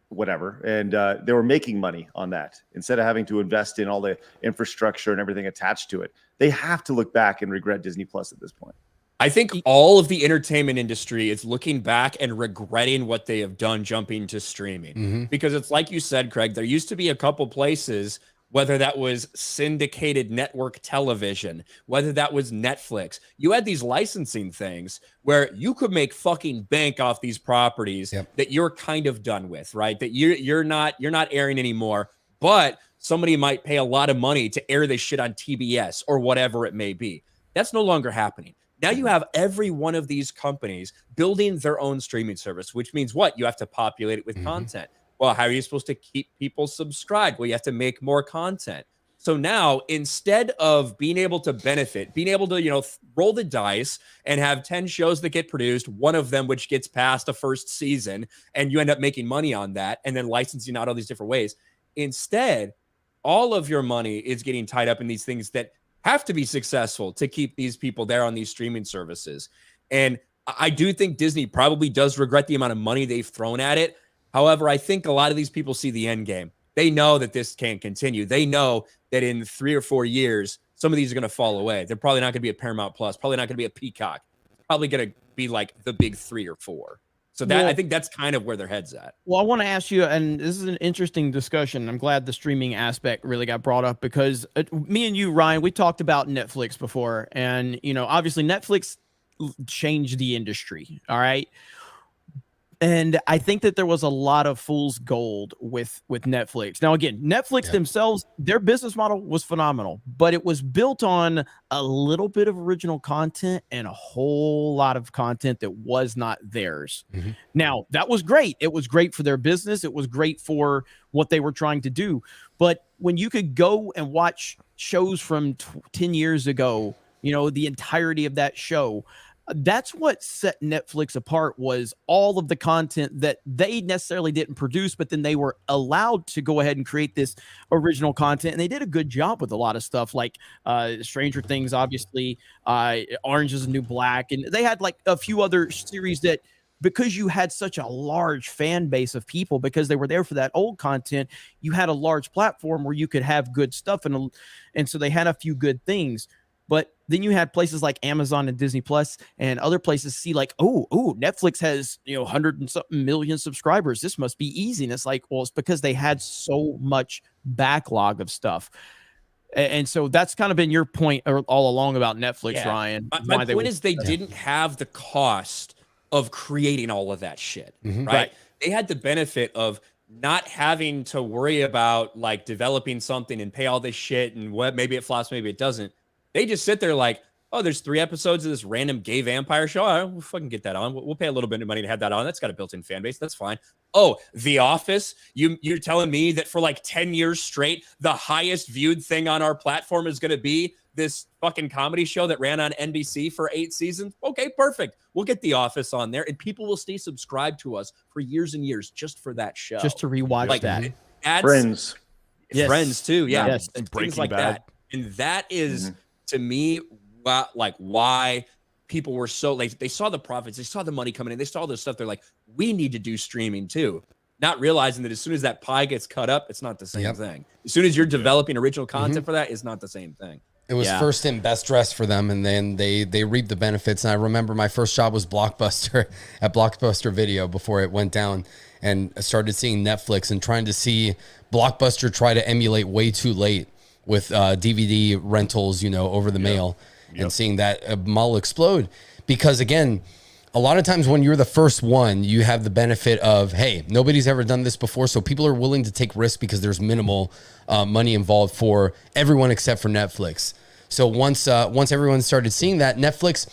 whatever, and they were making money on that instead of having to invest in all the infrastructure and everything attached to it. They have to look back and regret Disney Plus at this point. I think all of the entertainment industry is looking back and regretting what they have done jumping to streaming. Because it's like you said, Craig, there used to be a couple places whether that was syndicated network television, whether that was Netflix. You had these licensing things where you could make fucking bank off these properties that you're kind of done with, right? That you're not airing anymore, but somebody might pay a lot of money to air this shit on TBS or whatever it may be. That's no longer happening. Now you have every one of these companies building their own streaming service, which means what? You have to populate it with content. Well, how are you supposed to keep people subscribed? Well, you have to make more content. So now, instead of being able to benefit, being able to, roll the dice and have 10 shows that get produced, one of them which gets past a first season, and you end up making money on that, and then licensing out all these different ways. Instead, all of your money is getting tied up in these things that have to be successful to keep these people there on these streaming services. And I do think Disney probably does regret the amount of money they've thrown at it. However, I think a lot of these people see the end game. They know that this can't continue. They know that in 3 or 4 years, some of these are going to fall away. They're probably not going to be at Paramount Plus, probably not going to be at Peacock. Probably going to be like the big 3 or 4. So I think that's kind of where their head's at. Well, I want to ask you, and this is an interesting discussion. I'm glad the streaming aspect really got brought up because me and you, Ryan, we talked about Netflix before. And, obviously Netflix changed the industry. All right. And I think that there was a lot of fool's gold with Netflix. Now, again, Netflix themselves, their business model was phenomenal, but it was built on a little bit of original content and a whole lot of content that was not theirs. Now, that was great. It was great for their business. It was great for what they were trying to do. But when you could go and watch shows from 10 years ago, the entirety of that show, that's what set Netflix apart, was all of the content that they necessarily didn't produce, but then they were allowed to go ahead and create this original content. And they did a good job with a lot of stuff like Stranger Things, obviously, Orange is the New Black. And they had like a few other series that, because you had such a large fan base of people, because they were there for that old content, you had a large platform where you could have good stuff. And so they had a few good things. But then you had places like Amazon and Disney Plus and other places see like, oh, Netflix has 100 and something million subscribers. This must be easy. And it's like, well, it's because they had so much backlog of stuff. And so that's kind of been your point all along about Netflix, Ryan. My point is they didn't have the cost of creating all of that shit, right? They had the benefit of not having to worry about like developing something and pay all this shit and what, maybe it flops, maybe it doesn't. They just sit there like, oh, there's 3 episodes of this random gay vampire show. All right, we'll fucking get that on. We'll pay a little bit of money to have that on. That's got a built-in fan base. That's fine. Oh, The Office. You're telling me that for like 10 years straight, the highest viewed thing on our platform is going to be this fucking comedy show that ran on NBC for 8 seasons? Okay, perfect. We'll get The Office on there, and people will stay subscribed to us for years and years just for that show. Just to rewatch that. Friends. Friends too. Yeah. Yes. And Breaking things like Bad. that. And that is... to me, like why people were so like, they saw the profits, they saw the money coming in, they saw all this stuff. They're like, we need to do streaming too. Not realizing that as soon as that pie gets cut up, it's not the same thing. As soon as you're developing original content for that, it's not the same thing. It was first in, best dressed for them, and then they reaped the benefits. And I remember my first job was Blockbuster at Blockbuster Video before it went down, and I started seeing Netflix and trying to see Blockbuster try to emulate way too late with DVD rentals, over the mail, and seeing that model explode. Because again, a lot of times when you're the first one, you have the benefit of, hey, nobody's ever done this before, so people are willing to take risks because there's minimal money involved for everyone except for Netflix. So once everyone started seeing that, Netflix,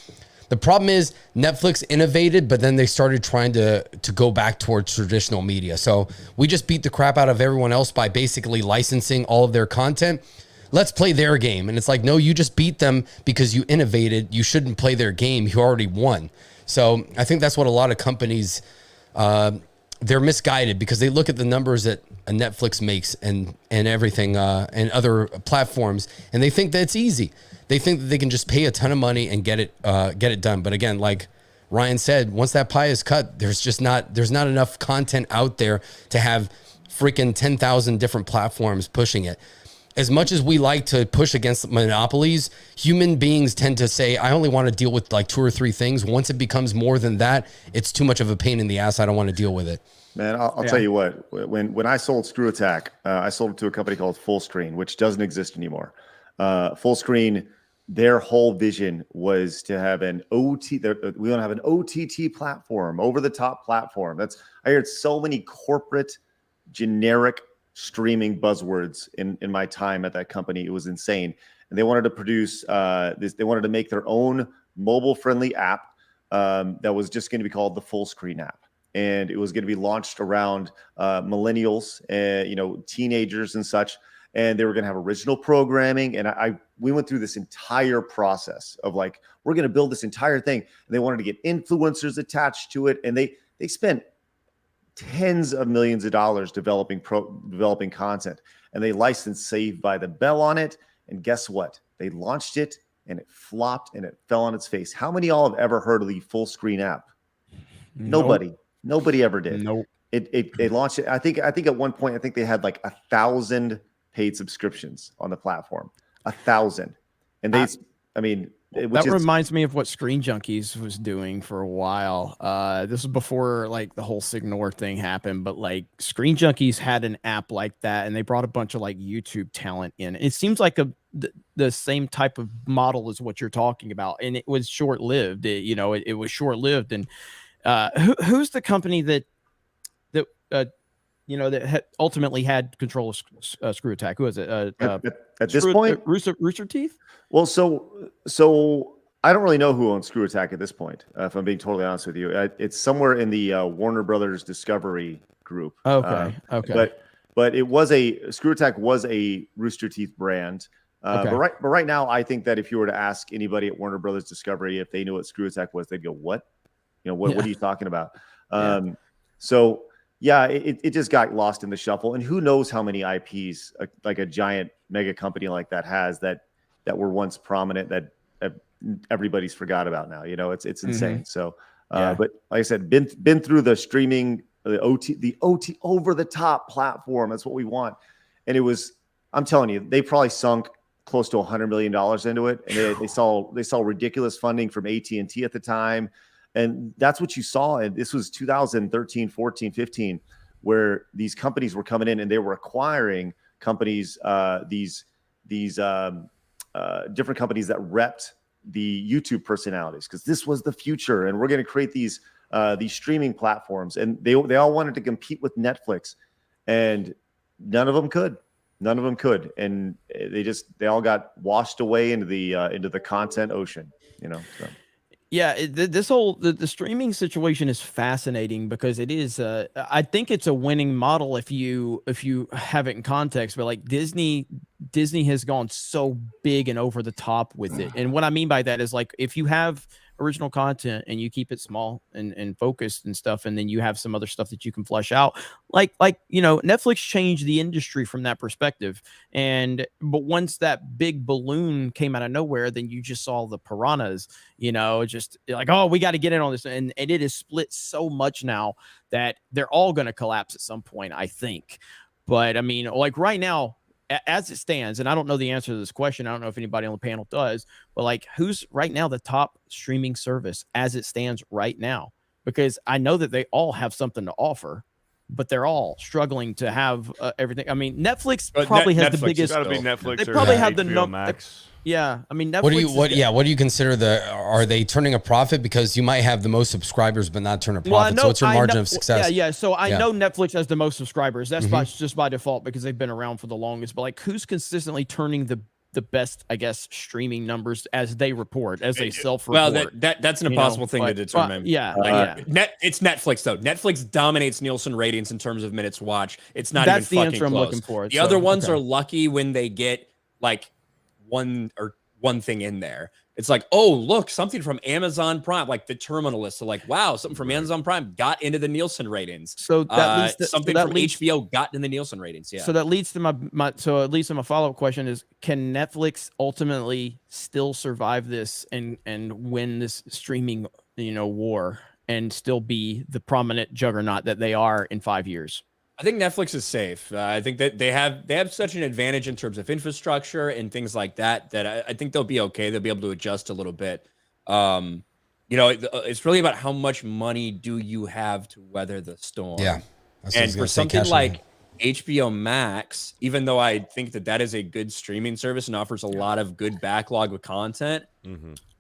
the problem is Netflix innovated, but then they started trying to go back towards traditional media. So we just beat the crap out of everyone else by basically licensing all of their content. Let's play their game. And it's like, no, you just beat them because you innovated. You shouldn't play their game. You already won. So I think that's what a lot of companies, they're misguided because they look at the numbers that a Netflix makes and everything and other platforms, and they think that it's easy. They think that they can just pay a ton of money and get it done. But again, like Ryan said, once that pie is cut, there's not enough content out there to have freaking 10,000 different platforms pushing it. as much as we like to push against monopolies, human beings tend to say, I only want to deal with like 2 or 3 things. Once it becomes more than that, it's too much of a pain in the ass. I don't want to deal with it. Man, I'll tell you what, when I sold Screw Attack, I sold it to a company called Fullscreen, which doesn't exist anymore. Fullscreen, their whole vision was to have an we want to have an OTT platform, over the top platform. I heard so many corporate generic streaming buzzwords in my time at that company. It was insane. And they wanted to produce they wanted to make their own mobile friendly app that was just going to be called the Fullscreen app. And it was going to be launched around millennials and teenagers and such. And they were going to have original programming. And we went through this entire process of like, we're going to build this entire thing. And they wanted to get influencers attached to it. And they spent tens of millions of dollars developing content. And they licensed Saved by the Bell on it. And guess what? They launched it and it flopped and it fell on its face. How many of y'all have ever heard of the Fullscreen app? Nope. Nobody ever did. Nope. It launched it. I think at one point, I think they had like 1,000 paid subscriptions on the platform. 1,000. And that reminds me of what Screen Junkies was doing for a while. This was before like the whole Signor thing happened, but like Screen Junkies had an app like that, and they brought a bunch of like YouTube talent in. It seems like the same type of model as what you're talking about, and it was short-lived. It was short-lived. And who's the company that ultimately had control of Screw Attack? Who is it? At this point, Rooster Teeth. Well, so I don't really know who owns Screw Attack at this point. If I'm being totally honest with you, it's somewhere in the Warner Brothers Discovery group. Okay. But Screw Attack was a Rooster Teeth brand. But right now, I think that if you were to ask anybody at Warner Brothers Discovery if they knew what Screw Attack was, they'd go, "What? What are you talking about?" So yeah, it just got lost in the shuffle. And who knows how many IPs like a giant mega company like that has that were once prominent that everybody's forgot about now. It's insane. So, but like I said, been through the streaming, the OT over the top platform. That's what we want. And I'm telling you, they probably sunk close to $100 million into it. And they saw ridiculous funding from AT&T at the time. And that's what you saw. And this was 2013, 14, 15, where these companies were coming in and they were acquiring companies, these different companies that repped the YouTube personalities, because this was the future. And we're going to create these streaming platforms. And they all wanted to compete with Netflix, and none of them could. And they all got washed away into the content ocean, so. Yeah, the streaming situation is fascinating because it is. I think it's a winning model if you have it in context. But like Disney has gone so big and over the top with it, and what I mean by that is like if you have original content and you keep it small and focused and stuff, and then you have some other stuff that you can flesh out, like Netflix changed the industry from that perspective. But once that big balloon came out of nowhere, then you just saw the piranhas, just like, oh, we got to get in on this, and it is split so much now that they're all going to collapse at some point, I think. But I mean, like right now, as it stands, and I don't know the answer to this question, I don't know if anybody on the panel does, but like who's right now the top streaming service as it stands right now? Because I know that they all have something to offer, but they're all struggling to have everything. I mean, Netflix probably has the biggest. It's gotta be Netflix. They probably have HBO Max. Yeah, I mean, Netflix what do you consider are they turning a profit? Because you might have the most subscribers but not turn a profit. So what's your margin of success? Yeah. So I know Netflix has the most subscribers. That's just by default because they've been around for the longest. But like, who's consistently turning the best, I guess, streaming numbers as they report, as they self-report? Well, that's an impossible thing to determine. It's Netflix though. Netflix dominates Nielsen ratings in terms of minutes watched. It's not even fucking answer I'm close. looking for. The other ones are lucky when they get like one thing in there. It's like, oh, look, something from Amazon Prime, like the Terminal List. So like, wow, something from Amazon Prime got into the Nielsen ratings. So that leads something from HBO got in the Nielsen ratings. Yeah. So that leads to my follow-up question is, can Netflix ultimately still survive this and win this streaming, war and still be the prominent juggernaut that they are in 5 years? I think Netflix is safe. I think that they have such an advantage in terms of infrastructure and things like that that I think they'll be okay. They'll be able to adjust a little bit. It's really about how much money do you have to weather the storm. Yeah. That's what I And was for gonna say, something cash in like HBO Max, even though I think that is a good streaming service and offers a lot of good backlog with content,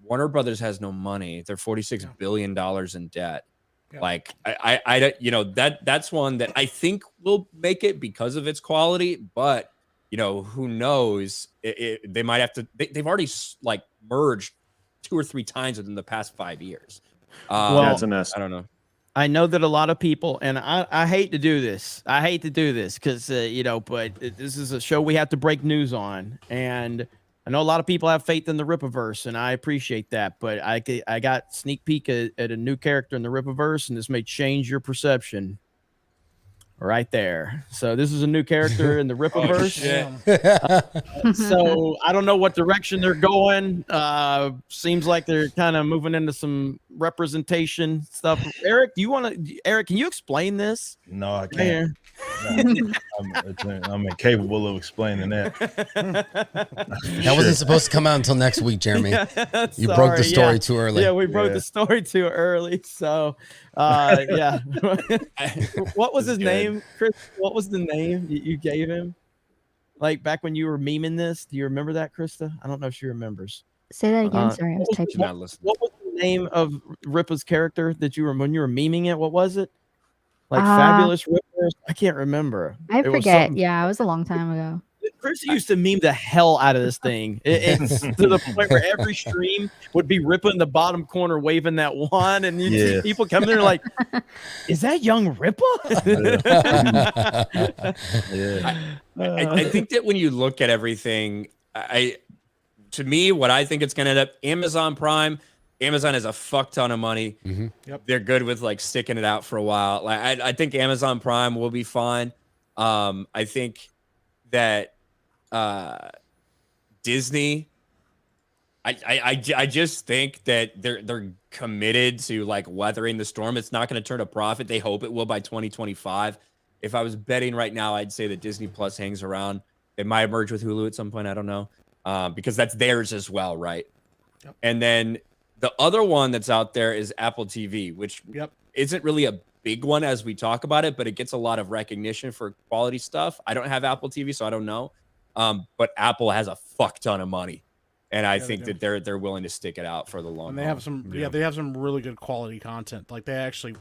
Warner Brothers has no money. They're $46 billion in debt. Yeah. Like that's one that I think will make it because of its quality, but who knows? They might have to. They've already like merged 2 or 3 times within the past 5 years. That's a mess. I don't know. I know that a lot of people, and I hate to do this. I hate to do this because, but this is a show we have to break news on. And I know a lot of people have faith in the Rippaverse, and I appreciate that. But I got sneak peek at a new character in the Rippaverse, and this may change your perception right there. So this is a new character in the Rippaverse. So I don't know what direction they're going. Seems like they're kind of moving into some representation stuff. Eric, Eric, can you explain this? No, I can't. No, I'm incapable of explaining that. That wasn't supposed to come out until next week, Jeremy. You broke the story too early. Yeah, we broke the story too early. So, yeah. What was his name, Chris? What was the name you gave him? Like back when you were memeing this? Do you remember that, Krista? I don't know if she remembers. Say that again. Sorry, I was typing. What was the name of Rippa's character that when you were memeing it? What was it? Like Fabulous Rippers? I can't remember. I forget. Yeah, it was a long time ago. Chris used to meme the hell out of this thing. It's to the point where every stream would be Rippa in the bottom corner waving that wand, and you'd see people coming there like, "Is that young Rippa?" I think that when you look at everything, to me, what I think it's going to end up, Amazon Prime. Amazon has a fuck ton of money. Yep. They're good with like sticking it out for a while. Like I think Amazon Prime will be fine. I think that Disney, I just think that they're committed to like weathering the storm. It's not going to turn a profit. They hope it will by 2025. If I was betting right now, I'd say that Disney Plus hangs around. It might merge with Hulu at some point. I don't know, because that's theirs as well, right? Yep. And then the other one that's out there is Apple TV, which isn't really a big one as we talk about it, but it gets a lot of recognition for quality stuff. I don't have Apple TV, so I don't know. But Apple has a fuck ton of money, and I think that they're willing to stick it out for the long. And they have some, they have some really good quality content. Like they actually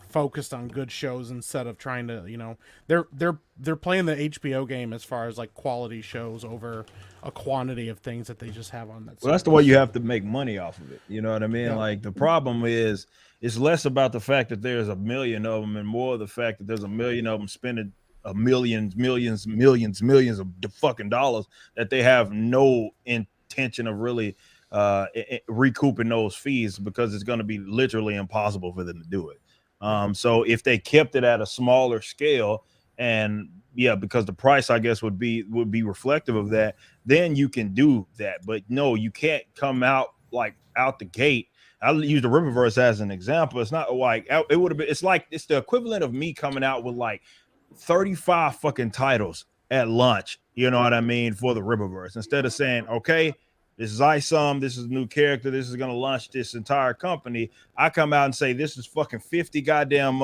focused on good shows instead of trying to, they're playing the HBO game as far as like quality shows over a quantity of things that they just have on that. Well, that's the way you have to make money off of it. You know what I mean? Like the problem is, it's less about the fact that there's a million of them and more of the fact that there's a million of them spending millions of fucking dollars that they have no intention of really recouping those fees, because it's going to be literally impossible for them to do it. So if they kept it at a smaller scale, and because the price, I guess, would be reflective of that, then you can do that. But no, you can't come out like out the gate. I'll use the Rippaverse as an example. It's not like it would have been. It's like it's the equivalent of me coming out with like 35 fucking titles at launch. You know what I mean, for the Rippaverse, instead of saying, okay, this is ISOM, this is a new character, this is going to launch this entire company. I come out and say, this is fucking 50 goddamn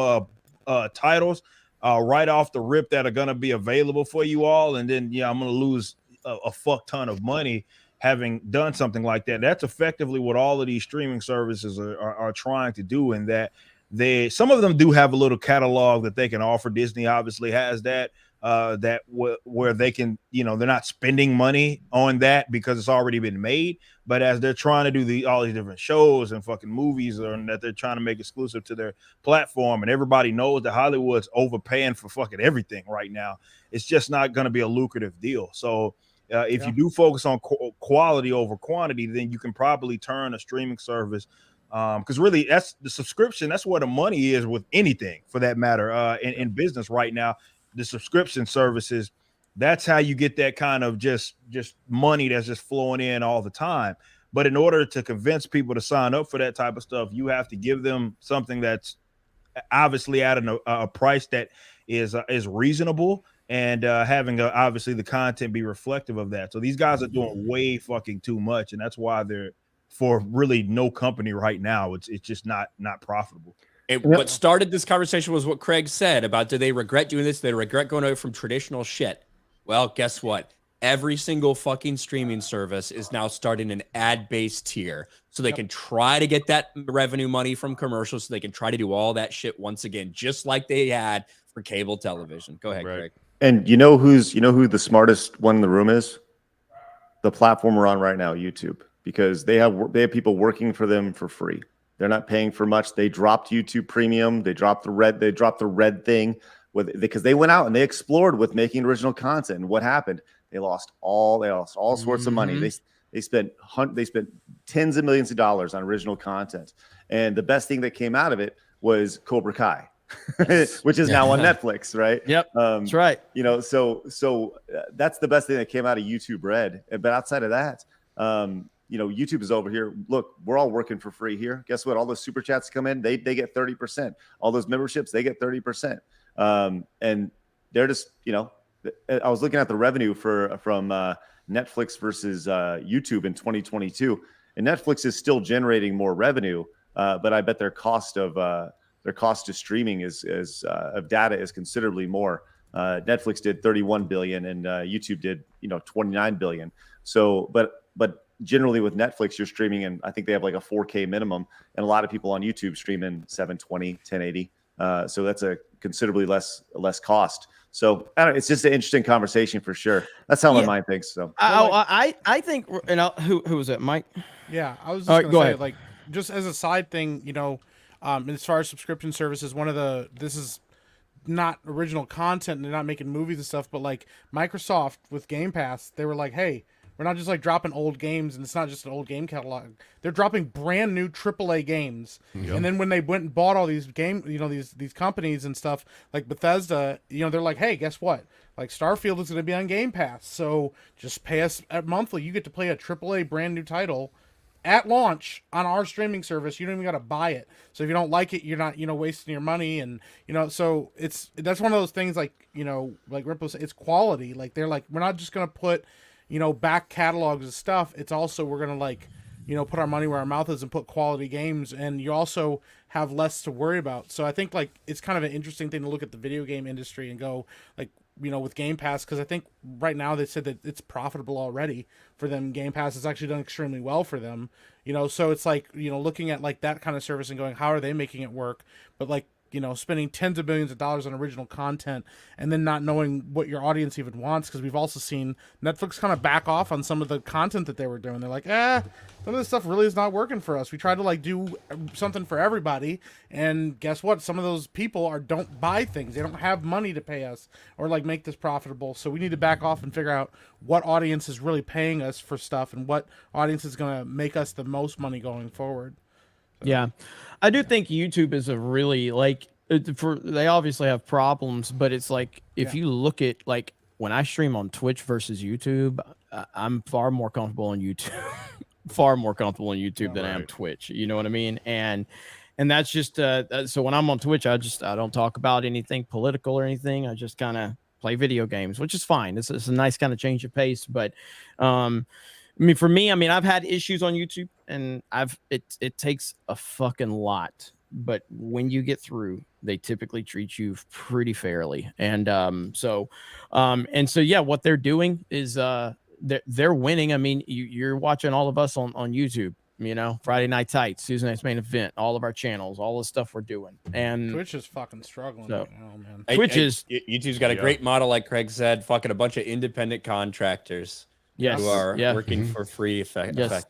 titles right off the rip that are going to be available for you all. And then, I'm going to lose a fuck ton of money having done something like that. That's effectively what all of these streaming services are trying to do, in that some of them do have a little catalog that they can offer. Disney obviously has that. Where they can, they're not spending money on that because it's already been made. But as they're trying to do all these different shows and fucking movies that they're trying to make exclusive to their platform, and everybody knows that Hollywood's overpaying for fucking everything right now, it's just not going to be a lucrative deal. So if you do focus on quality over quantity, then you can probably turn a streaming service, because really that's the subscription. That's where the money is with anything, for that matter, in business right now. The subscription services, that's how you get that kind of just money that's just flowing in all the time. But in order to convince people to sign up for that type of stuff, you have to give them something that's obviously at a price that is reasonable, and having obviously the content be reflective of that. So these guys are doing way fucking too much, and that's why they're, for really no company right now, it's just not profitable. What started this conversation was what Craig said about, do they regret doing this? Do they regret going away from traditional shit? Well, guess what? Every single fucking streaming service is now starting an ad-based tier, so they can try to get that revenue money from commercials, so they can try to do all that shit once again, just like they had for cable television. Go ahead, Craig. And you know who the smartest one in the room is? The platform we're on right now, YouTube, because they have people working for them for free. They're not paying for much. They dropped YouTube Premium. They dropped the red thing because they went out and they explored with making original content. And what happened? They lost all sorts of money. They spent tens of millions of dollars on original content. And the best thing that came out of it was Cobra Kai, which is now on Netflix, right? Yep, that's right. You know, so that's the best thing that came out of YouTube Red. But outside of that, you know, YouTube is over here. Look, we're all working for free here. Guess what? All those super chats come in, they get 30%. All those memberships, they get 30%. And they're just, you know, I was looking at the revenue from Netflix versus YouTube in 2022, and Netflix is still generating more revenue, but I bet their cost of streaming of data is considerably more. Netflix did 31 billion, and YouTube did 29 billion. So, but generally with Netflix, you're streaming, and I think they have like a 4K minimum, and a lot of people on YouTube stream in 720, 1080. So that's a considerably less cost. So I don't know, it's just an interesting conversation for sure. That's how my mind thinks. So I think, and who was it, Mike? Yeah, I was just All right, gonna go say, ahead. like, just as a side thing, as far as subscription services, this is not original content and they're not making movies and stuff, but like Microsoft with Game Pass, they were like, hey, we're not just like dropping old games, and it's not just an old game catalog. They're dropping brand new AAA games. Yep. And then when they went and bought all these these companies and stuff like Bethesda, they're like, hey, guess what? Like Starfield is going to be on Game Pass, so just pay us monthly. You get to play a AAA brand new title at launch on our streaming service. You don't even got to buy it. So if you don't like it, you're not wasting your money. And so that's one of those things, like like Ripple said, it's quality. Like they're like, we're not just going to put back catalogs of stuff. It's also, we're going to put our money where our mouth is and put quality games, and you also have less to worry about. So I think like it's kind of an interesting thing to look at the video game industry and go like, with Game Pass, because I think right now they said that it's profitable already for them. Game Pass has actually done extremely well for them, so it's like, looking at like that kind of service and going, how are they making it work? But like, spending tens of millions of dollars on original content and then not knowing what your audience even wants, because we've also seen Netflix kind of back off on some of the content that they were doing. They're like, some of this stuff really is not working for us. We tried to like do something for everybody, and guess what? Some of those people don't buy things. They don't have money to pay us or like make this profitable. So we need to back off and figure out what audience is really paying us for stuff and what audience is going to make us the most money going forward. Yeah, I do think YouTube is a really they obviously have problems, but it's like if you look at like when I stream on Twitch versus YouTube, I'm far more comfortable on YouTube, than I am Twitch. You know what I mean? And that's just so when I'm on Twitch, I don't talk about anything political or anything. I just kind of play video games, which is fine. It's a nice kind of change of pace, but for me, I've had issues on YouTube, and it takes a fucking lot, but when you get through, they typically treat you pretty fairly. And so yeah, what they're doing is they're winning. You're watching all of us on YouTube, Friday Night Tights, Tuesday Night's Main Event, all of our channels, all the stuff we're doing. And Twitch is fucking struggling right now, man. YouTube's got a great model, like Craig said, fucking a bunch of independent contractors. Yes. Who are working for free effectively. So.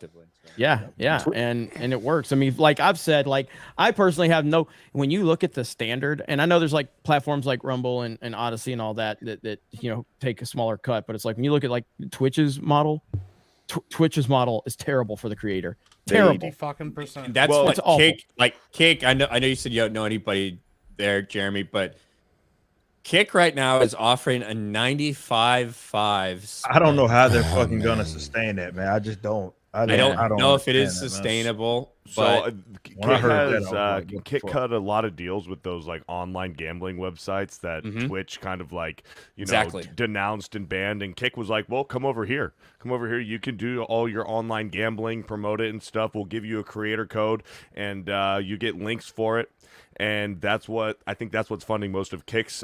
Yeah. And it works. Like I've said, like I personally have when you look at the standard, and I know there's like platforms like Rumble and Odyssey and all that take a smaller cut, but it's like when you look at like Twitch's model, Twitch's model is terrible for the creator. Terrible. Fucking %. That's what Kick. I know you said you don't know anybody there, Jeremy, but Kick right now is offering a 95.5. I don't know how they're fucking gonna sustain that, man. I just don't. I don't know if it is understand that, man. sustainable. So But when I Kit heard that, I has was like, what the Kit fuck? cut a lot of deals with those like online gambling websites that Twitch kind of like Exactly. denounced and banned. And Kick was like, "Well, come over here. Come over here. You can do all your online gambling, promote it and stuff. We'll give you a creator code, and you get links for it." And that's what's funding most of Kick's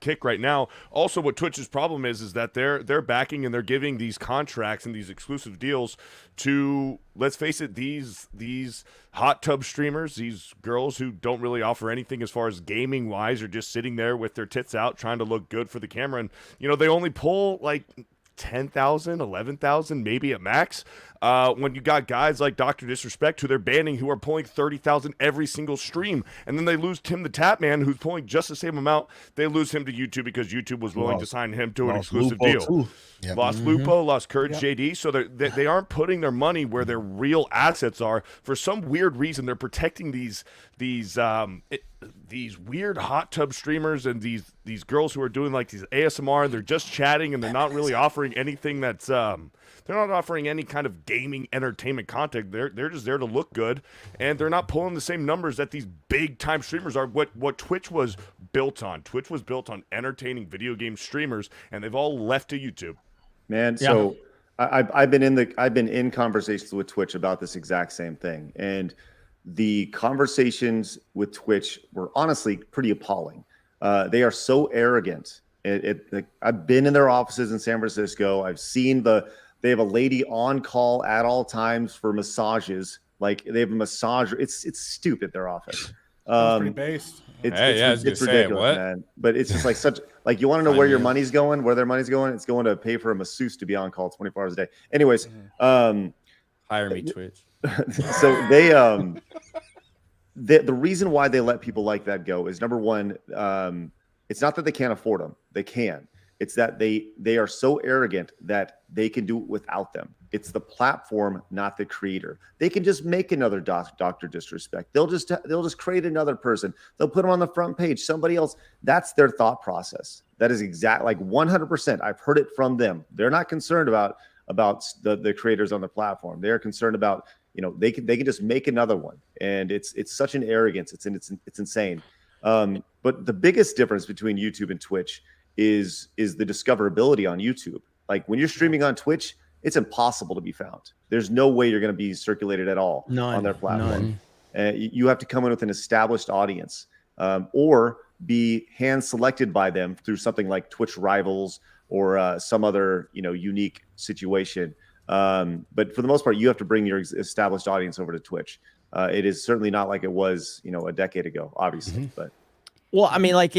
Kick right now. Also, what Twitch's problem is that they're backing and they're giving these contracts and these exclusive deals to, let's face it, these hot tub streamers, these girls who don't really offer anything as far as gaming wise, or just sitting there with their tits out trying to look good for the camera, and they only pull like 10,000, 11,000, maybe at max. When you got guys like Dr. Disrespect, who they're banning, who are pulling 30,000 every single stream, and then they lose Tim the Tap Man, who's pulling just the same amount. They lose him to YouTube because YouTube was willing to sign him to an exclusive deal. Yep. Lost Lupo, lost Courage JD, so they aren't putting their money where their real assets are. For some weird reason, they're protecting these weird hot tub streamers and these girls who are doing like these ASMR. They're just chatting and they're not really offering anything that's they're not offering any kind of gaming entertainment content. They're just there to look good, and they're not pulling the same numbers that these big time streamers are. What Twitch was built on. Twitch was built on entertaining video game streamers, and they've all left to YouTube. Man, so I've been in conversations with Twitch about this exact same thing, and the conversations with Twitch were honestly pretty appalling. They are so arrogant. I've been in their offices in San Francisco. I've seen they have a lady on call at all times for massages. Like they have a massager. It's stupid, their office. Pretty based. It's ridiculous, man. But it's just like you want to know where your money's going, where their money's going. It's going to pay for a masseuse to be on call 24 hours a day. Anyways, hire me, Twitch. So the reason why they let people like that go is, number one, it's not that they can't afford them. They can. It's that they are so arrogant that they can do it without them. It's the platform, not the creator. They can just make another Dr. Disrespect. They'll just create another person. They'll put them on the front page. Somebody else. That's their thought process. That is like 100%. I've heard it from them. They're not concerned about the creators on the platform. They're concerned about, they can just make another one. And it's such an arrogance. It's insane. But the biggest difference between YouTube and Twitch is the discoverability on YouTube. Like when you're streaming on Twitch, it's impossible to be found. There's no way you're going to be circulated at all on their platform. You have to come in with an established audience, or be hand selected by them through something like Twitch Rivals or some other unique situation. But for the most part, you have to bring your established audience over to Twitch. It is certainly not like it was a decade ago, obviously. But well, I mean, like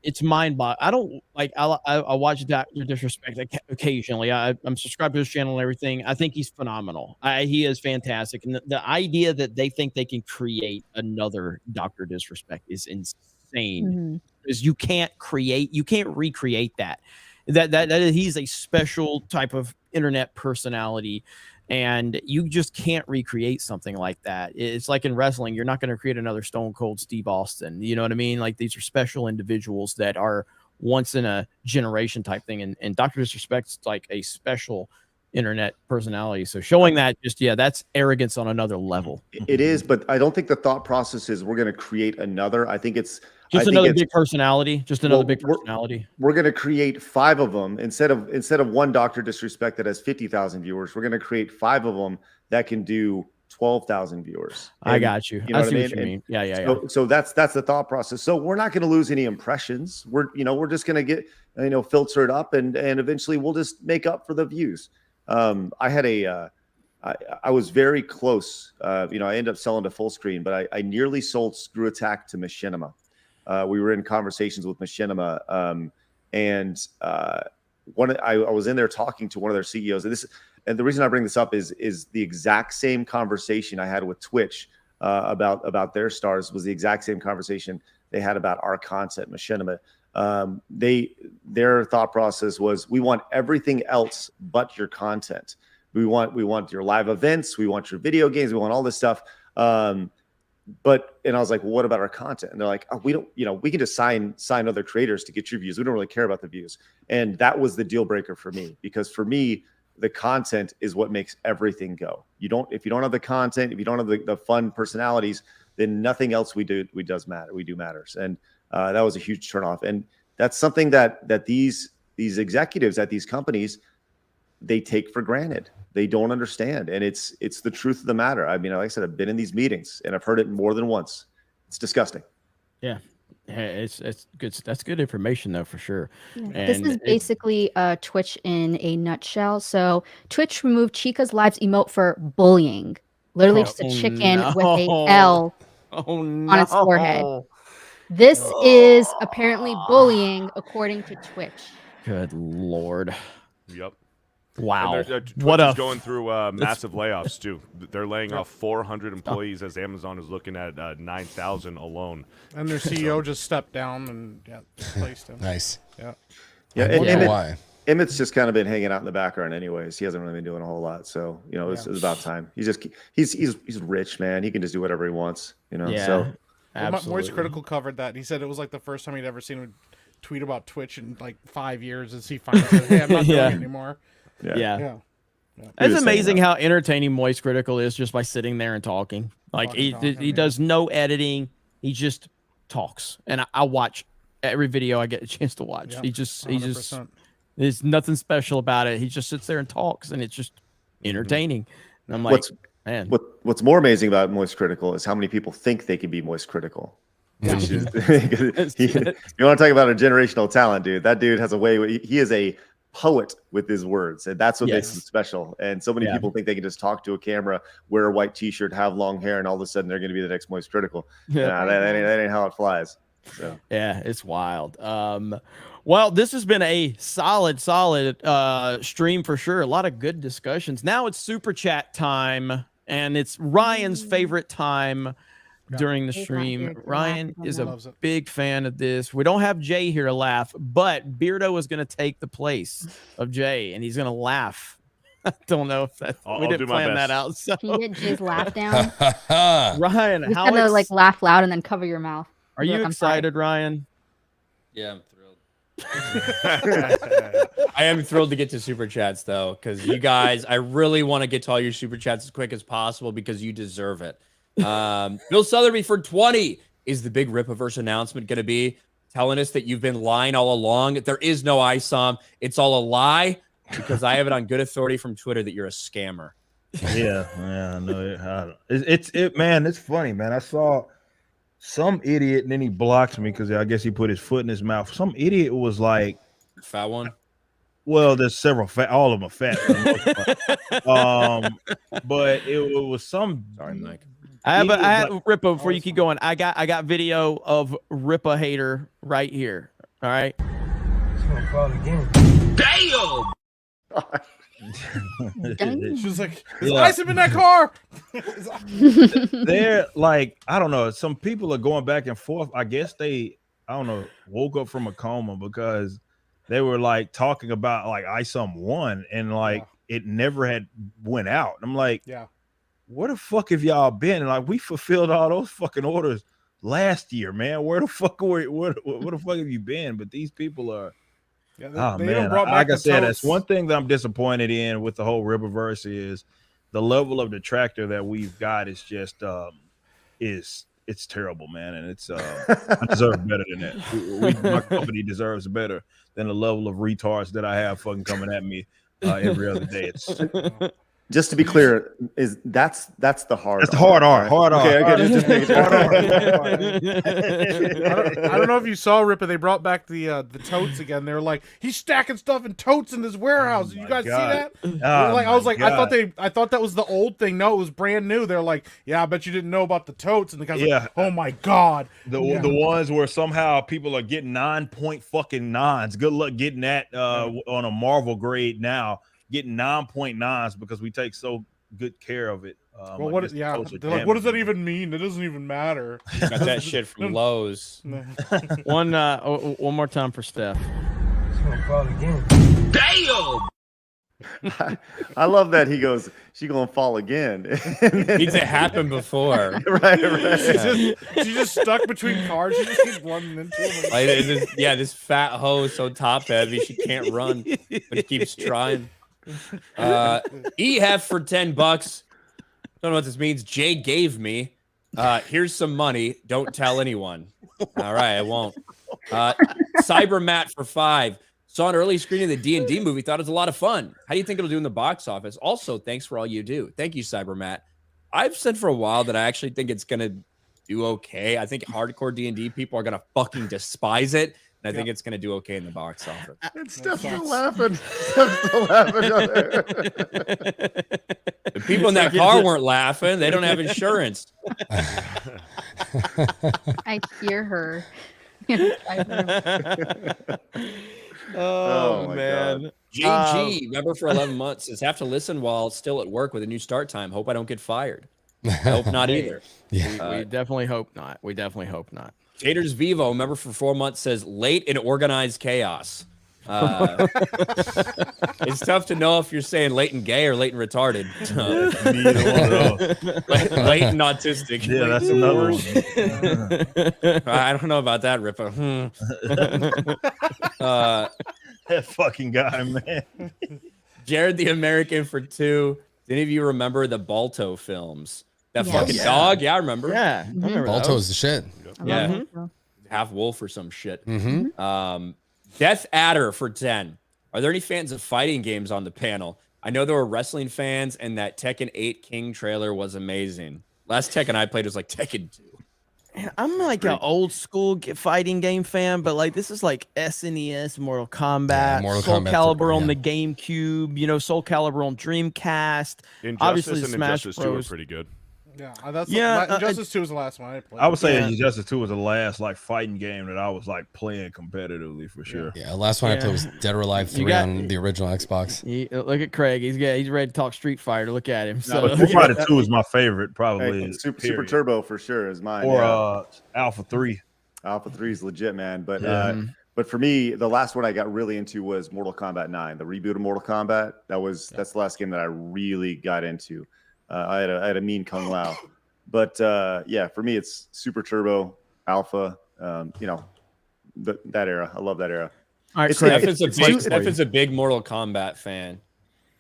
it's mind-boggling. I don't like. I watch Dr. Disrespect occasionally. I'm subscribed to his channel and everything. I think he's phenomenal. He is fantastic, and the idea that they think they can create another Dr. Disrespect is insane. Because you can't recreate that. That he's a special type of internet personality. And you just can't recreate something like that. It's like in wrestling, you're not going to create another Stone Cold Steve Austin. You know what I mean? Like these are special individuals that are once in a generation type thing. And Dr. Disrespect's like a special internet personality. So showing that that's arrogance on another level. It is, but I don't think the thought process is we're going to create another. I think it's just another big personality. Just another big personality. We're going to create 5 of them instead of one Dr. Disrespect that has 50,000 viewers. We're going to create 5 of them that can do 12,000 viewers. And, I got you. I see what you mean. Yeah. So that's the thought process. So we're not going to lose any impressions. We're just going to get filter it up and eventually we'll just make up for the views. I had I was very close. I ended up selling to Full Screen, but I nearly sold Screw Attack to Machinima. We were in conversations with Machinima, and I was in there talking to one of their CEOs, and the reason I bring this up is the exact same conversation I had with Twitch about their stars was the exact same conversation they had about our content, Machinima. Their thought process was, we want everything else but your content. We want your live events, we want your video games, we want all this stuff. And I was like, well, what about our content? And they're like, oh, we don't, we can just sign other creators to get your views. We don't really care about the views. And that was the deal breaker for me, because for me, the content is what makes everything go. If you don't have the content, if you don't have the fun personalities, then nothing else we do matters. And that was a huge turnoff. And that's something that these executives at these companies, they take for granted. They don't understand. And it's the truth of the matter. I mean, like I said, I've been in these meetings and I've heard it more than once. It's disgusting. Yeah. It's good. That's good information though, for sure. Yeah. This is basically Twitch in a nutshell. So Twitch removed Chica's Lives emote for bullying. Literally just a chicken with a L on its forehead. This is apparently bullying according to Twitch. Good Lord. Yep. Wow. Twitch What is a going through massive layoffs too. They're laying off 400 employees as Amazon is looking at 9,000 alone. And their CEO just stepped down and replaced him. Nice. Yeah. Yeah. Why? Emmett's just kind of been hanging out in the background anyways. He hasn't really been doing a whole lot. So, you know, it's about time. He's rich, man. He can just do whatever he wants, you know? Yeah, So Moist Critical covered that. He said it was like the first time he'd ever seen him tweet about Twitch in like 5 years as he finally said, hey, I'm not doing it anymore. Yeah. It's amazing how entertaining Moist Critical is just by sitting there and talking. Like he does no editing. He just talks. And I watch every video I get a chance to watch. Yeah, he just there's nothing special about it. He just sits there and talks and it's just entertaining. And I'm like, what's more amazing about Moist Critical is how many people think they can be Moist Critical. Which is, you want to talk about a generational talent, dude. That dude has a way. He is a poet with his words, and that's what makes him special. And so many people think they can just talk to a camera, wear a white T-shirt, have long hair, and all of a sudden they're going to be the next Moist Critical. Nah, that ain't how it flies. So. Yeah, it's wild. Well, this has been a solid stream for sure. A lot of good discussions. Now it's super chat time, and it's Ryan's favorite time during the stream. Ryan is a big fan of this. We don't have Jay here to laugh, but Beardo is going to take the place of Jay, and he's going to laugh. I don't know if that's we didn't plan that out. So can you get Jay's laugh down? Ryan, you gotta like laugh loud and then cover your mouth. Are you excited, Ryan? Yeah, I'm thrilled. I am thrilled to get to super chats though, because you guys, I really want to get to all your super chats as quick as possible because you deserve it. Bill Sotheby for 20 is the big Ripaverse announcement going to be telling us that you've been lying all along. There is no ISOM. It's all a lie because I have it on good authority from Twitter that you're a scammer. Yeah, no, man, it's funny, man. I saw some idiot and then he blocks me because I guess he put his foot in his mouth. Some idiot was like, fat one. Well, there's several fat, all of them are fat. But it was some. Sorry, Mike. I have Ripa before you keep going. I got video of Ripa hater right here. All right. Damn. She was like, "There's ice in that car." They're like, I don't know. Some people are going back and forth. I guess they, I don't know, woke up from a coma because they were like talking about like ISOM 1 and like it never had went out. I'm like, where the fuck have y'all been? And like, we fulfilled all those fucking orders last year, man. Where the fuck where the fuck have you been? But these people are, man. Like I said, that's one thing that I'm disappointed in with the whole Riververse is the level of detractor that we've got is just it's terrible, man. And it's I deserve better than that. My company deserves better than the level of retards that I have fucking coming at me every other day. It's just to be clear, that's the hard. That's the hard R. Hard R. Okay, just make it I don't know if you saw Ripa. They brought back the totes again. They were like, he's stacking stuff in totes in his warehouse. You guys see that? I was like, I thought that was the old thing. No, it was brand new. They're like, yeah, I bet you didn't know about the totes. And the guy's like, oh my god, the ones where somehow people are getting 9.9s. Good luck getting that on a Marvel grade now. Getting 9.9s because we take so good care of it. Well, what? They're like, what does that even mean? It doesn't even matter. Got that shit from Lowe's. One more time for Steph. Damn! I love that he goes, she gonna fall again. Needs to happen before. right. She just stuck between cars. She just keeps running into them. Like, this fat hoe is so top heavy she can't run, but keeps trying. EF for $10. Don't know what this means. Jay gave me. Here's some money. Don't tell anyone. All right, I won't. Cyber Matt for $5. Saw an early screening of the D&D movie. Thought it was a lot of fun. How do you think it'll do in the box office? Also, thanks for all you do. Thank you, Cyber Matt. I've said for a while that I actually think it's gonna do okay. I think hardcore D&D people are gonna fucking despise it. And I think it's going to do okay in the box office. And Steph's still laughing. Steph's still laughing. The people in that car weren't laughing. They don't have insurance. I hear her. Oh man. God. JG, member for 11 months, says have to listen while still at work with a new start time. Hope I don't get fired. I hope not either. Yeah. We definitely hope not. We definitely hope not. Taters Vivo, member for 4 months, says late and organized chaos. It's tough to know if you're saying late and gay or late and retarded. Late and autistic. Yeah, that's another one. I don't know about that, Ripper. That fucking guy, man. Jared the American for 2. Did any of you remember the Balto films? That Yes. fucking dog? Yeah, I remember. Yeah. I remember Balto's the shit. Yeah. Half wolf or some shit. Death Adder for 10. Are there any fans of fighting games on the panel? I know there were wrestling fans, and that Tekken 8 King trailer was amazing. Last Tekken I played was like Tekken 2. I'm like an old school fighting game fan, but like this is like SNES, Mortal Kombat, Mortal Soul Kombat's Calibur on yeah. the GameCube, you know, Soul Calibur on Dreamcast. Obviously, Injustice and Smash Injustice 2 are Bros. pretty good. Yeah, Yeah, Injustice 2 was the last one I played. I would say Injustice 2 was the last like fighting game that I was like playing competitively for sure. Yeah, last one I played was Dead or Alive 3 on the original Xbox. Look at Craig. He's ready to talk Street Fighter. Look at him. No, but Street Fighter 2 is my favorite, probably. Hey, Super Turbo for sure is mine. Or Alpha 3. Alpha 3 is legit, man. But but for me, the last one I got really into was Mortal Kombat 9, the reboot of Mortal Kombat. That's the last game that I really got into. I had a mean Kung Lao. But yeah, for me, it's Super Turbo, Alpha. You know, that era. I love that era. All right, Steph is a big Mortal Kombat fan.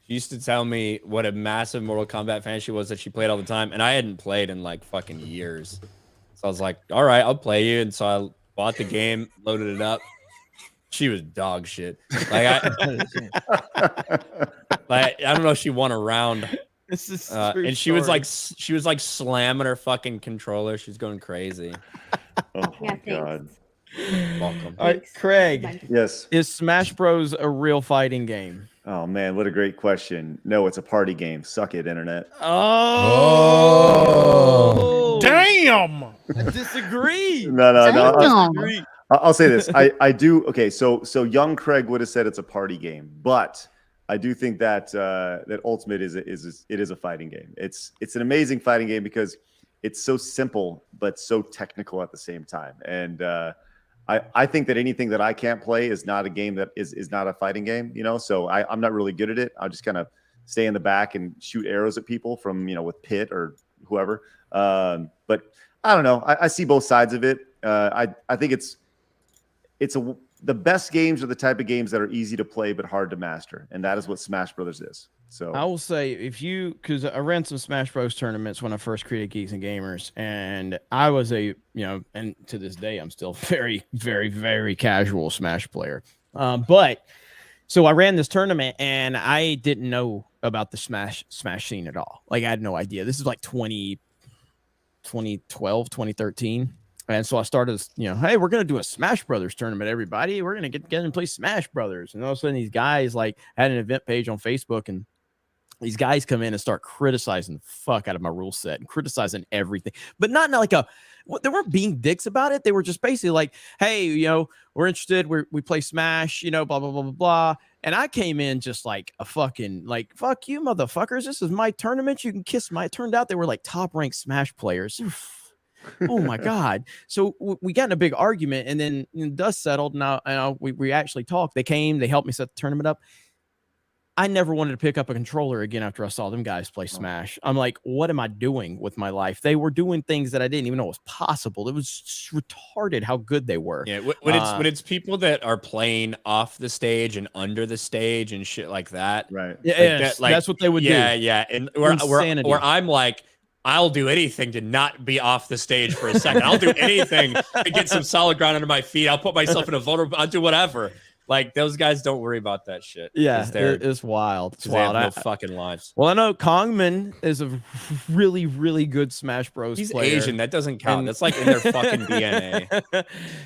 She used to tell me what a massive Mortal Kombat fan she was, that she played all the time, and I hadn't played in like fucking years. So I was like, all right, I'll play you. And so I bought the game, loaded it up. She was dog shit. Like I don't know if she won a round. This is and she was like slamming her fucking controller. She's going crazy. Oh my god. Welcome. All right, Craig. Yes. Is Smash Bros a real fighting game? Oh man, what a great question. No, it's a party game. Suck it, internet. Oh, damn! I disagree. No. I'll say this. I do. Okay, so young Craig would have said it's a party game, but I do think that that Ultimate is a fighting game. It's an amazing fighting game because it's so simple but so technical at the same time. And I think that anything that I can't play is not a game that is not a fighting game. You know, so I'm not really good at it. I'll just kind of stay in the back and shoot arrows at people from with Pit or whoever. But I don't know. I see both sides of it. I think the best games are the type of games that are easy to play but hard to master, and that is what Smash Brothers is. So I will say, because I ran some Smash Bros tournaments when I first created Geeks and Gamers, and I was and to this day I'm still very, very, very casual Smash player. But so I ran this tournament and I didn't know about the Smash scene at all. Like I had no idea. This is like 2012, 2013. And so I started, hey, we're going to do a Smash Brothers tournament, everybody. We're going to get together and play Smash Brothers. And all of a sudden, these guys had an event page on Facebook, and these guys come in and start criticizing the fuck out of my rule set and criticizing everything. But not like they weren't being dicks about it. They were just basically like, hey, we're interested. We play Smash, blah, blah, blah, blah, blah. And I came in just like a fucking, like, fuck you, motherfuckers. This is my tournament. You can kiss my. It turned out they were like top ranked Smash players. Oh my god. So we got in a big argument, and then dust settled. Now we actually talked. They came, they helped me set the tournament up. I never wanted to pick up a controller again after I saw them guys play Smash. I'm like, what am I doing with my life? They were doing things that I didn't even know was possible. It was just retarded how good they were. Yeah, when it's people that are playing off the stage and under the stage and shit like that. Right. Yeah, that's what they would do. Yeah. And where I'm like, I'll do anything to not be off the stage for a second. I'll do anything to get some solid ground under my feet. I'll put myself in a vulnerable. I'll do whatever. Like, those guys don't worry about that shit. Yeah, it's wild. It's wild. They have no fucking lives. Well, I know Kongman is a really, really good Smash Bros. He's player. Asian. That doesn't count. That's like in their fucking DNA.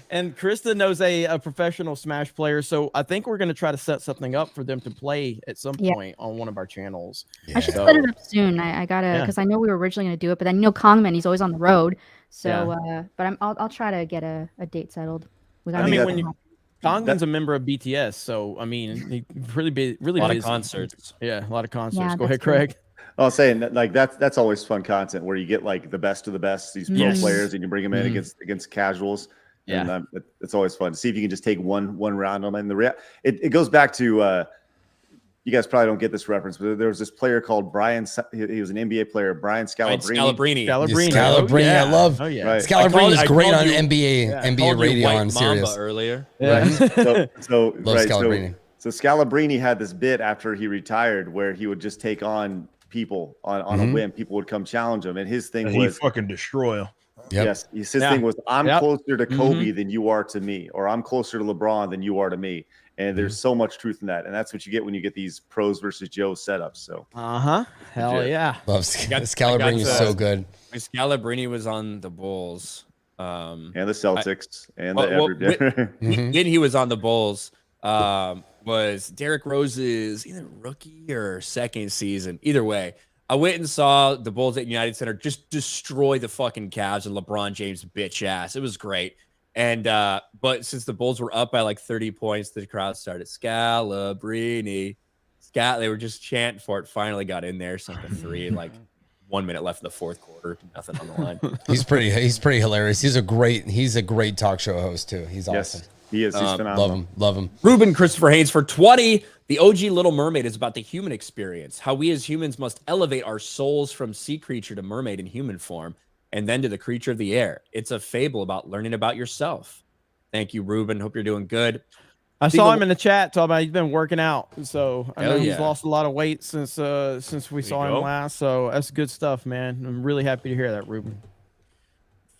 And Krista knows a professional Smash player, so I think we're going to try to set something up for them to play at some point on one of our channels. I should set it up soon. I gotta, because I know we were originally going to do it, but then Kongman, he's always on the road. So, but I'll try to get a date settled. Kongman's a member of BTS, so I mean, he really a lot of concerts. Yeah, a lot of concerts. Yeah, Go ahead, Craig. I was saying that, like, that's always fun content where you get like the best of the best, these pro players, and you bring them in against casuals. Yeah, and it's always fun to see if you can just take one round on them. And it goes back to you guys probably don't get this reference, but there was this player called Brian. He was an NBA player, Brian Scalabrine. Scalabrine, I love. Oh yeah, right. Scalabrine is great on NBA radio on Sirius earlier. Yeah. So love Scalabrine. So Scalabrine had this bit after he retired where he would just take on people on a whim. People would come challenge him, and his thing was fucking destroy him. Yes, his thing was, I'm closer to Kobe than you are to me, or I'm closer to LeBron than you are to me. And there's so much truth in that, and that's what you get when you get these pros versus Joe setups. So, hell yeah, love Scalabrine is so good. Scalabrine was on the Bulls, and the Celtics, when he was on the Bulls, was Derrick Rose's either rookie or second season. Either way, I went and saw the Bulls at United Center just destroy the fucking Cavs and LeBron James' bitch ass. It was great. And but since the Bulls were up by like 30 points, the crowd started Scalabrine. They were just chanting for it. Finally got in there, sunk a three, like 1 minute left in the fourth quarter, nothing on the line. He's pretty hilarious. He's a great talk show host too. He's awesome. He is. He's phenomenal. Love him. Ruben Christopher Haynes for 20. The OG Little Mermaid is about the human experience, how we as humans must elevate our souls from sea creature to mermaid in human form, and then to the creature of the air. It's a fable about learning about yourself. Thank you, Ruben. Hope you're doing good. I saw him in the chat talking about he's been working out. So I know he's lost a lot of weight since we saw him last. So that's good stuff, man. I'm really happy to hear that, Ruben.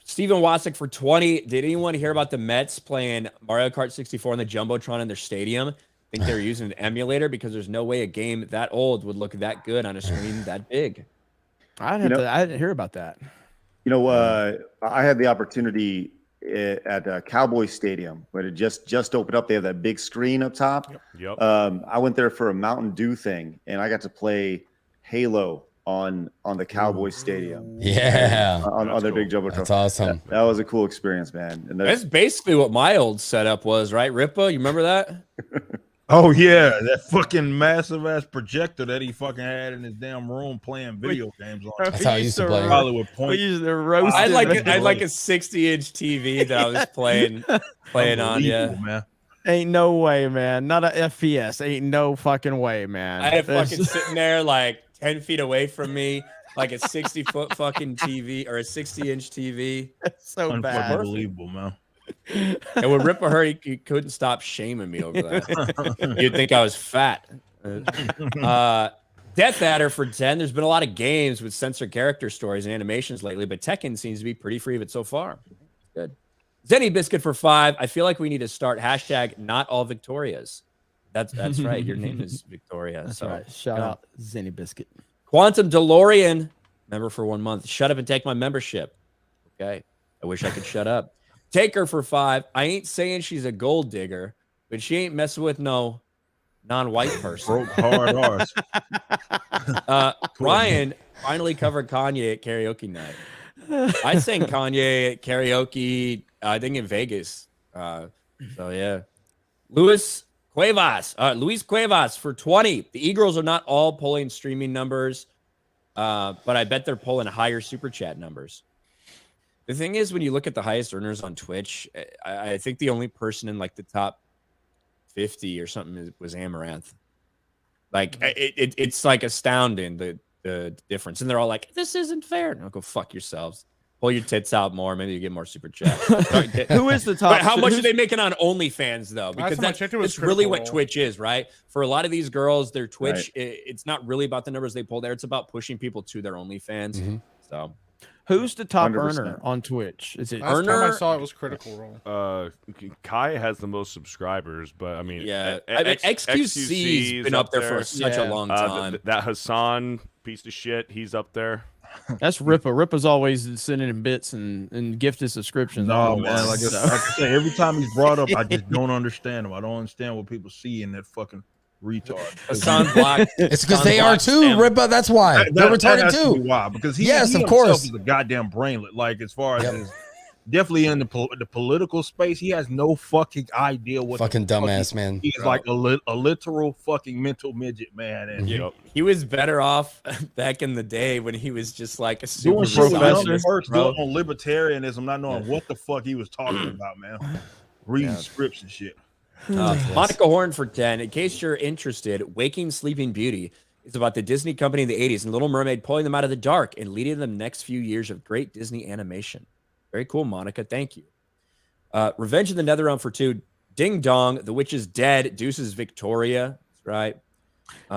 Stephen Wassick for 20. Did anyone hear about the Mets playing Mario Kart 64 on the Jumbotron in their stadium? I think they were using an emulator because there's no way a game that old would look that good on a screen that big. I didn't hear about that. You know, I had the opportunity at Cowboy Stadium when it just opened up. They have that big screen up top. Yep. I went there for a Mountain Dew thing, and I got to play Halo on the Cowboy Stadium. Yeah, on their big jumbotron. That's awesome. That was a cool experience, man. And that's basically what my old setup was, right, Ripa? You remember that? Oh yeah, that fucking massive ass projector that he fucking had in his damn room playing video games on. That's how I used to play. Hollywood Point. I had like a 60-inch TV that I was playing on. Yeah, man. Ain't no way, man. Not a FPS. Ain't no fucking way, man. I had fucking sitting there like 10 feet away from me, like a 60-foot fucking TV or a 60-inch TV. That's so bad. Unbelievable, man. And when Ripper hurt, he couldn't stop shaming me over that. You'd think I was fat. Death Adder for 10. There's been a lot of games with censored character stories and animations lately, but Tekken seems to be pretty free of it so far. Good. Zenny Biscuit for 5. I feel like we need to start hashtag not all Victorias. That's right. Your name is Victoria. That's right. Shout out Zenny Biscuit. Quantum DeLorean, member for 1 month. Shut up and take my membership. Okay. I wish I could shut up. Take her for 5. I ain't saying she's a gold digger, but she ain't messing with no non-white person. Broke hard ours. Ryan finally covered Kanye at karaoke night. I sang Kanye at karaoke, I think in Vegas. So yeah. Luis Cuevas for 20. The E-Girls are not all pulling streaming numbers, but I bet they're pulling higher super chat numbers. The thing is, when you look at the highest earners on Twitch, I think the only person in like the top 50 or something was Amaranth. Like it's like astounding the difference, and they're all like, "This isn't fair." No, go fuck yourselves. Pull your tits out more. Maybe you get more super chats. Who is the top? But how much are they making on OnlyFans though? Because that's really what Critical Role. Twitch is, right? For a lot of these girls, their Twitch, it's not really about the numbers they pull there. It's about pushing people to their OnlyFans. So, who's the top 100%. earner on Twitch? Is it Last time I Earner? saw it was Critical Role. Kai has the most subscribers, but I mean, yeah, I mean, XQC's been up there for such a long time. That Hassan piece of shit, he's up there. That's Ripa. Ripa's always sending him bits and gifted subscriptions. No, man. Like I say, every time he's brought up, I just don't understand him. I don't understand what people see in that fucking retard. Hassan blocked. It's because they are too, Ripa. That's why. They're retarded too. Why? Because he Yes, of himself course. is a goddamn brainlet. Like, as far as his, definitely in the political space, he has no fucking idea what Fucking dumbass, man. He's like a literal fucking mental midget, man. And He was better off back in the day when he was just like a super doing shit misogynist, first, bro. doing on libertarianism, not knowing what the fuck he was talking about, man. Reading scripts and shit. Monica Horn for 10. In case you're interested, Waking Sleeping Beauty is about the Disney company in the 80s and Little Mermaid pulling them out of the dark and leading them the next few years of great Disney animation. Very cool, Monica. Thank you. Revenge in the Netherrealm for 2. Ding Dong, The Witch is Dead. Deuces Victoria. That's right.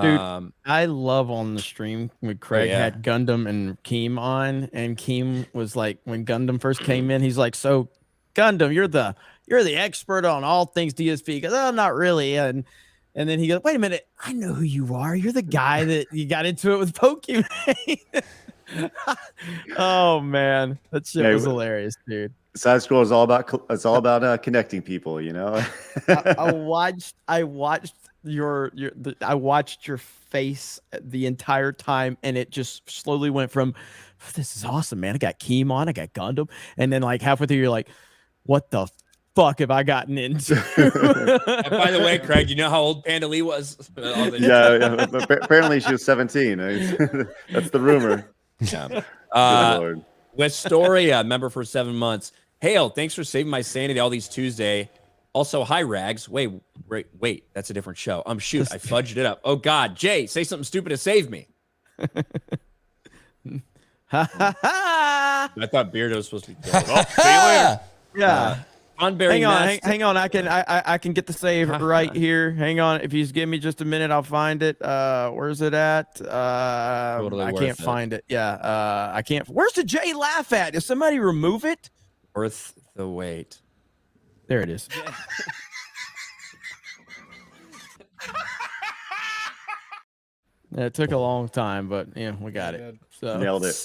Dude, I love on the stream when Craig had Gundam and Keem on, and Keem was like, when Gundam first came in, he's like, "So, Gundam, you're the expert on all things DSP." He goes, "Oh, not really." And then he goes, "Wait a minute, I know who you are. You're the guy that you got into it with Pokemon." Oh man, that shit was hilarious, dude. Side scroll is all about connecting people, you know. I watched your face the entire time, and it just slowly went from, "This is awesome, man. I got Keem on, I got Gundam," and then like halfway through, you're like, "What the fuck have I gotten into?" And by the way, Craig, you know how old Panda Lee was? Yeah, apparently she was 17. That's the rumor. Yeah. Lord. Westoria, member for 7 months. Hail, thanks for saving my sanity all these Tuesday. Also, hi, Rags. Wait, that's a different show. Shoot, I fudged it up. Oh, God. Jay, say something stupid to save me. I thought Beardo was supposed to be dead. Well, see you later. Yeah. Hang on. I can get the save right here. Hang on. If you just give me just a minute, I'll find it. Where's it at? Totally I worth can't it. find it. Yeah. I can't. Where's the J laugh at? Did somebody remove it? Worth the wait. There it is. Yeah, it took a long time, but yeah, we got it. So Nailed it.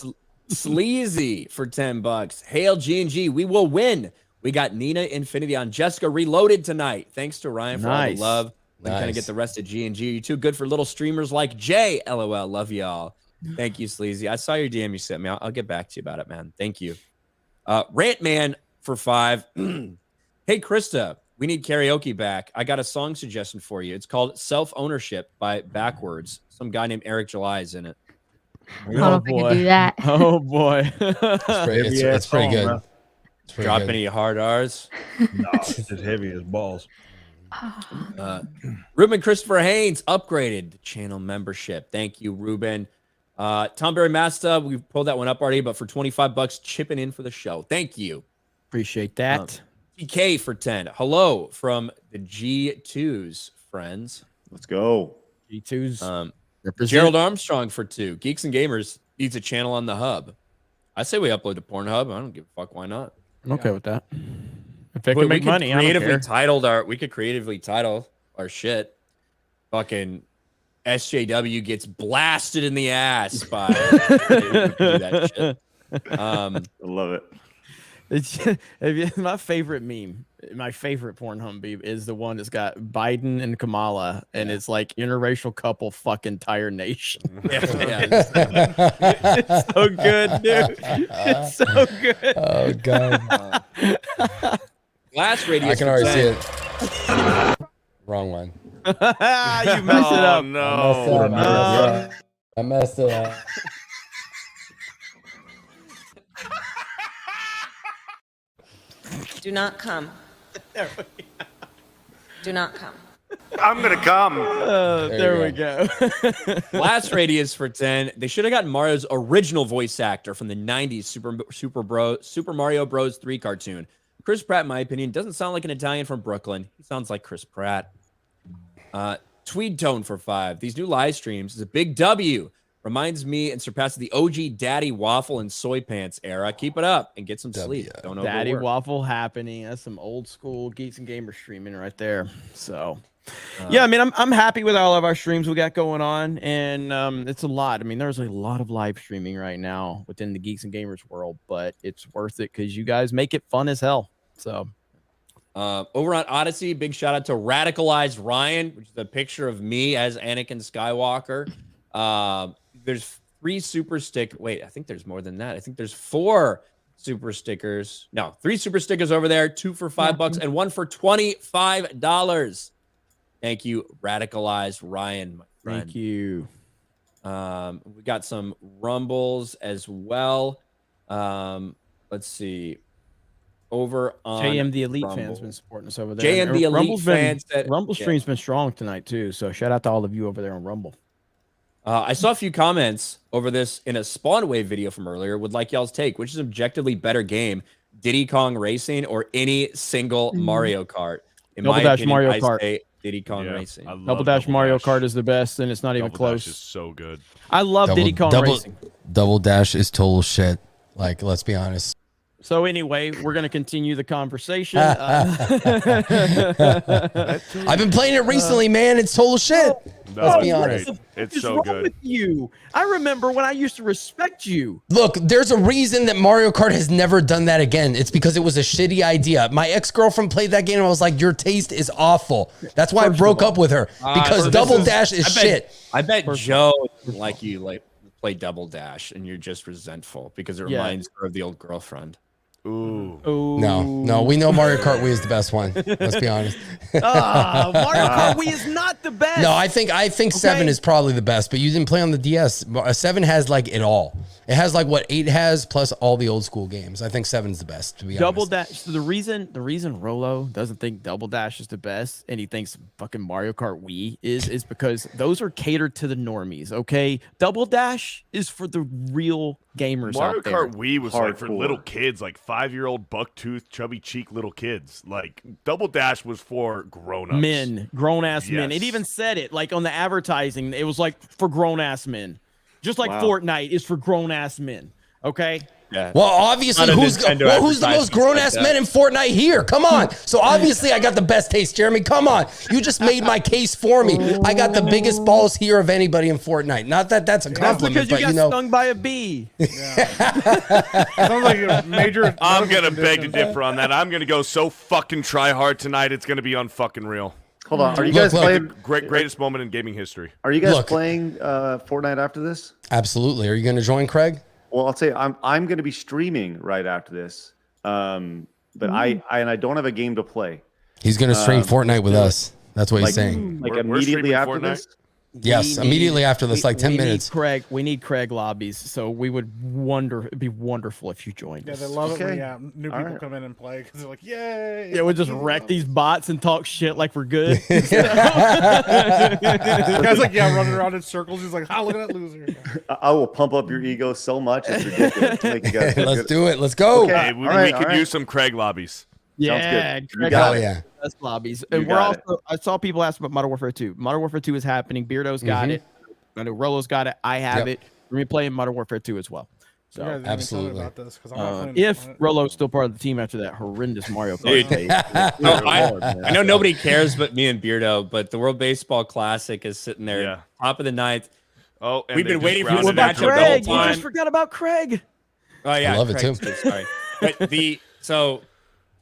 Sleazy for $10. Hail G&G, we will win. We got Nina Infinity on Jessica Reloaded tonight. Thanks to Ryan for all the love. We kind of get the rest of G&G. You're too good for little streamers like Jay. LOL. Love y'all. Thank you, Sleazy. I saw your DM you sent me. I'll get back to you about it, man. Thank you. Rant Man for 5. Hey, Krista, we need karaoke back. I got a song suggestion for you. It's called Self-Ownership by Backwards. Some guy named Eric July is in it. I don't know if I can do that. Oh boy. It's pretty good. Drop any hard R's? No, it's as heavy as balls. Ruben Christopher Haynes upgraded the channel membership. Thank you, Ruben. Tom Barry Masta, we've pulled that one up already, but for $25, chipping in for the show. Thank you. Appreciate that. TK for 10. Hello from the G2s, friends. Let's go. G2s. Gerald Armstrong for 2. Geeks and Gamers needs a channel on the hub. I say we upload to Pornhub. I don't give a fuck. Why not? I'm okay with that. If it could make money, I don't care. We could creatively title our shit. Fucking SJW gets blasted in the ass by that shit. I love it. My favorite meme, my favorite Pornhub meme is the one that's got Biden and Kamala, and it's like interracial couple fuck entire nation. It's so good, dude. It's so good. Oh god. Last radio. I can already see it. Wrong one. You messed it up. No. I messed it up. Do not come. Do not come. I'm gonna come. There we go. Blast radius for 10. They should have gotten Mario's original voice actor from the 90s Super Mario Bros. 3 cartoon. Chris Pratt, in my opinion, doesn't sound like an Italian from Brooklyn. He sounds like Chris Pratt. Tweed Tone for 5. These new live streams is a big W. Reminds me and surpasses the OG Daddy Waffle and Soy Pants era. Keep it up and get some sleep. Don't overwork. Daddy Waffle happening. That's some old school Geeks and Gamers streaming right there. So, yeah, I mean, I'm happy with all of our streams we got going on, and it's a lot. I mean, there's a lot of live streaming right now within the Geeks and Gamers world, but it's worth it because you guys make it fun as hell. So, over on Odyssey, big shout out to Radicalized Ryan, which is a picture of me as Anakin Skywalker. There's 3 super stick. Wait, I think there's more than that. I think there's 4 super stickers. No, 3 super stickers over there. 2 for $5 and 1 for $25. Thank you, Radicalized Ryan, my friend. Thank you. We got some rumbles as well. Let's see. Over on JM the Elite Rumble. fans been supporting us over there. JM the Elite Rumble's fans. Rumble stream's been strong tonight too. So shout out to all of you over there on Rumble. I saw a few comments over this in a Spawn Wave video from earlier. Would like y'all's take. Which is objectively better game, Diddy Kong Racing or any single Mario Kart? In Double my Dash opinion, Mario I Kart. say Diddy Kong Racing. Double Dash Mario Kart is the best, and it's not even close. Dash is so good. I love Diddy Kong Racing. Double Dash is total shit. Like, let's be honest. So anyway, we're going to continue the conversation. I've been playing it recently, man. It's total shit. Let's be honest. It's so good. With you, I remember when I used to respect you. Look, there's a reason that Mario Kart has never done that again. It's because it was a shitty idea. My ex-girlfriend played that game and I was like, your taste is awful. That's why I broke up with her, because Double Dash is shit. I bet Joe didn't like you play Double Dash and you're just resentful because it reminds her of the old girlfriend. Ooh. No, we know Mario Kart Wii is the best one. Let's be honest. Mario Kart Wii is not the best. No, I think 7 is probably the best, but you didn't play on the DS. 7 has like it all. It has like what 8 has plus all the old school games. I think 7's the best, to be Double honest. Dash. So the reason Rolo doesn't think Double Dash is the best and he thinks fucking Mario Kart Wii is because those are catered to the normies. Okay, Double Dash is for the real gamers. Mario out there. Kart Wii was like for little kids, like 5-year-old buck-toothed, chubby cheek little kids. Like Double Dash was for grown-ups. Men, grown-ass men. It Yes. even said it like on the advertising. It was like for grown-ass men. Just like Fortnite is for grown-ass men. Okay? Yeah. Well, obviously, who's the most grown-ass men in Fortnite here? Come on. So obviously, I got the best taste, Jeremy. Come on. You just made my case for me. I got the biggest balls here of anybody in Fortnite. Not that that's a compliment, That's because but you got stung by a bee. Sounds like a major. I'm gonna beg to differ on that. I'm gonna go so fucking try hard tonight. It's gonna be unfucking real. Hold on. Are you guys playing? Greatest moment in gaming history. Are you guys playing Fortnite after this? Absolutely. Are you going to join, Craig? Well, I'll say I'm going to be streaming right after this. But I don't have a game to play. He's going to stream Fortnite with us. That's what he's saying. Like We're immediately after Fortnite? this. Yes, immediately after this, like 10 minutes. We need Craig lobbies, so we would it'd be wonderful if you joined Yeah, us. they love it when new people come in and play because they're like, yay! Yeah, we'll just wreck these bots and talk shit like we're good. The guy's like, yeah, running around in circles. He's like, look at that loser. I will pump up your ego so much. It's ridiculous. to make you guys feel Let's good. do it. Let's go. Okay. Hey, we All right, could all right. use some Craig lobbies. Yeah, Sounds good. Craig You got got it. Yeah. Best lobbies. You And we're got also I saw people ask about Modern Warfare 2. Modern Warfare 2 is happening. Beardo's got it. I know Rolo's got it. I have it. We're gonna play in Modern Warfare 2 as well. So absolutely. About this, I'm not playing if it. Rolo's still part of the team after that horrendous Mario Dude. Kart phase. I know nobody cares but me and Beardo, but the World Baseball Classic is sitting there, top of the ninth. Oh, and we've they been just waiting for this rounded What about out the whole Craig? You time. just forgot about Craig. Oh yeah, I love it Craig's too. good, sorry. But so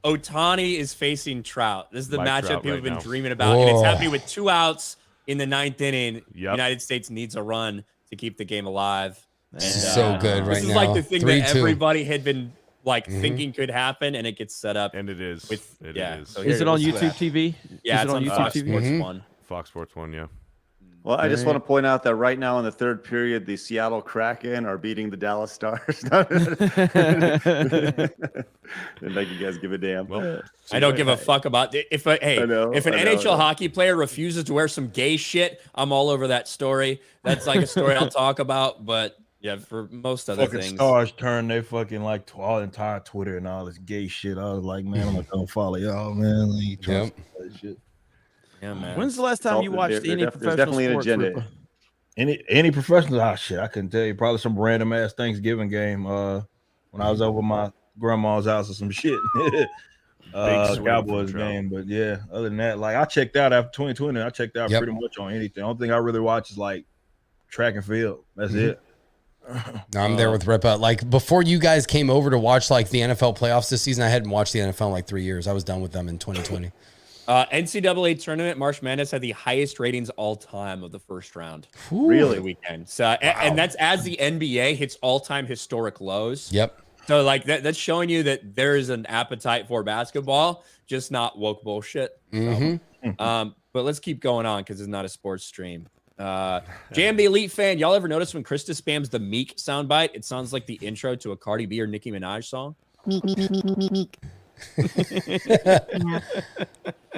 Otani is facing Trout. This is the Mike matchup Trout people right have been now. dreaming about, and it's Whoa. happening with 2 outs in the 9th inning. Yep. United States needs a run to keep the game alive. And, So good right this is now. like the thing 3-2. that everybody had been thinking could happen, and it gets set up. And it is. With It yeah. is. So Is here, it on let's do YouTube that. TV? Yeah, Is it's it on on YouTube Fox TV? Sports 1. Fox Sports 1, yeah. Well, I just want to point out that right now in the third period, the Seattle Kraken are beating the Dallas Stars. Didn't make you guys give a damn. Well, I don't give a fuck about if an NHL hockey player refuses to wear some gay shit, I'm all over that story. That's like a story I'll talk about. But yeah, for most other fucking things, Stars turn they fucking like all entire Twitter and all this gay shit. I was like, man, I'm not gonna follow y'all, man. Like, trust that shit. Yeah, man. When's the last time you watched any professional definitely an sports? agenda. Any professional shit, I couldn't tell you. Probably some random ass Thanksgiving game. When I was over my grandma's house or some shit. Cowboys game, but yeah. Other than that, like I checked out after 2020. I checked out pretty much on anything. The only thing I really watch is like track and field. That's it. No, I'm there with Ripa. Like before you guys came over to watch like the NFL playoffs this season, I hadn't watched the NFL in like 3 years. I was done with them in 2020. NCAA tournament, March Madness had the highest ratings all time of the first round. Really? The weekend. So, and that's as the NBA hits all-time historic lows. Yep. So, like, that's showing you that there is an appetite for basketball, just not woke bullshit. So, but let's keep going on because it's not a sports stream. JMB Elite fan, y'all ever notice when Krista spams the Meek soundbite? It sounds like the intro to a Cardi B or Nicki Minaj song. Meek, meek, meek, meek, meek, meek.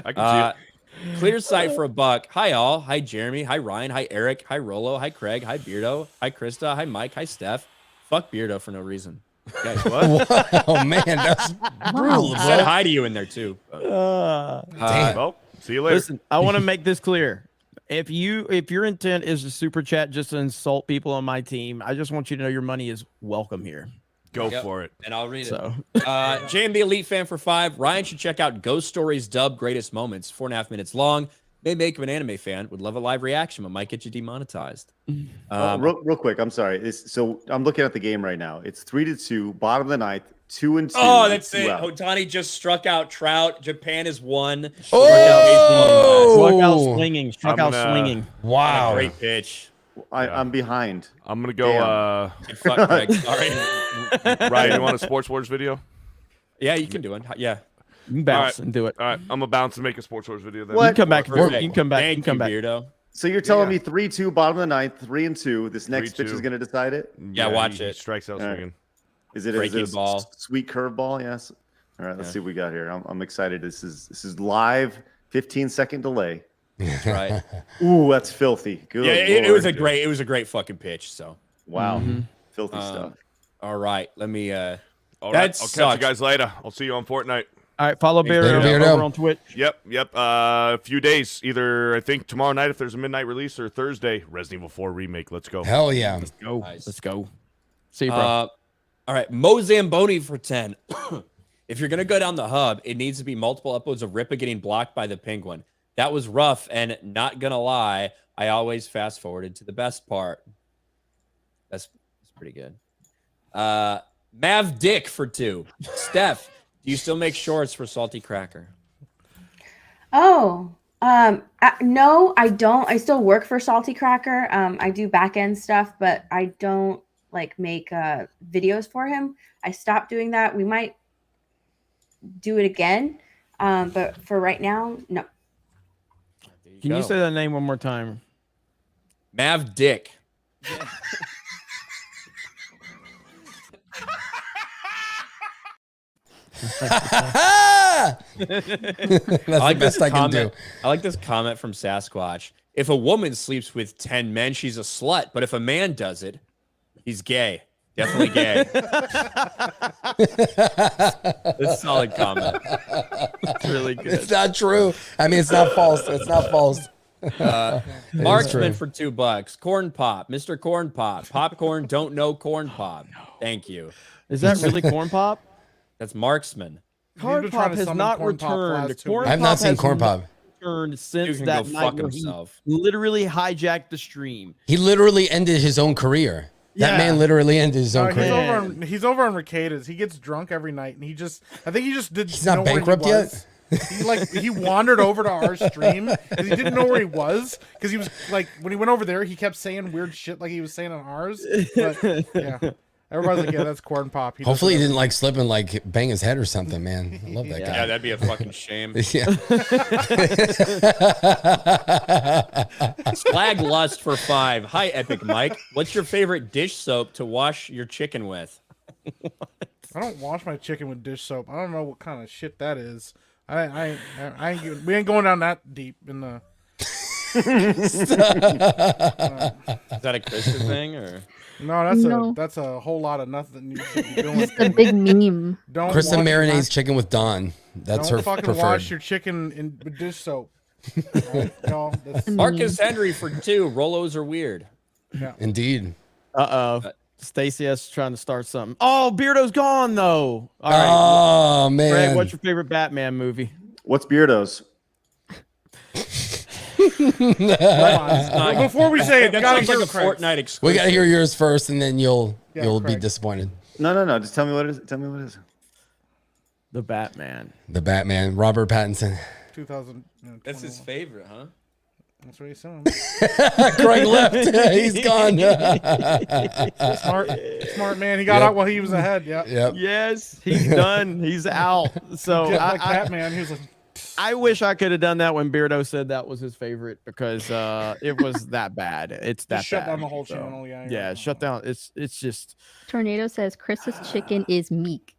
I can see it. Clear sight for a buck. Hi, all. Hi, Jeremy. Hi, Ryan. Hi, Eric. Hi, Rolo. Hi, Craig. Hi, Beardo. Hi, Krista. Hi, Mike. Hi, Steph. Fuck Beardo for no reason. Guys, what? Oh, man. That's brutal. I said hi to you in there, too. Damn. Well, see you later. Listen, I want to make this clear. If your intent is to super chat just to insult people on my team, I just want you to know your money is welcome here. Go for it. And I'll read So. it. JMB Elite fan for 5. Ryan should check out Ghost Stories dub greatest moments. 4.5 minutes long. May make him an anime fan. Would love a live reaction, but might get you demonetized. Real quick, I'm sorry. So I'm looking at the game right now. It's 3-2, bottom of the ninth, 2-2. Oh, that's it. Otani just struck out Trout. Japan is 1. Struck out swinging. Struck out swinging. Wow. Great pitch. I'm behind. I'm gonna go. Fuck Greg. Sorry. Ryan, you want a sports wars video? Yeah, you can do it. Yeah. You can bounce and do it. All right, I'm gonna bounce and make a sports wars video. Then. You can come back. You Perfect. can come back. Thank You can come back. Beardo. So you're telling me 3-2, bottom of the ninth, 3-2. This next pitch is going to decide it. Yeah, watch he it. Strikes out swinging. Is it a sweet curveball? Yes. All right, let's see what we got here. I'm excited. This is live. 15-second delay. That's right. Ooh, that's filthy. Good. Yeah, it was a great fucking pitch. So wow, filthy stuff. All right, let me. All right, I'll catch you guys later. I'll see you on Fortnite. All right, follow Beardo over on Twitch. Yep. A few days, either I think tomorrow night if there's a midnight release or Thursday, Resident Evil 4 remake. Let's go. Hell yeah. Let's go. Nice. Let's go. See you, bro. All right, Mo Zamboni for 10. If you're gonna go down the hub, it needs to be multiple uploads of Ripa getting blocked by the penguin. That was rough, and not gonna lie, I always fast forwarded to the best part. That's pretty good. Mav Dick for 2. Steph, do you still make shorts for Salty Cracker? Oh, no, I don't. I still work for Salty Cracker. I do back end stuff, but I don't like make videos for him. I stopped doing that. We might do it again, but for right now, no. Can you say that name one more time? Mav Dick. That's the best I can do. I like this comment from Sasquatch. If a woman sleeps with 10 men, she's a slut. But if a man does it, he's gay. Definitely gay. That's a solid comment. It's really good. It's not true. I mean, it's not false. It's not false. Marksman for $2. Corn Pop. Mr. Corn Pop. Popcorn don't know Corn Pop. Thank you. Is that really Corn Pop? That's Marksman. Corn Pop has not returned. I've not seen Corn Pop. Returned since Dude can that go night fuck where himself. he literally hijacked the stream. He literally ended his own career. That man literally ended his own career. He's over on Ricadas. He gets drunk every night, and I think he just did. He's not bankrupt yet. He wandered over to our stream because he didn't know where he was, because he was like, when he went over there, he kept saying weird shit like he was saying on ours. But yeah, Everybody's like, yeah, that's corn pop. Hopefully he didn't like slip and like bang his head or something, man. I love that guy. Yeah, that'd be a fucking shame. Yeah. Slag Lust for 5. Hi, Epic Mike. What's your favorite dish soap to wash your chicken with? I don't wash my chicken with dish soap. I don't know what kind of shit that is. I ain't, we ain't going down that deep in the. Is that a Krista thing or? No, that's a whole lot of nothing. You should be doing. It's a big meme. Don't Krista wash marinates chicken with Dawn. That's don't her fucking preferred. wash your chicken in with dish soap. Right? No, that's, Marcus Henry for 2. Rolos are weird. yeah. Indeed. Stacy S trying to start something. Oh, Beardo's gone though. All right. Oh man. Greg, what's your favorite Batman movie? What's Beardo's? Before we say it, That gotta sounds like hear a Craig's. Fortnite exclusive. We gotta hear yours first, and then you'll be Craig. disappointed. No. Just tell me what it is. Tell me what it is. The Batman. The Batman, Robert Pattinson. 2000. That's his favorite, huh? That's what he's saying. Craig left. He's gone. Smart man. He got out while he was ahead. Yeah. Yep. Yes, he's done. He's out. So Just like Batman. He was like, I wish I could have done that when Beardo said that was his favorite because it was that bad. It's that just shut bad. down the whole So, channel. Yeah. yeah, shut down. It's just Tornado says Chris's chicken is meek.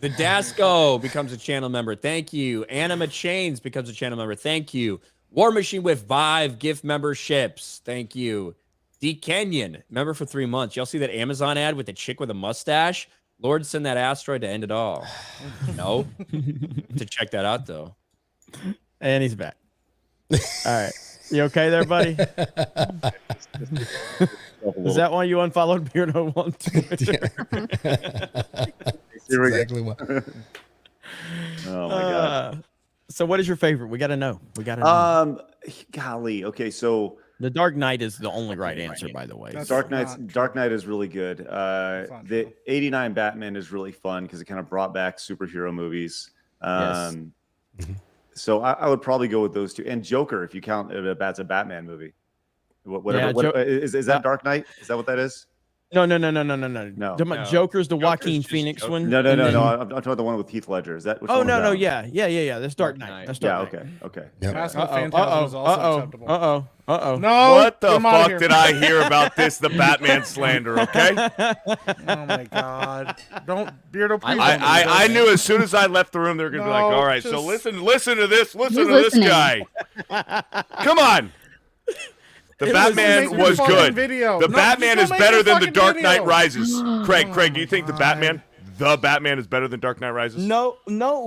The Dasco becomes a channel member. Thank you. Anima Chains becomes a channel member. Thank you. War Machine with 5 gift memberships. Thank you. D Kenyon, member for 3 months. Y'all see that Amazon ad with the chick with a mustache? Lord, send that asteroid to end it all. No. To check that out though. and he's back. All right. You okay there, buddy? Is that why you unfollowed Beardo on Twitter? Exactly what. Oh my god. So what is your favorite? We gotta know. Golly. Okay, so The Dark Knight is the only right answer, by the way. Dark Knight is really good. The '89 Batman is really fun because it kind of brought back superhero movies. Yes. So I would probably go with those two, and Joker if you count it as a Batman movie. Is that Dark Knight? Is that what that is? No. No. Joker's the Joaquin Phoenix one. No. I'm talking about the one with Heath Ledger. Is that? Which one was that? Yeah. That's Dark Knight. That's Dark Knight. Okay. Yep. Mask of the Phantasm is also acceptable. No. What the get him outta fuck here. did I hear about this? The Batman slander, okay? Oh my god! Don't Beardo. Please I knew as soon as I left the room they were gonna be like, No, all right, so just- listen to this, listen Who's to this listening? guy. Come on. The It Batman was- was fucking good. video. The No, Batman just is go make better your than the fucking Dark video. Knight Rises. Craig, Oh do you think the my Batman is better than Dark Knight Rises? No,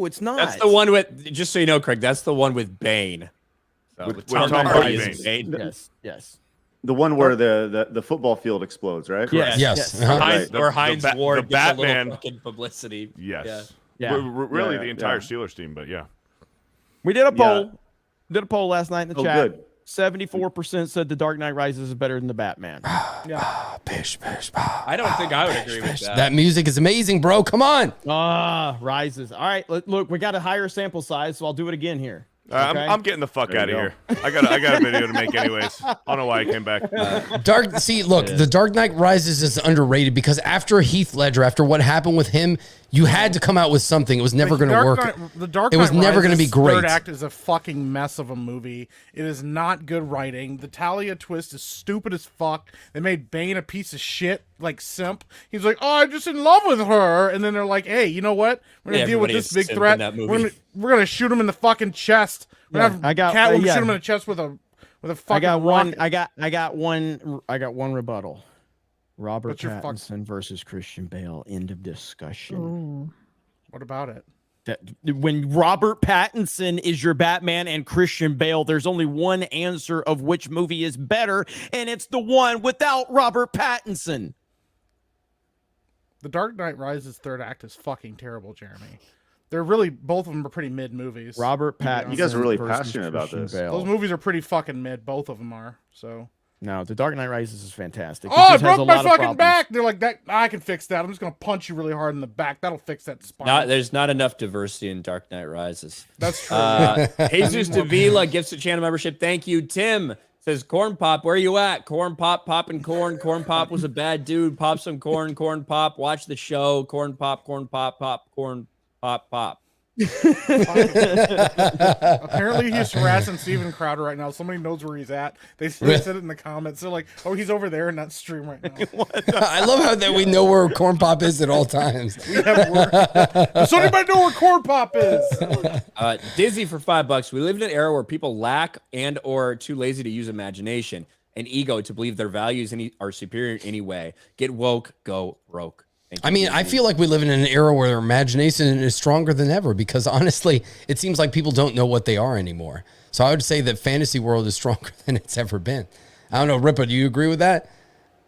it's not. That's the one with, just so you know, Craig, that's the one with Bane. So With the Tom Dark Hardy Knight is Bane. Yes. The one where the football field explodes, right? Yes. Or Uh-huh. Heinz, Right. or Heinz The Ward gets a little Batman- fucking publicity. Yes. Yeah. Really, Yeah, the entire yeah. Steelers team, but yeah. We did a poll. Yeah. Did a poll last night in the Oh, chat. good. 74% said the Dark Knight Rises is better than the Batman. Pish. I don't think I would agree with that. That music is amazing, bro. Come on. Rises. All right, look, we got a higher sample size, so I'll do it again here. Okay? I'm getting the fuck There out of you here. I got a video to make anyways. I don't know why I came back. The Dark Knight Rises is underrated because after Heath Ledger, after what happened with him, you had to come out with something. It was never going to work. The Dark It was Knight never gonna be Rises' great. Third act is a fucking mess of a movie. It is not good writing. The Talia twist is stupid as fuck. They made Bane a piece of shit, like simp. He's like, "Oh, I'm just in love with her," and then they're like, "Hey, you know what? We're gonna deal with everybody this is big simp in threat. that movie. We're gonna shoot him in the fucking chest. We're gonna have I got- Catwoman yeah. shoot him in the chest with a fucking I got one. rocket. I got one rebuttal. Robert What's your fuck- Pattinson versus Christian Bale. End of discussion. Ooh. What about it? That when Robert Pattinson is your Batman and Christian Bale, there's only one answer of which movie is better, and it's the one without Robert Pattinson. The Dark Knight Rises third act is fucking terrible, Jeremy. They're really both of them are pretty mid movies. Robert to be Pattinson. honest. You guys are really versus passionate about Christian this. Bale. Those movies are pretty fucking mid. Both of them are. So. No, The Dark Knight Rises is fantastic. It Oh, I just has a broke my lot of fucking problems. back. They're like that. I can fix that. I'm just gonna punch you really hard in the back. That'll fix that spine. There's not enough diversity in Dark Knight Rises. That's true. Jesus Davila gifts a channel membership. Thank you, Tim. Says Corn Pop, where you at? Corn Pop popping corn. Corn Pop was a bad dude. Pop some corn. Corn Pop. Watch the show. Corn Pop. Corn Pop. Pop. Corn Pop. Pop. Apparently he's harassing Steven Crowder right now. Somebody knows where he's at. They said it in the comments. They're like, "Oh, he's over there in that stream right now." I love how that we know where Corn Pop is at all times. We have word. Does anybody know where Corn Pop is? Dizzy for $5. We live in an era where people lack and or too lazy to use imagination and ego to believe their values are superior in any way. Get woke, go broke. I mean, I feel like we live in an era where imagination is stronger than ever because honestly, it seems like people don't know what they are anymore. So I would say that fantasy world is stronger than it's ever been. I don't know, Ripa, do you agree with that?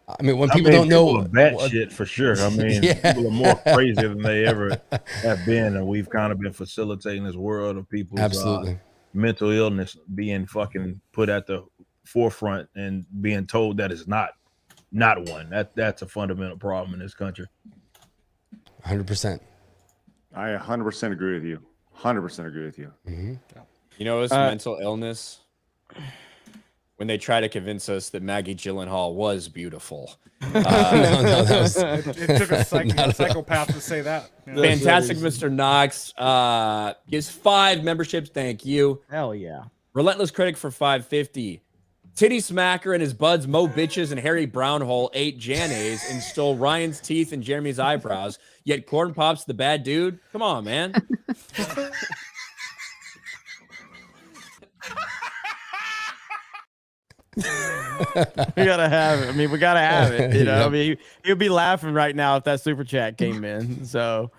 I mean, when people don't know that shit for sure. I mean, people are more crazy than they ever have been, and we've kind of been facilitating this world of people's mental illness being fucking put at the forefront and being told that it's not one. That's a fundamental problem in this country. 100%. I 100% agree with you. 100% agree with you. Mm-hmm. You know, it's mental illness when they try to convince us that Maggie Gyllenhaal was beautiful. No, that was, it took a psychopath to say that. Yeah. Fantastic Mr. Knox gives 5 memberships. Thank you. Hell yeah. Relentless Critic for $5.50. Titty Smacker and his buds Mo Bitches and Harry Brownhole ate Janays and stole Ryan's teeth and Jeremy's eyebrows. Yet Corn Pop's the bad dude. Come on, man. We gotta have it. I mean, we gotta have it. You know, I mean, he'll be laughing right now if that super chat came in. So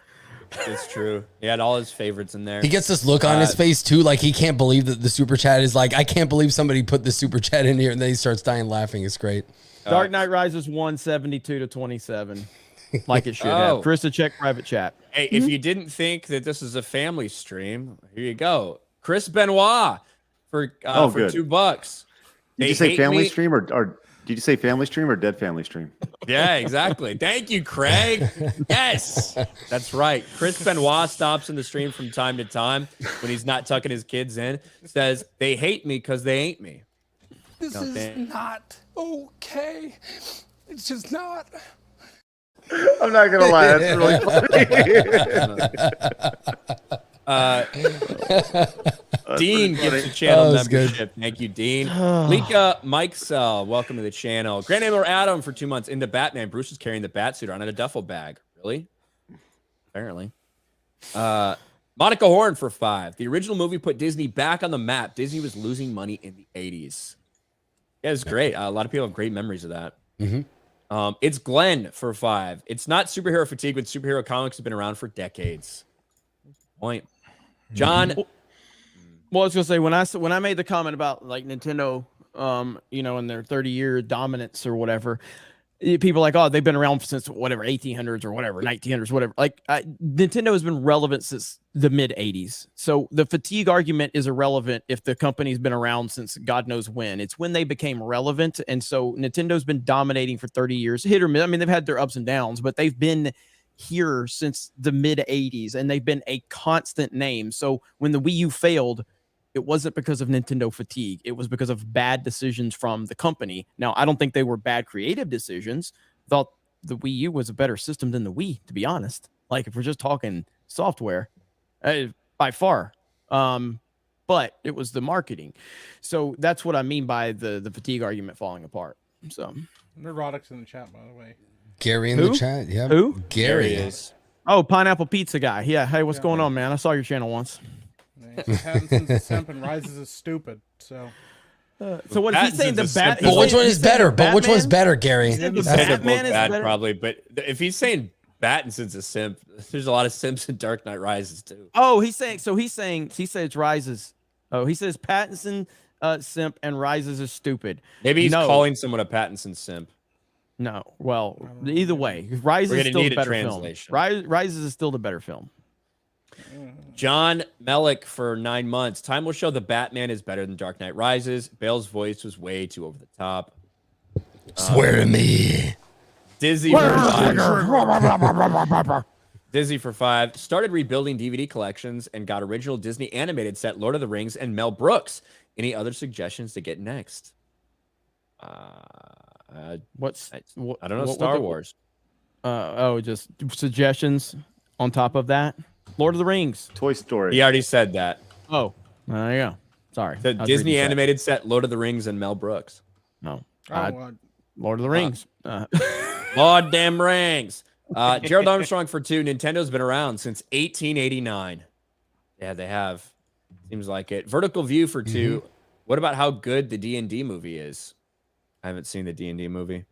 it's true. He had all his favorites in there. He gets this look on his face too, like he can't believe that the super chat is like, I can't believe somebody put the super chat in here, and then he starts dying laughing. It's great. Dark Knight Rises 172 to 27. Like it should have. Krista, check private chat. Hey, if you didn't think that this is a family stream, here you go. Chris Benoit for $2. Did you say family stream or did you say family stream or dead family stream? Yeah, exactly. Thank you, Craig. Yes, that's right. Chris Benoit stops in the stream from time to time when he's not tucking his kids in. Says they hate me because they ain't me. This is not okay. It's just not. I'm not gonna lie, that's really funny. Dean gives a channel membership. Thank you, Dean. Lika Mikesell, welcome to the channel. Grand Name Adam for 2 months into Batman. Bruce is carrying the bat suit around in a duffel bag. Really? Apparently. Monica Horn for 5. The original movie put Disney back on the map. Disney was losing money in the 80s. Yeah, it's great. A lot of people have great memories of that. Mm-hmm. It's Glenn for 5. It's not superhero fatigue when superhero comics have been around for decades. Point. John. Well, I was gonna say when I made the comment about like Nintendo, you know, and their 30-year dominance or whatever, people are like, oh, they've been around since whatever 1800s or whatever 1900s, whatever. Like Nintendo has been relevant since the mid 80s. So the fatigue argument is irrelevant if the company's been around since God knows when. It's when they became relevant, and so Nintendo's been dominating for 30 years, hit or miss. I mean, they've had their ups and downs, but they've been here since the mid 80s, and they've been a constant name. So when the Wii U failed, it wasn't because of Nintendo fatigue. It was because of bad decisions from the company. Now, I don't think they were bad creative decisions. Thought the Wii U was a better system than the Wii, to be honest. Like, if we're just talking software, by far. But it was the marketing. So that's what I mean by the fatigue argument falling apart. So Neurotics in the chat, by the way. Gary in the chat. Yeah. Who? Gary is. Oh, Pineapple Pizza guy. Yeah. Hey, what's going on, man? I saw your channel once. Pattinson's a simp and Rises is stupid. So what is he saying? The bat. But which one is better? But which one's better, Gary? They're both bad, probably. But if he's saying Pattinson's a simp, there's a lot of simps in Dark Knight Rises too. Oh, he says it's Rises. Oh, he says Pattinson simp and Rises is stupid. Maybe he's calling someone a Pattinson simp. No. Well, either way, Rises is still the better film. Rises is still the better film. John Melick for 9 months. Time will show the Batman is better than Dark Knight Rises. Bale's voice was way too over the top. Swear to me. Dizzy for 5. Dizzy for 5. Started rebuilding DVD collections and got original Disney animated set Lord of the Rings and Mel Brooks. Any other suggestions to get next? What's I don't know. Star Wars. Just suggestions on top of that. Lord of the Rings. Toy Story. He already said that. Oh, there you go. Sorry. The Disney animated set, Lord of the Rings, and Mel Brooks. No. Lord of the Rings. Lord damn rings. Gerald Armstrong for 2. Nintendo's been around since 1889. Yeah, they have. Seems like it. Vertical View for 2. What about how good the D&D movie is? I haven't seen the D&D movie.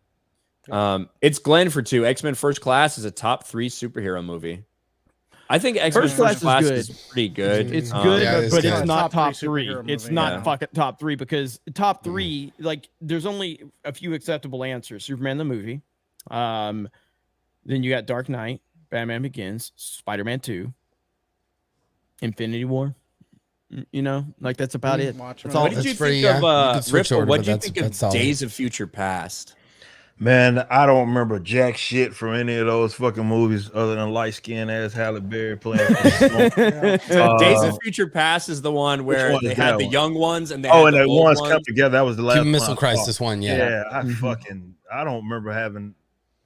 It's Glenn for 2. X-Men First Class is a top 3 superhero movie. I think X-Men First Class is pretty good. It's good, but it's not top 3. It's not Yeah. fucking top 3 because top 3, like, there's only a few acceptable answers. Superman the movie. Then you got Dark Knight, Batman Begins, Spider-Man 2, Infinity War. You know, like that's about it. That's all. What did you think of Ripple? What did you think of Days of Future Past? Man, I don't remember jack shit from any of those fucking movies other than light skinned ass Halle Berry playing. Days of Future Past is the one where they had the young ones and they had and the the old ones ones. come together. That was the last Cuban Missile one I Crisis saw. one, yeah. I don't remember having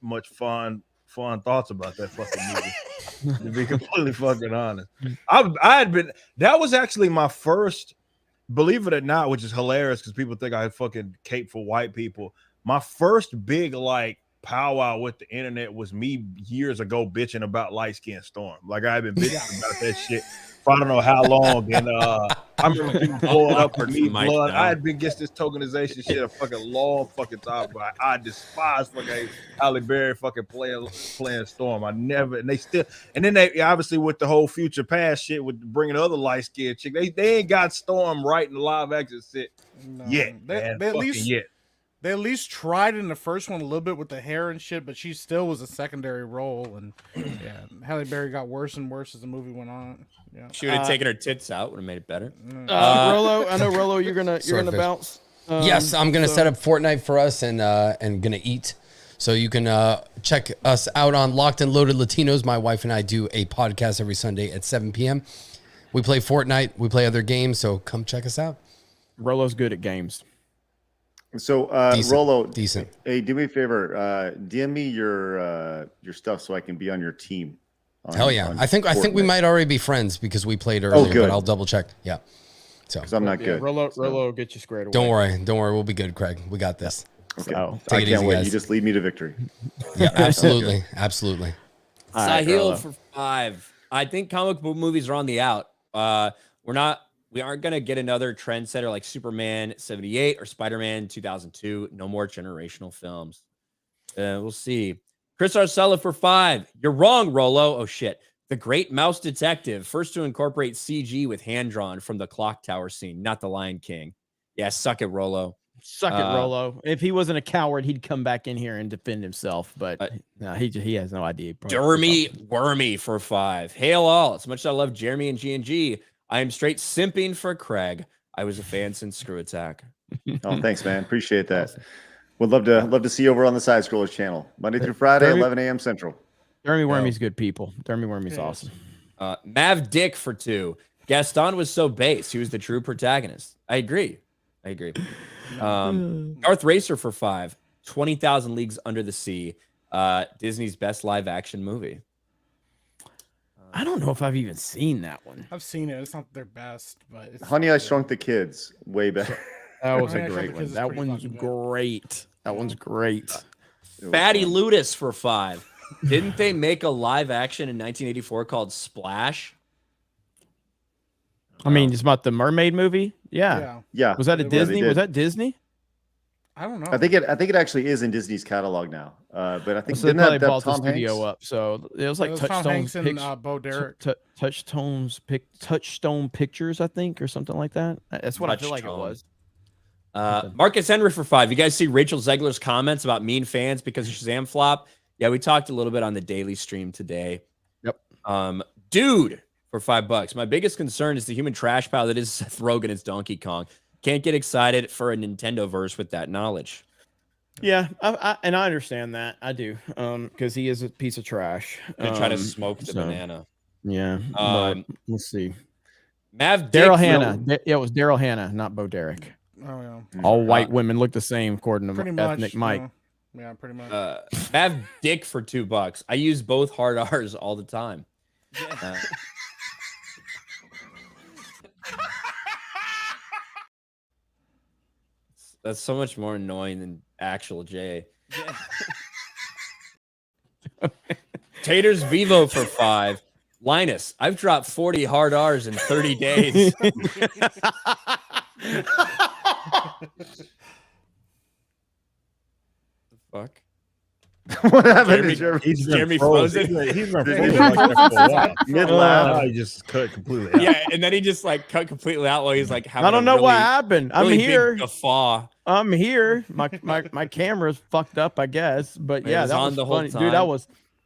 much fun thoughts about that fucking movie. To be completely fucking honest, that was actually my first, believe it or not, which is hilarious because people think I fucking cape for white people. My first big like powwow with the internet was me years ago bitching about Light Skin Storm. Like I had been bitching about that shit for I don't know how long. And I remember people blowing up for me blood. I had been against this tokenization shit a fucking long fucking time, but I despise fucking Halle Berry fucking playing Storm. I never, and then they obviously with the whole Future Past shit with bringing other light skinned chick, they ain't got Storm right in the live action shit yet. They at least tried in the first one a little bit with the hair and shit, but she still was a secondary role. And yeah, Halle Berry got worse and worse as the movie went on. Yeah, She would have taken her tits out, would have made it better. Rolo, I know Rolo, you're gonna bounce. Yes, I'm gonna set up Fortnite for us and gonna eat. So you can check us out on Locked and Loaded Latinos. My wife and I do a podcast every Sunday at 7 p.m. We play Fortnite. We play other games. So come check us out. Rolo's good at games. So Decent. Rolo, Decent. Hey, do me a favor. DM me your stuff so I can be on your team. Hell yeah! I think we might already be friends because we played earlier. good. But I'll double check. Yeah. So because I'm not good. Rolo, get you squared away. Don't worry. We'll be good, Craig. We got this. Okay. Take I it can't easy, wait. guys. You just lead me to victory. Yeah, absolutely, absolutely. Sahil for 5. I think comic book movies are on the out. We aren't gonna get another trendsetter like Superman 78 or Spider-Man 2002. No more generational films. We'll see. Chris Arcella for 5. You're wrong, Rolo. Oh shit. The Great Mouse Detective, first to incorporate CG with hand drawn from the clock tower scene, not the Lion King. Yeah, suck it, Rolo. Suck it, Rolo. If he wasn't a coward, he'd come back in here and defend himself. But no, he has no idea. Wormy for 5. Hail all. As much as I love Jeremy and G&G, I am straight simping for Craig. I was a fan since Screw Attack. Oh, thanks, man. Appreciate that. Would love to see you over on the Side Scrollers channel, Monday through Friday, 11 a.m. Central. Jeremy Wormy's good people. Jeremy Wormy's awesome. Mav Dick for 2. Gaston was so base. He was the true protagonist. I agree. Darth Racer for 5. 20,000 Leagues Under the Sea. Disney's best live action movie. I don't know if I've even seen that one. I've seen it. It's not their best, but it's Honey, I Shrunk the Kids. Way better. That was a great one. That one's great. That one's great. Fatty Ludus for 5. Didn't they make a live action in 1984 called Splash? I mean, it's about the Mermaid movie. Yeah. Was that a Disney? Was that Disney? I don't know. I think it actually is in Disney's catalog now. But I think So they didn't probably that bought the Tom studio Hanks? up. So it was like It was Tom Hanks and, Bo Derek. Touchstone Pictures, I think, or something like that. That's what I feel like it was. Marcus Henry for 5. You guys see Rachel Zegler's comments about mean fans because of Shazam flop? Yeah, we talked a little bit on the daily stream today. Yep. Dude for $5. My biggest concern is the human trash pile that is Seth Rogen as Donkey Kong. Can't get excited for a Nintendo verse with that knowledge. Yeah, I understand that. I do. Because he is a piece of trash. Gonna try to smoke the banana. Yeah. Let's see. Mav Daryl Dick Hannah. Yeah, it was Daryl Hannah, not Bo Derek. Oh yeah. All white women look the same according to Pretty ethnic much. Mike. Yeah, pretty much. Have dick for $2. I use both hard R's all the time. That's so much more annoying than actual J. Taters Vivo for 5. Linus, I've dropped 40 hard R's in 30 days. Fuck. What happened to He's Jeremy frozen. He's been frozen like that for a while. Mid-laugh. He just cut completely out. Yeah, and then he just like cut completely out while he's like having I don't know what happened. I'm really big here. guffaw. I'm here. My camera's fucked up, I guess. But It yeah, was that on was the whole funny. time.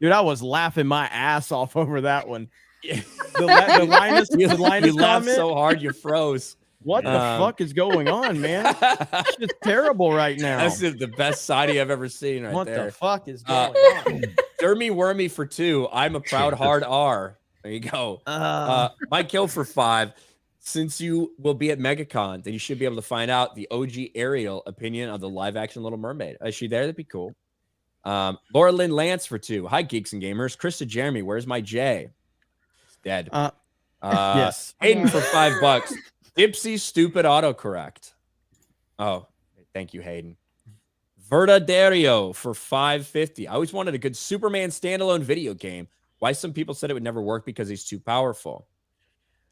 Dude, I was laughing my ass off over that one. The Linus You laughed comment? so hard you froze. What the fuck is going on, man? It's just terrible right now. That's the best Saudi I've ever seen right What there. the fuck is going on? Dermy Wormy for 2. I'm a proud hard R. There you go. Mike Hill for 5. Since you will be at MegaCon, then you should be able to find out the OG Ariel opinion of the live action Little Mermaid. Is she there? That'd be cool. Laura Lynn Lance for 2. Hi, Geeks and Gamers. Krista Jeremy, where's my J? It's dead. Yes. Hayden for $5. Dipsy stupid autocorrect. Oh, thank you, Hayden. Verdaderio for $5.50. I always wanted a good Superman standalone video game. Why some people said it would never work because he's too powerful.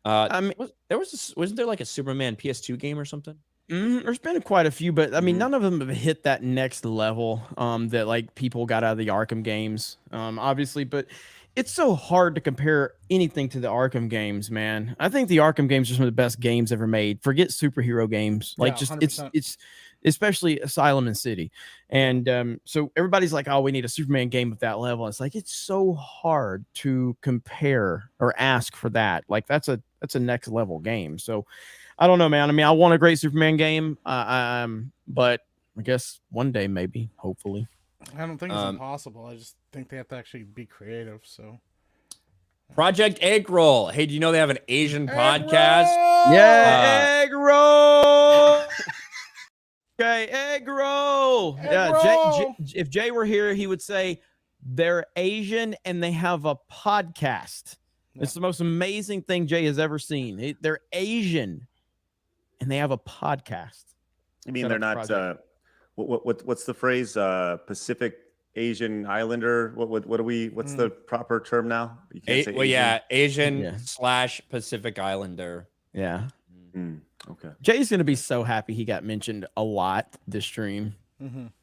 I mean, wasn't there like a Superman PS2 game or something? There's been quite a few, but I mean, none of them have hit that next level that like people got out of the Arkham games, obviously. But it's so hard to compare anything to the Arkham games, man. I think the Arkham games are some of the best games ever made. Forget superhero games, like Yeah, just 100%. it's especially Asylum and City, and so everybody's like, oh, we need a Superman game of that level. It's like it's so hard to compare or ask for that. Like that's a next level game. So I don't know, man. I mean, I want a great Superman game, but I guess one day, maybe, hopefully. I don't think it's impossible. I just think they have to actually be creative. So Project Egg Roll. Hey, do you know they have an Asian podcast? Yeah, egg roll. Okay, egg roll. If Jay were here, he would say they're Asian and they have a podcast. Yeah. It's the most amazing thing Jay has ever seen. They're Asian and they have a podcast. You mean they're not? What's the phrase? Pacific Asian Islander. What are we? What's the proper term now? You can't say Asian / Pacific Islander. Yeah. Okay. Jay's gonna be so happy he got mentioned a lot this stream.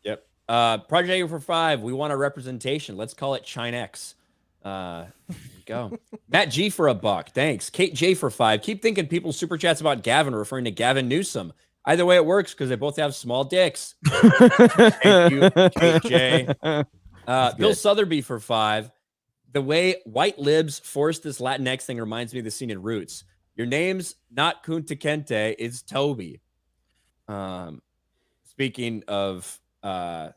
Yep. Project Egg for 5. We want a representation. Let's call it Chinex. There you go. Matt G for $1. Thanks. Kate J for 5. Keep thinking people's super chats about Gavin referring to Gavin Newsom. Either way, it works because they both have small dicks. Thank you, Kate J. Bill Sotheby for 5. The way white libs forced this Latinx thing reminds me of the scene in Roots. Your name's not Kunta Kinte, it's Toby. Speaking of Kunta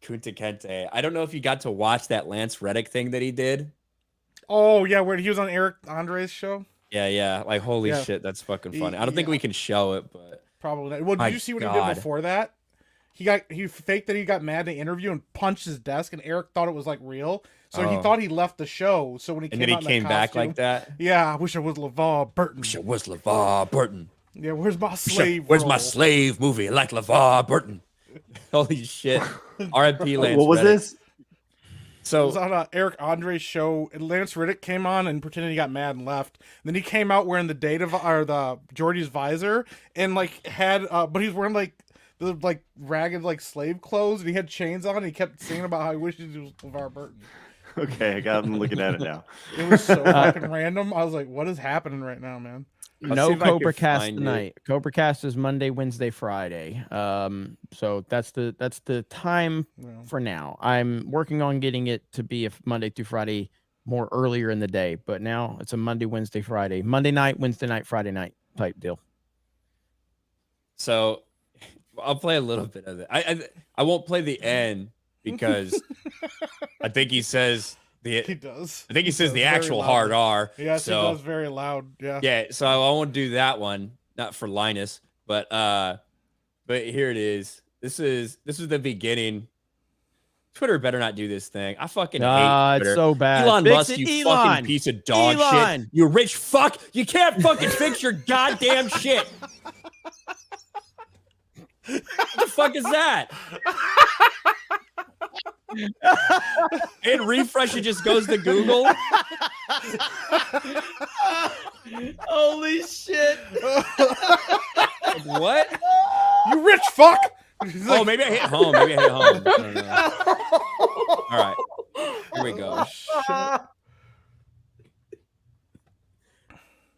Kente, I don't know if you got to watch that Lance Reddick thing that he did. Oh yeah, where he was on Eric Andre's show. Yeah. Like holy shit, that's fucking funny. I don't think we can show it, but probably not. Well, did you see what he did before that? He faked that he got mad in the interview and punched his desk, and Eric thought it was like real, so he thought he left the show. So when he came back like that, yeah, I wish I was LeVar Burton. Wish I was LeVar Burton. Yeah, where's my slave? Where's my slave movie like LeVar Burton? Holy shit! R.I.P. Lance. What was Reddick. it this? So was on Eric Andre's show, and Lance Reddick came on and pretended he got mad and left. And then he came out wearing the the Geordie's visor and like had, but he was wearing like the ragged slave clothes, and he had chains on. And he kept singing about how he wished he was LeVar Burton. Okay, I'm looking at it now. It was so fucking random. I was like, "What is happening right now, man?" No Cobra Cast tonight. Cobra Cast is Monday, Wednesday, Friday. So that's the time for now. I'm working on getting it to be a Monday through Friday more earlier in the day, but now it's a Monday, Wednesday, Friday, Monday night, Wednesday night, Friday night type deal. So I'll play a little bit of it. I won't play the end because I think he says. He does. I think he says the actual hard R. Yes, so, he does very loud. Yeah. Yeah, so I won't do that one. not for Linus, but here it is. This is the beginning. Twitter better not do this thing. I fucking hate Twitter. It's so bad. Elon Fix Musk, it, you Elon. fucking piece of dog Elon. shit. You rich fuck. You can't fucking fix your goddamn shit. What the fuck is that? And refresh, it just goes to Google. Holy shit. What? You rich fuck. Oh, maybe I hit home. Maybe I hit home. I don't know. All right. Here we go.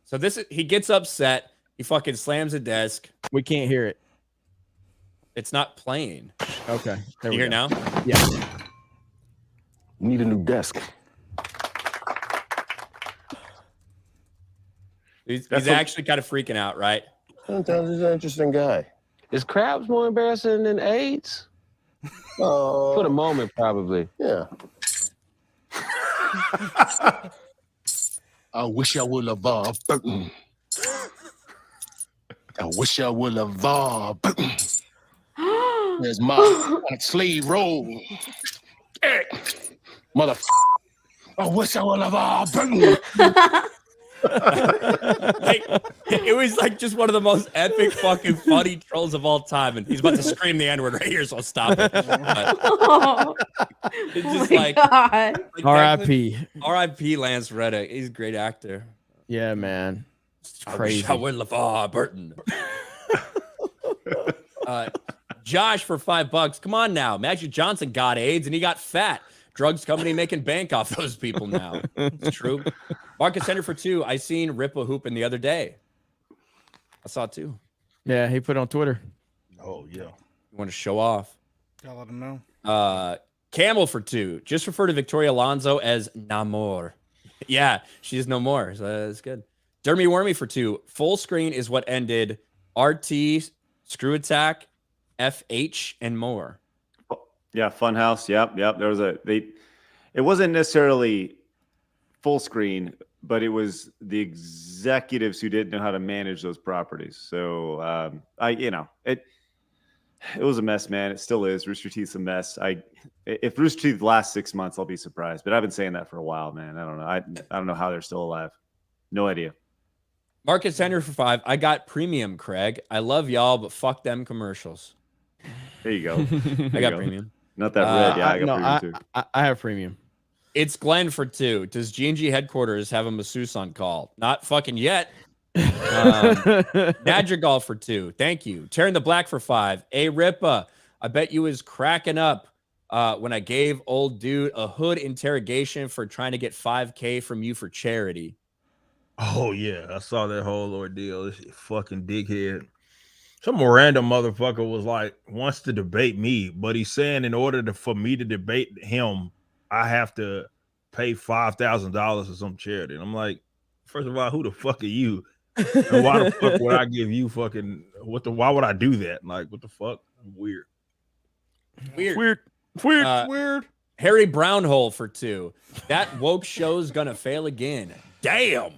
So he gets upset. He fucking slams a desk. We can't hear it. It's not playing. Okay. You hear now? Yeah. Need a new desk. He's actually kind of freaking out, right? Sometimes he's an interesting guy. Is crabs more embarrassing than AIDS? For the moment, probably. Yeah. I wish I would have I wish I would have There's my sleeve roll. Hey, mother. I wish I would have Like, it was like just one of the most epic fucking funny trolls of all time, and he's about to scream the N-word right here, so I'll stop it. It's just like R.I.P. R.I.P. Lance Reddick. He's a great actor. Yeah, man. It's I crazy. wish I would LeVar Burton. Josh for $5. Come on now. Magic Johnson got AIDS and he got fat. Drugs company making bank off those people now. It's true. Marcus Henry for $2. I seen Rippa hooping the other day. I saw it too. Yeah, he put it on Twitter. Oh, yeah. You want to show off? Gotta let him know. Camel for $2. Just refer to Victoria Alonso as Namor. Yeah, she's no more. So that's good. Dermy Wormy for $2. Full screen is what ended RT, Screw Attack, FH, and more. Yeah, Funhouse. Yep. There was it wasn't necessarily full screen, but it was the executives who didn't know how to manage those properties. So it was a mess, man. It still is. Rooster Teeth's a mess. If Rooster Teeth lasts 6 months, I'll be surprised. But I've been saying that for a while, man. I don't know. I don't know how they're still alive. No idea. Marcus Henry for $5. I got premium, Craig. I love y'all, but fuck them commercials. There you go. I got premium. Not that red. Yeah, I got premium too. I have premium. It's Glenn for $2. Does G&G headquarters have a masseuse on call? Not fucking yet. Madrigal for $2. Thank you. Tearing the Black for $5. A Rippa, I bet you was cracking up when I gave old dude a hood interrogation for trying to get $5K from you for charity. Oh yeah, I saw that whole ordeal. This fucking dickhead. Some random motherfucker was like wants to debate me, but he's saying in order for me to debate him, I have to pay $5,000 to some charity. And I'm like, first of all, who the fuck are you? And why the fuck would I give you fucking why would I do that? Like, what the fuck? Weird. Weird. Harry Brownhole for $2. That woke show's gonna fail again. Damn.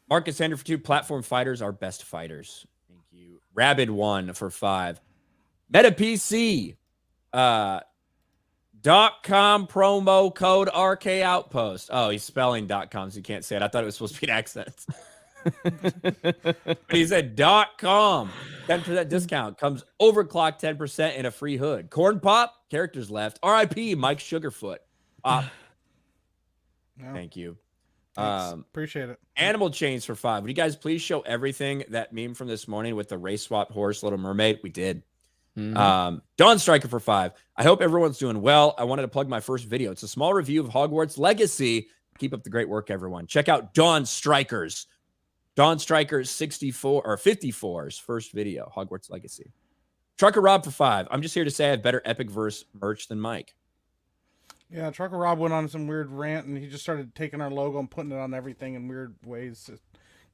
Marcus Henry for $2. Platform fighters are best fighters. Thank you. Rabid 1 for $5. Meta PC. .com promo code RK Outpost. Oh, he's spelling .com, so you can't say it. I thought it was supposed to be an accent. But he said .com. 10% discount. Comes overclocked 10% and a free hood. Corn Pop. Characters left. RIP Mike Sugarfoot. No. Thank you. Appreciate it. Animal Chains for $5. Would you guys please show everything that meme from this morning with the race swap horse, Little Mermaid? We did. Dawn Striker for $5. I hope everyone's doing well. I wanted to plug my first video. It's a small review of Hogwarts Legacy. Keep up the great work, everyone. Check out Dawn Strikers 64 or 54's first video, Hogwarts Legacy. Trucker Rob for $5. I'm just here to say I have better Epic Verse merch than Mike. Yeah, Trucker Rob went on some weird rant, and he just started taking our logo and putting it on everything in weird ways.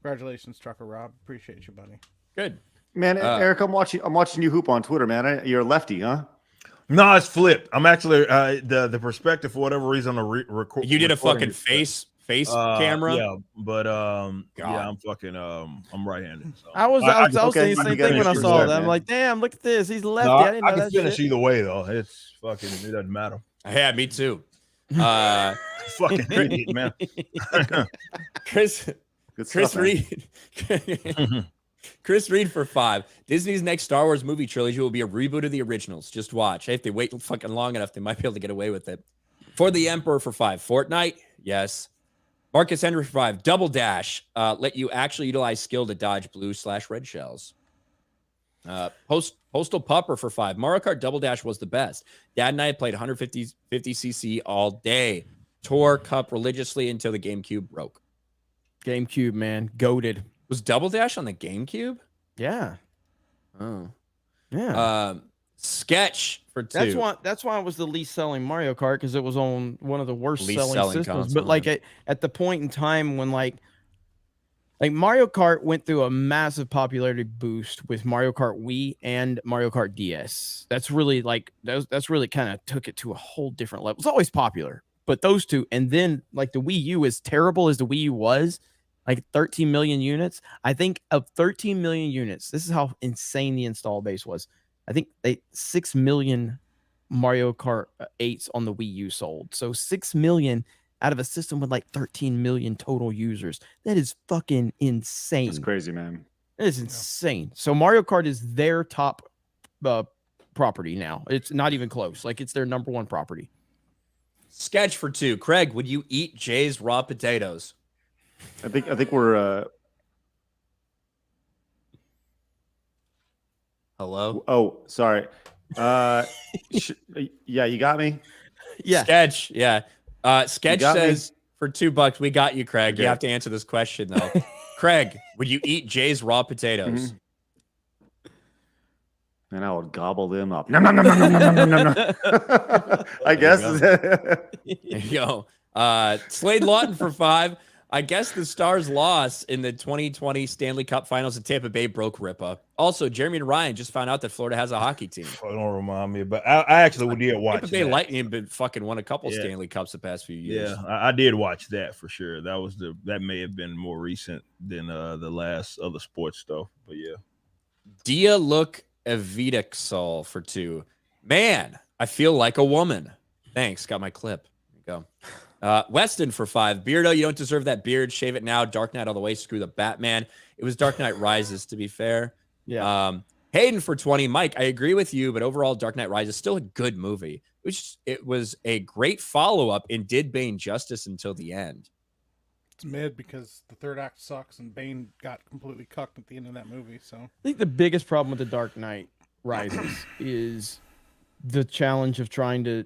Congratulations, Trucker Rob. Appreciate you, buddy. Good. Man, Eric, I'm watching you hoop on Twitter, man. You're a lefty, huh? No, it's flipped. I'm actually the perspective for whatever reason on the record. You did a fucking face face camera. Yeah, but yeah, I'm right-handed. So. I was saying the same thing when I saw that. I'm man. like, damn, look at this. He's lefty. No, I didn't know I can that finish shit. either way though. It's fucking it doesn't matter. Yeah, me too. Fucking idiot, man. Chris Reed. Chris Reed for 5. Disney's next Star Wars movie trilogy will be a reboot of the originals. Just watch. Hey, if they wait fucking long enough, they might be able to get away with it. For the Emperor for 5. Fortnite, yes. Marcus Henry for 5. Double Dash. Let you actually utilize skill to dodge blue/red shells. Postal Pupper for 5. Mario Kart Double Dash was the best. Dad and I played 150cc all day. Tore cup religiously until the GameCube broke. GameCube, man. Goated. Was Double Dash on the GameCube? Yeah. Oh. Yeah. Sketch for 2. That's why it was the least selling Mario Kart, because it was on one of the worst selling systems. Console, but like at the point in time when like Mario Kart went through a massive popularity boost with Mario Kart Wii and Mario Kart DS. That's really that's really kind of took it to a whole different level. It's always popular, but those two, and then like the Wii U, as terrible as the Wii U was, like 13 million units. I think of 13 million units, this is how insane the install base was. I think 6 million Mario Kart 8s on the Wii U sold. So 6 million out of a system with like 13 million total users. That is fucking insane. That's crazy, man. That is insane. So Mario Kart is their top property now. It's not even close. Like it's their number 1 property. Sketch for 2. Craig, would you eat Jay's raw potatoes? I think we're Hello? Oh, sorry. Yeah, you got me? Yeah. Sketch, yeah. Sketch says for $2, we got you, Craig. Okay. You have to answer this question though. Craig, would you eat Jay's raw potatoes? And I would gobble them up. No. I guess. There you go. Slade Lawton for 5. I guess the Stars' loss in the 2020 Stanley Cup Finals in Tampa Bay broke Ripa. Also, Jeremy and Ryan just found out that Florida has a hockey team. Don't remind me, but I actually did watch Tampa Bay that. Lightning been fucking won a couple Stanley Cups the past few years. Yeah, I did watch that for sure. That may have been more recent than the last other sports stuff, but yeah. Dia Look Evitixol for 2. Man, I feel like a woman. Thanks, got my clip. There you go. Weston for 5. Beardo, you don't deserve that beard. Shave it now. Dark Knight all the way. Screw the Batman. It was Dark Knight Rises, to be fair. Yeah. Hayden for 20. Mike, I agree with you, but overall, Dark Knight Rises is still a good movie. It was a great follow-up and did Bane justice until the end. It's mid because the third act sucks and Bane got completely cucked at the end of that movie. So I think the biggest problem with the Dark Knight Rises is the challenge of trying to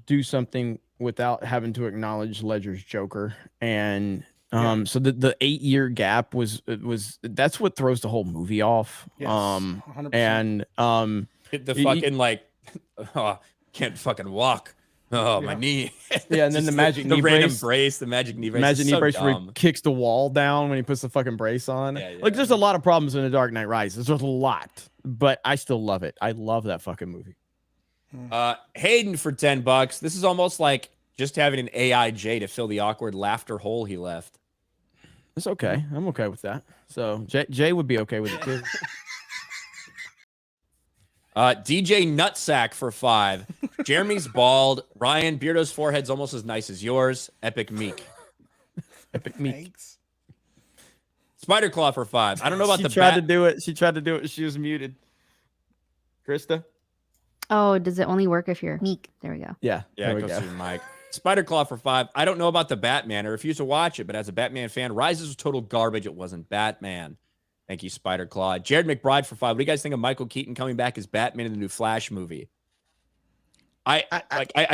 do something without having to acknowledge Ledger's Joker. And so the 8-year gap was that's what throws the whole movie off. Yes, 100%. And the fucking can't fucking walk. Oh, my knee. Yeah, and then the magic knee brace. The magic knee brace. Magic knee brace where dumb. he kicks the wall down when he puts the fucking brace on. Yeah. Like, there's a lot of problems in The Dark Knight Rises. There's a lot, but I still love it. I love that fucking movie. Hayden for $10. This is almost like just having an AI Jay to fill the awkward laughter hole he left. It's okay. I'm okay with that. So Jay would be okay with it too. DJ Nutsack for 5. Jeremy's bald. Ryan, Beardo's forehead's almost as nice as yours. Epic Meek. Epic Meek. Spider Claw for 5. I don't know about She the tried to do it. She tried to do it. She was muted. Krista? Oh, does it only work if you're meek? There we go. Yeah. Yeah, there it we goes go. through Mike. Spider Claw for 5. I don't know about the Batman. I refuse to watch it, but as a Batman fan, Rises was total garbage. It wasn't Batman. Thank you, Spider Claw. Jared McBride for 5. What do you guys think of Michael Keaton coming back as Batman in the new Flash movie? I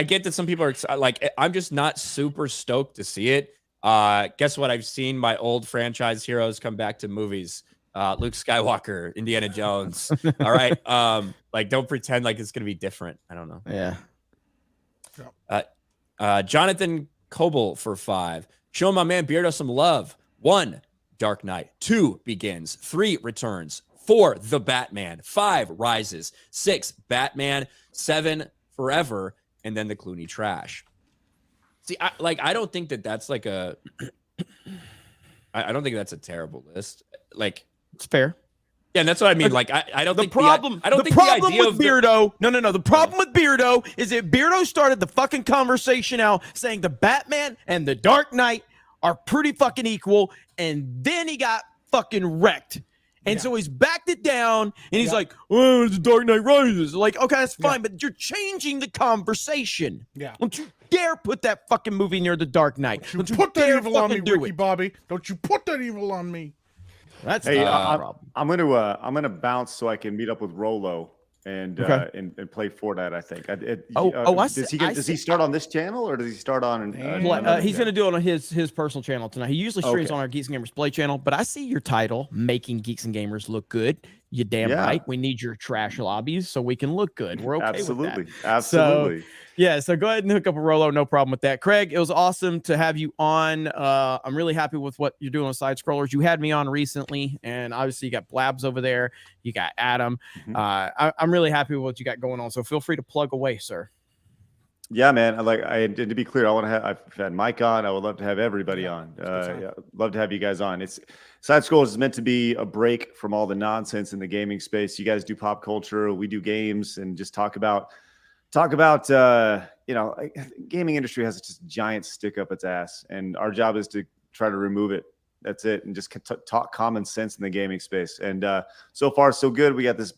get that some people are like, I'm just not super stoked to see it. Guess what? I've seen my old franchise heroes come back to movies. Luke Skywalker, Indiana Jones. All right. Like, don't pretend like it's gonna be different. I don't know. Yeah. Jonathan Coble for 5. Show my man Beardo some love. 1, Dark Knight. 2, Begins. 3, Returns. 4, The Batman. 5, Rises. 6, Batman. 7, Forever. And then the Clooney trash. See, I don't think that that's like a. I don't think that's a terrible list. Like, it's fair. Yeah, and that's what I mean. Like, I don't think problem. I don't the think problem the idea with of Beardo. No. The problem with Beardo is that Beardo started the fucking conversation out saying the Batman and the Dark Knight are pretty fucking equal, and then he got fucking wrecked. And so he's backed it down, and he's like, "Oh, it's Dark Knight Rises." Like, okay, that's fine, but you're changing the conversation. Yeah. Don't you dare put that fucking movie near the Dark Knight. Don't you put that evil on me, Ricky Bobby. Don't you put that evil on me. That's hey, not a problem. I'm gonna bounce so I can meet up with Rolo and and play Fortnite. I think. Does he start on this channel or does he start on? He's going to do it on his personal channel tonight. He usually streams on our Geeks and Gamers Play channel, but I see your title, Making Geeks and Gamers Look Good. You damn right. We need your trash lobbies so we can look good. We're okay with that. Absolutely. So go ahead and hook up a Rolo. No problem with that. Craig, it was awesome to have you on. I'm really happy with what you're doing with Side Scrollers. You had me on recently, and obviously you got Blabs over there. You got Adam. I'm really happy with what you got going on. So feel free to plug away, sir. Yeah, man. To be clear, I've had Mike on. I would love to have everybody on. Love to have you guys on. Side Scrollers is meant to be a break from all the nonsense in the gaming space. You guys do pop culture. We do games and just talk about gaming industry has just a giant stick up its ass, and our job is to try to remove it. That's it, and just talk common sense in the gaming space. And so far, so good. We got this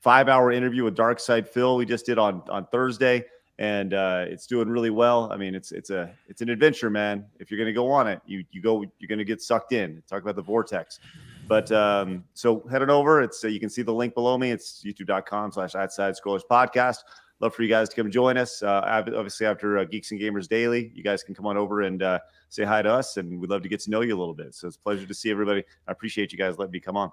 5-hour interview with Dark Side Phil we just did on Thursday, and it's doing really well. I mean, it's an adventure, man. If you're gonna go on it, you're gonna get sucked in. Talk about the vortex. But so head on over. You can see the link below me. It's youtube.com/@SideScrollersPodcast. Love for you guys to come join us. Obviously, after Geeks and Gamers Daily, you guys can come on over and say hi to us, and we'd love to get to know you a little bit. So it's a pleasure to see everybody. I appreciate you guys letting me come on.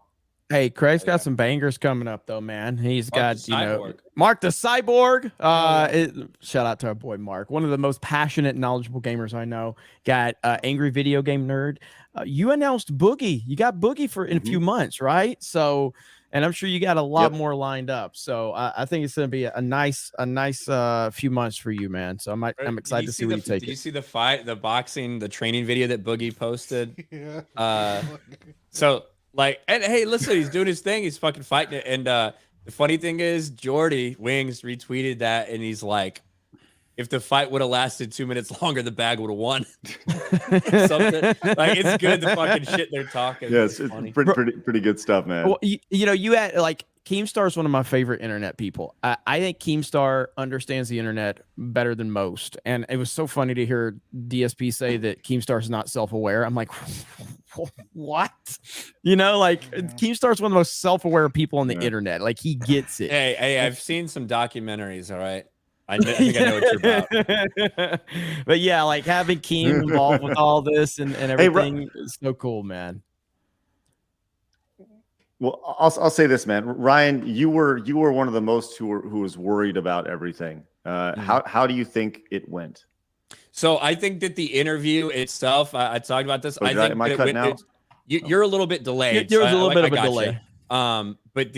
Hey, Craig's got some bangers coming up, though, man. He's got, Mark the Cyborg. Shout out to our boy Mark, one of the most passionate, knowledgeable gamers I know. Got Angry Video Game Nerd. You announced Boogie. You got Boogie in a few months, right? So, and I'm sure you got a lot more lined up. So I think it's going to be a nice few months for you, man. So I'm excited to see where you take it. Did you see the boxing, the training video that Boogie posted? Yeah. And hey, listen, he's doing his thing. He's fucking fighting it. And the funny thing is, Jordy Wings retweeted that, and he's like, if the fight would have lasted 2 minutes longer, the bag would have won. Something like, it's good, the fucking shit they're talking. Yes, it's pretty good stuff, man. Well, you had Keemstar is one of my favorite internet people. I think Keemstar understands the internet better than most. And it was so funny to hear DSP say that Keemstar is not self-aware. I'm like, what? Keemstar is one of the most self-aware people on the internet. Like, he gets it. Hey, I've seen some documentaries, all right? I think I know what you're about. But yeah, like having Keem involved with all this and everything is so cool, man. Well, I'll say this, man. Ryan, you were one of the most who was worried about everything. How do you think it went? So I think that the interview itself, I talked about this. Am I cutting out? You're a little bit delayed. There was a little bit of a delay. But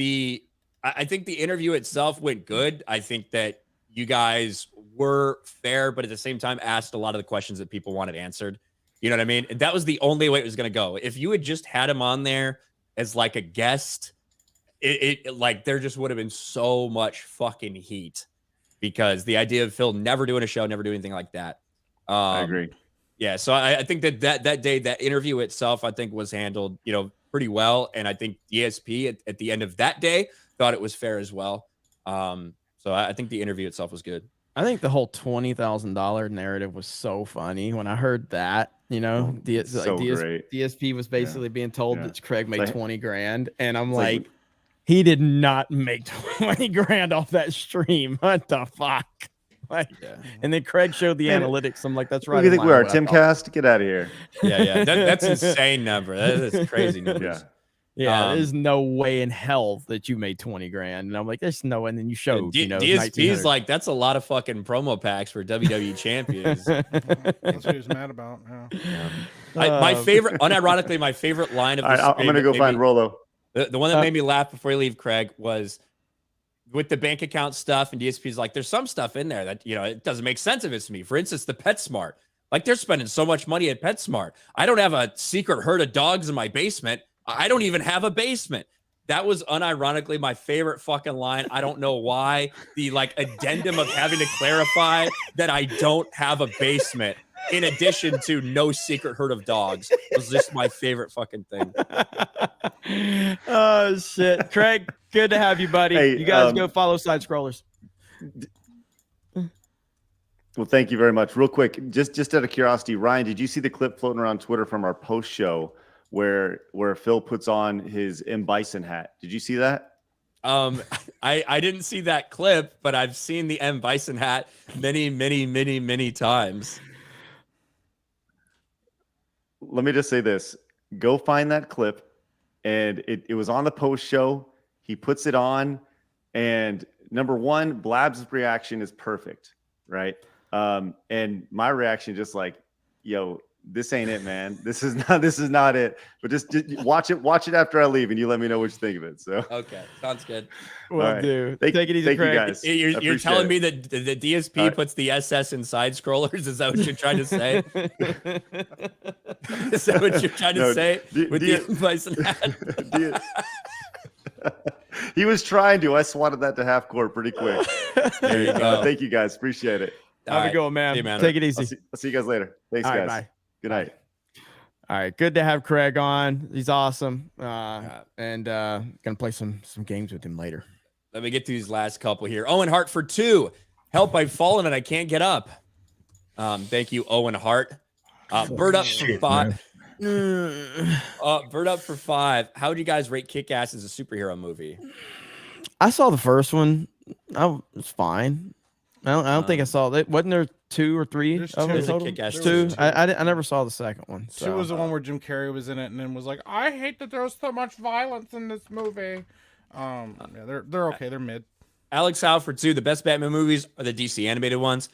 I think the interview itself went good. I think that you guys were fair, but at the same time asked a lot of the questions that people wanted answered. You know what I mean? And that was the only way it was going to go. If you had just had him on there as like a guest, there just would have been so much fucking heat, because the idea of Phil never doing a show, never doing anything like that. I agree. Yeah. So I think that day, that interview itself, I think was handled, pretty well. And I think DSP at the end of that day thought it was fair as well. So I think the interview itself was good. I think the whole $20,000 narrative was so funny when I heard that. DSP was basically being told that Craig made 20 grand, and I'm like, he did not make 20 grand off that stream. What the fuck? And then Craig showed the analytics. I'm like, that's right. Who do you think we are, Timcast? Get out of here. Yeah. That's insane number. That's crazy numbers. Yeah, there's no way in hell that you made 20 grand. And I'm like, there's no, and then you showed, DSP's like, that's a lot of fucking promo packs for WWE champions. That's what he's mad about. My favorite, unironically, my favorite line of this. I'm going to go find Rolo. The one that made me laugh before you leave, Craig, was with the bank account stuff. And DSP's like, there's some stuff in there that, it doesn't make sense if it's me. For instance, the PetSmart. Like they're spending so much money at PetSmart. I don't have a secret herd of dogs in my basement. I don't even have a basement. That was unironically my favorite fucking line. I don't know why. The like addendum of having to clarify that I don't have a basement, in addition to no secret herd of dogs, was just my favorite fucking thing. Oh shit, Craig, good to have you, buddy. Hey, you guys go follow Side Scrollers. Well, thank you very much. Real quick, just out of curiosity, Ryan, did you see the clip floating around Twitter from our post show where Phil puts on his M. Bison hat? Did you see that? I didn't see that clip, but I've seen the M. Bison hat many times. Let me just say this. Go find that clip. And it was on the post show. He puts it on. And number one, Blab's reaction is perfect, right? And my reaction just like, yo, this ain't it, man. This is not it. But just watch it after I leave, and you let me know what you think of it. So okay, sounds good. Will do. Take it easy, thank Craig. you guys. You're telling me that the DSP puts the SS in side scrollers? Is that what you're trying to say? Is that what you're trying to say with the Bison hat? He was trying to. I swatted that to half court pretty quick. There you go. Thank you guys. Appreciate it. Have a good one, man. See you, man. Take it easy. I'll see you guys later. Thanks, All right, guys. bye. Good night. All right, good to have Craig on. He's awesome. And gonna play some games with him later. Let me get to these last couple here. Owen Hart for 2. Help, I've fallen and I can't get up. Thank you, Owen Hart. Bird up for 5. Bird up for 5. How would you guys rate Kick-Ass as a superhero movie? I saw the first one. It's fine. I don't think I saw that. Wasn't there 2 or 3 There's of them two. total? Kick-Ass Two. 2. I never saw the second one. So. 2 was the one where Jim Carrey was in it and then was like, I hate that there's so much violence in this movie. Yeah, they're okay. They're mid. Alex Howe for 2. The best Batman movies are the DC animated ones.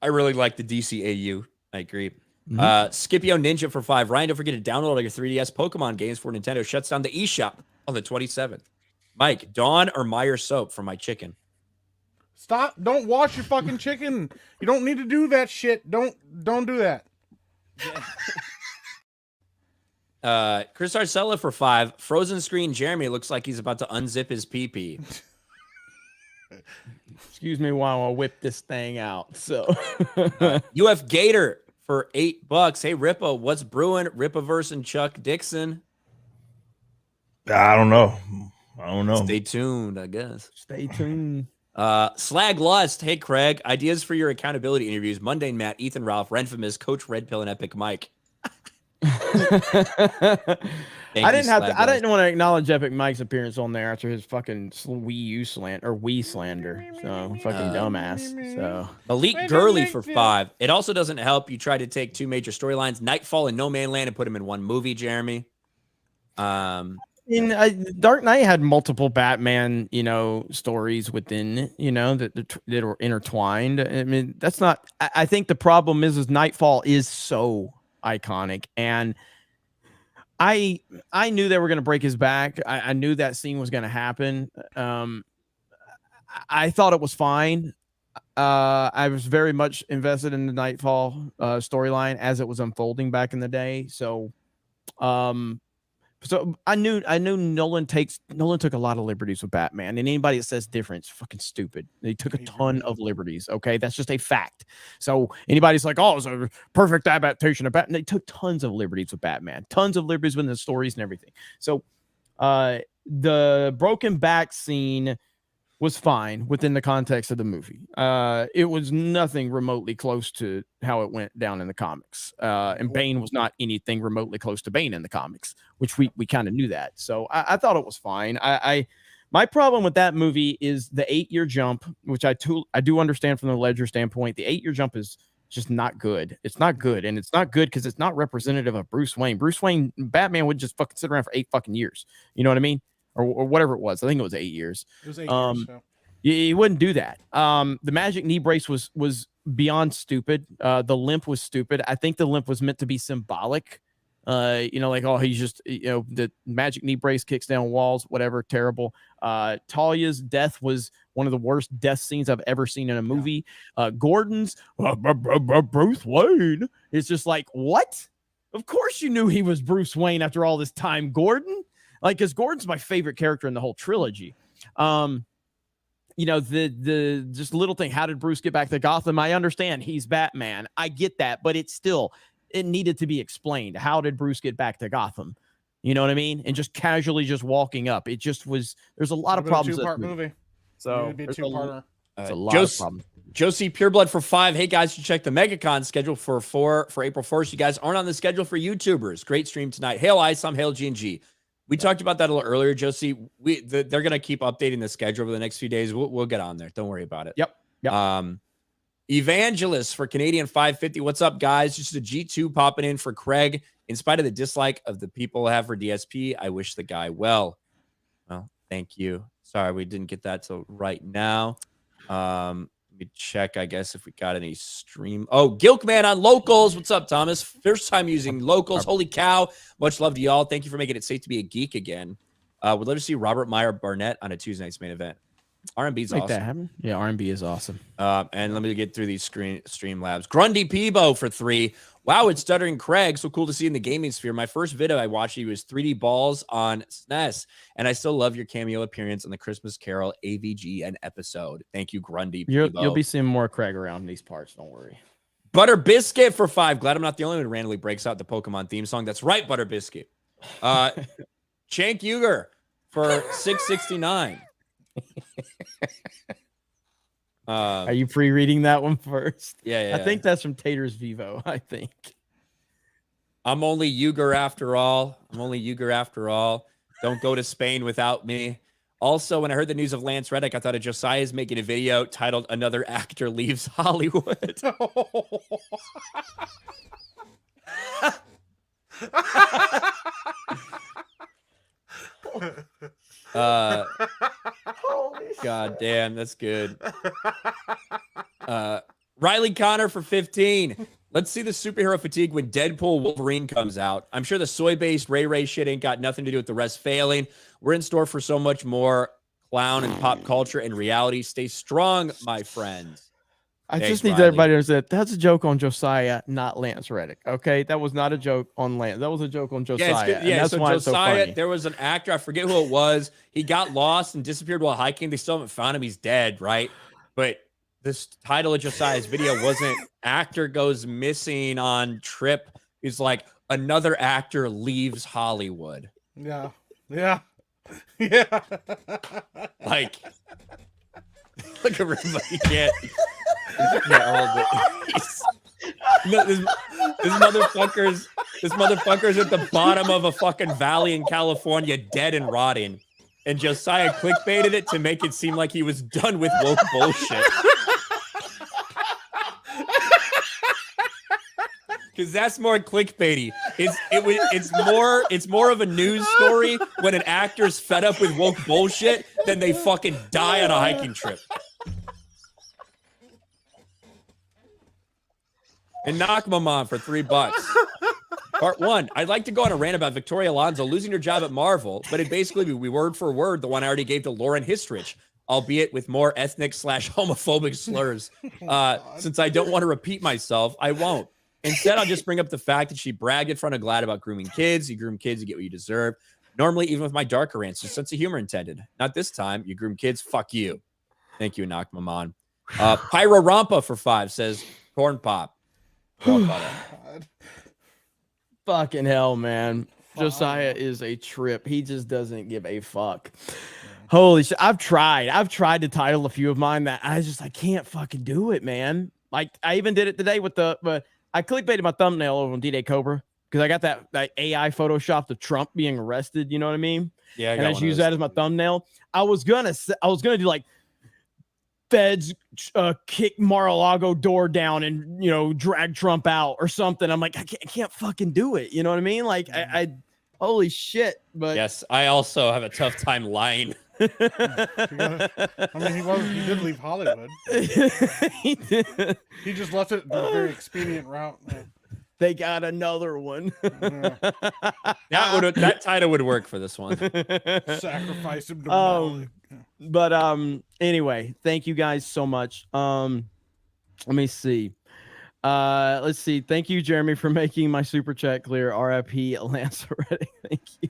I really like the DCAU. I agree. Scipio Ninja for 5. Ryan, don't forget to download all your 3DS Pokemon games before Nintendo shuts down the eShop on the 27th. Mike, Dawn or Meyer soap for my chicken? Stop! Don't wash your fucking chicken. You don't need to do that shit. Don't do that. Chris Arcella for 5. Frozen screen Jeremy looks like he's about to unzip his pee-pee. Excuse me while I whip this thing out. So UF Gator for $8. Hey Rippo, what's brewing? Rippaverse and Chuck Dixon. I don't know. Stay tuned, I guess. Stay tuned. Slag Lust. Hey Craig, ideas for your accountability interviews. Mundane Matt, Ethan Ralph, Renfamous, Coach Red Pill, and Epic Mike. I didn't want to acknowledge Epic Mike's appearance on there after his fucking Wii U slander or Wii slander. So fucking dumbass. So Malik Gurley for 5. It also doesn't help you try to take 2 major storylines, Nightfall and No Man Land, and put them in one movie, Jeremy. Dark Knight had multiple Batman, stories within, that were intertwined. I mean, that's not. I think the problem is Nightfall is so iconic, and I knew they were going to break his back. I knew that scene was going to happen. I thought it was fine. I was very much invested in the Nightfall storyline as it was unfolding back in the day. So I knew Nolan took a lot of liberties with Batman, and anybody that says different is fucking stupid. They took a ton of liberties. Okay, that's just a fact. So anybody's like, "Oh, it's a perfect adaptation of Batman," they took tons of liberties with Batman, tons of liberties with the stories and everything. So the broken back scene was fine within the context of the movie. It was nothing remotely close to how it went down in the comics. And Bane was not anything remotely close to Bane in the comics, which we kind of knew that. So I thought it was fine. My problem with that movie is the 8-year jump, which I do understand from the Ledger standpoint. The 8-year jump is just not good. It's not good. And it's not good because it's not representative of Bruce Wayne. Bruce Wayne, Batman would just fucking sit around for 8 fucking years. You know what I mean? Or whatever it was. I think it was 8 years. It was 8 years. So. He wouldn't do that. The magic knee brace was beyond stupid. The limp was stupid. I think the limp was meant to be symbolic. He's just, the magic knee brace kicks down walls, whatever, terrible. Talia's death was one of the worst death scenes I've ever seen in a movie. Gordon's Bruce Wayne. It's just like, what? Of course you knew he was Bruce Wayne after all this time, Gordon. Like, because Gordon's my favorite character in the whole trilogy. You know, the just little thing. How did Bruce get back to Gotham? I understand he's Batman. I get that, but it needed to be explained. How did Bruce get back to Gotham? You know what I mean? And just casually just walking up. It just was. There's a lot of problems. Two-part movie. So it'd be a two-parter. It's a lot of problems. Josie Pureblood for 5. Hey guys, you check the MegaCon schedule for April 1st. You guys aren't on the schedule for YouTubers. Great stream tonight. Hail Ice, I'm Hail G&G. We talked about that a little earlier, Josie. They're going to keep updating the schedule over the next few days. We'll get on there. Don't worry about it. Yep. Evangelist for Canadian 550. What's up, guys? Just a G2 popping in for Craig. In spite of the dislike of the people I have for DSP, I wish the guy well. Well, thank you. Sorry, we didn't get that till right now. Let me check, I guess, if we got any stream. Oh, Gilkman on locals. What's up, Thomas? First time using locals. Holy cow. Much love to y'all. Thank you for making it safe to be a geek again. Would love to see Robert Meyer Barnett on a Tuesday night's main event. R&B's Make awesome. that happen. Yeah, R&B is awesome. And let me get through these stream labs. Grundy Peebo for 3. Wow, it's Stuttering Craig. So cool to see in the gaming sphere. My first video I watched, he was 3D balls on SNES. And I still love your cameo appearance on the Christmas Carol AVGN episode. Thank you, Grundy Peebo. You'll be seeing more Craig around these parts. Don't worry. Butter Biscuit for 5. Glad I'm not the only one who randomly breaks out the Pokemon theme song. That's right, Butter Biscuit. Chank Uger for 669. Are you pre-reading that one first? Yeah. I think that's from Taters Vivo. I think. I'm only Uger after all. Don't go to Spain without me. Also, when I heard the news of Lance Reddick, I thought of Josiah's making a video titled "Another Actor Leaves Hollywood." God damn, that's good. Riley Connor for 15. Let's see the superhero fatigue when Deadpool Wolverine comes out. I'm sure the soy-based Ray shit ain't got nothing to do with the rest failing. We're in store for so much more clown and pop culture and reality. Stay strong, my friends. I Thanks, just need Riley. everybody to understand that's a joke on Josiah, not Lance Reddick. Okay, that was not a joke on Lance. That was a joke on Josiah. Yeah, and that's so why Josiah, it's so funny. there was an actor, I forget who it was. He got lost and disappeared while hiking. They still haven't found him. He's dead, right? But this title of Josiah's video wasn't "Actor Goes Missing on Trip." It's like another actor leaves Hollywood. Yeah. Like, look at everybody. You can't hold it. No, this motherfucker's at the bottom of a fucking valley in California, dead and rotting. And Josiah clickbaited it to make it seem like he was done with woke bullshit. Because that's more clickbaity. It's more of a news story when an actor's fed up with woke bullshit than they fucking die on a hiking trip. And knock Maman for $3. Part 1. I'd like to go on a rant about Victoria Alonso losing her job at Marvel, but it basically be word for word the one I already gave to Lauren Histrich, albeit with more ethnic/homophobic slurs. Since I don't want to repeat myself, I won't. Instead, I'll just bring up the fact that she bragged in front of Glad about grooming kids. You groom kids, you get what you deserve. Normally, even with my darker rants, just sense of humor intended. Not this time. You groom kids, fuck you. Thank you, Knock Maman. Pyro Rampa for 5 says, corn pop. Fucking hell, man. Josiah is a trip. He just doesn't give a fuck. Holy shit. I've tried to title a few of mine that I can't fucking do it, man. Like, I even did it today with I clickbaited my thumbnail over on D-Day Cobra because I got that AI Photoshop of Trump being arrested. You know what I mean? Yeah. And I just used that as my thumbnail. I was gonna do like feds kick Mar-a-Lago door down and drag Trump out or something. I'm like, I can't fucking do it. You know what I mean? Like I holy shit. But yes, I also have a tough time lying. He did leave Hollywood. He did. He just left it the very expedient route. They got another one. That title would work for this one. Sacrifice him to Oh But anyway, thank you guys so much. Let me see. Let's see. Thank you, Jeremy, for making my super chat clear. RIP Lance already. Thank you.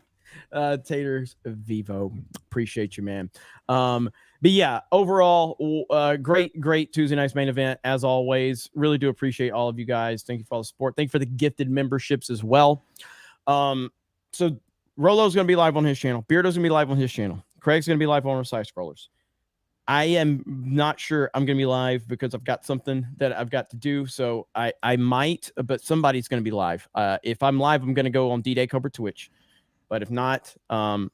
Taters Vivo. Appreciate you, man. But yeah, overall, great Tuesday night's main event as always. Really do appreciate all of you guys. Thank you for all the support. Thank you for the gifted memberships as well. So Rolo's gonna be live on his channel. Beardo's gonna be live on his channel. Craig's gonna be live on our Side Scrollers. I am not sure I'm gonna be live because I've got something that I've got to do. So I might, but somebody's gonna be live. If I'm live, I'm gonna go on D-Day Cobra Twitch. But if not, I'm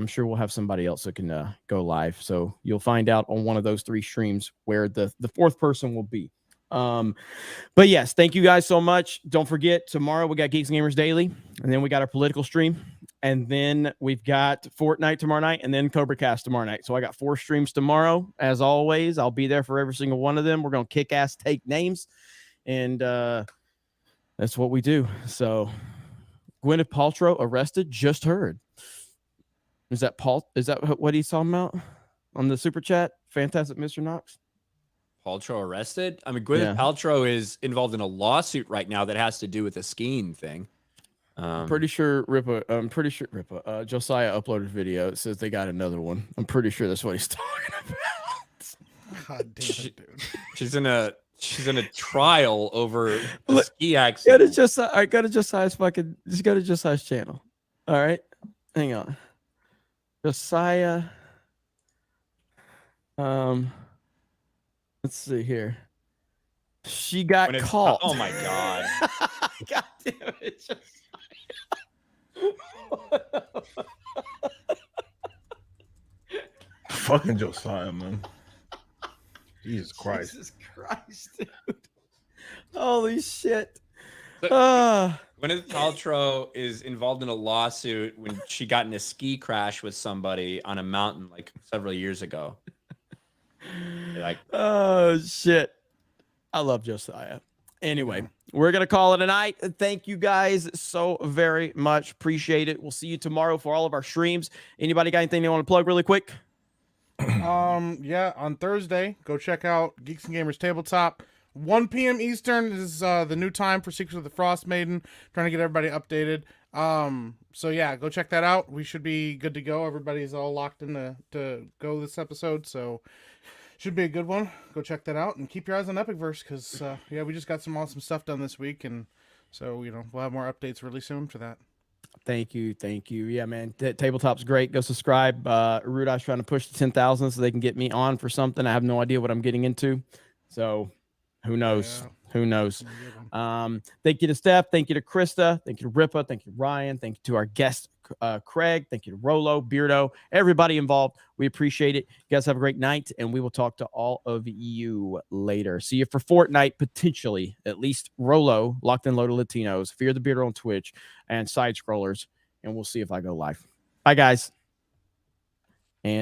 sure we'll have somebody else that can go live. So you'll find out on one of those 3 streams where the fourth person will be. But yes, thank you guys so much. Don't forget, tomorrow we got Geeks Gamers Daily, and then we got our political stream, and then we've got Fortnite tomorrow night, and then Cobra Cast tomorrow night. So I got 4 streams tomorrow. As always, I'll be there for every single one of them. We're going to kick ass, take names, and that's what we do. So Gwyneth Paltrow arrested, just heard. Is that Paul? Is that what he's talking about on the super chat? Fantastic, Mr. Knox. Paltrow arrested? I mean, Gwyneth Paltrow is involved in a lawsuit right now that has to do with a skiing thing. Pretty sure Ripa. Josiah uploaded a video. It says they got another one. I'm pretty sure that's what he's talking about. God damn it, dude. She's in a trial over a ski accident. Go to Josiah's fucking. Just go to Josiah's channel. All right, hang on. Josiah. Let's see here. She got caught. Oh my god. God damn it. Fucking Josiah, man. Jesus Christ. Jesus Christ, dude. Holy shit. Gwyneth Paltrow is involved in a lawsuit when she got in a ski crash with somebody on a mountain like several years ago. Oh shit. I love Josiah. Anyway, we're gonna call it a night. Thank you guys so very much. Appreciate it. We'll see you tomorrow for all of our streams. Anybody got anything they want to plug really quick? Yeah, on Thursday, go check out Geeks and Gamers Tabletop. 1 p.m. Eastern is the new time for Secrets of the Frost Maiden. Trying to get everybody updated. So yeah, go check that out. We should be good to go. Everybody's all locked in to go this episode, so should be a good one. Go check that out and keep your eyes on Epicverse because yeah, we just got some awesome stuff done this week, and so we'll have more updates really soon for that. Thank you. Yeah, man. Tabletop's great. Go subscribe. Rudolph's trying to push to 10,000 so they can get me on for something. I have no idea what I'm getting into. So who knows? Yeah. Who knows? Thank you to Steph. Thank you to Krista. Thank you to Ripa. Thank you to Ryan. Thank you to our guest, Craig. Thank you to Rolo, Beardo, everybody involved. We appreciate it. You guys have a great night, and we will talk to all of you later. See you for Fortnite, potentially. At least Rolo, Locked and Loaded Latinos, Fear the Beardo on Twitch, and Side Scrollers, and we'll see if I go live. Bye, guys.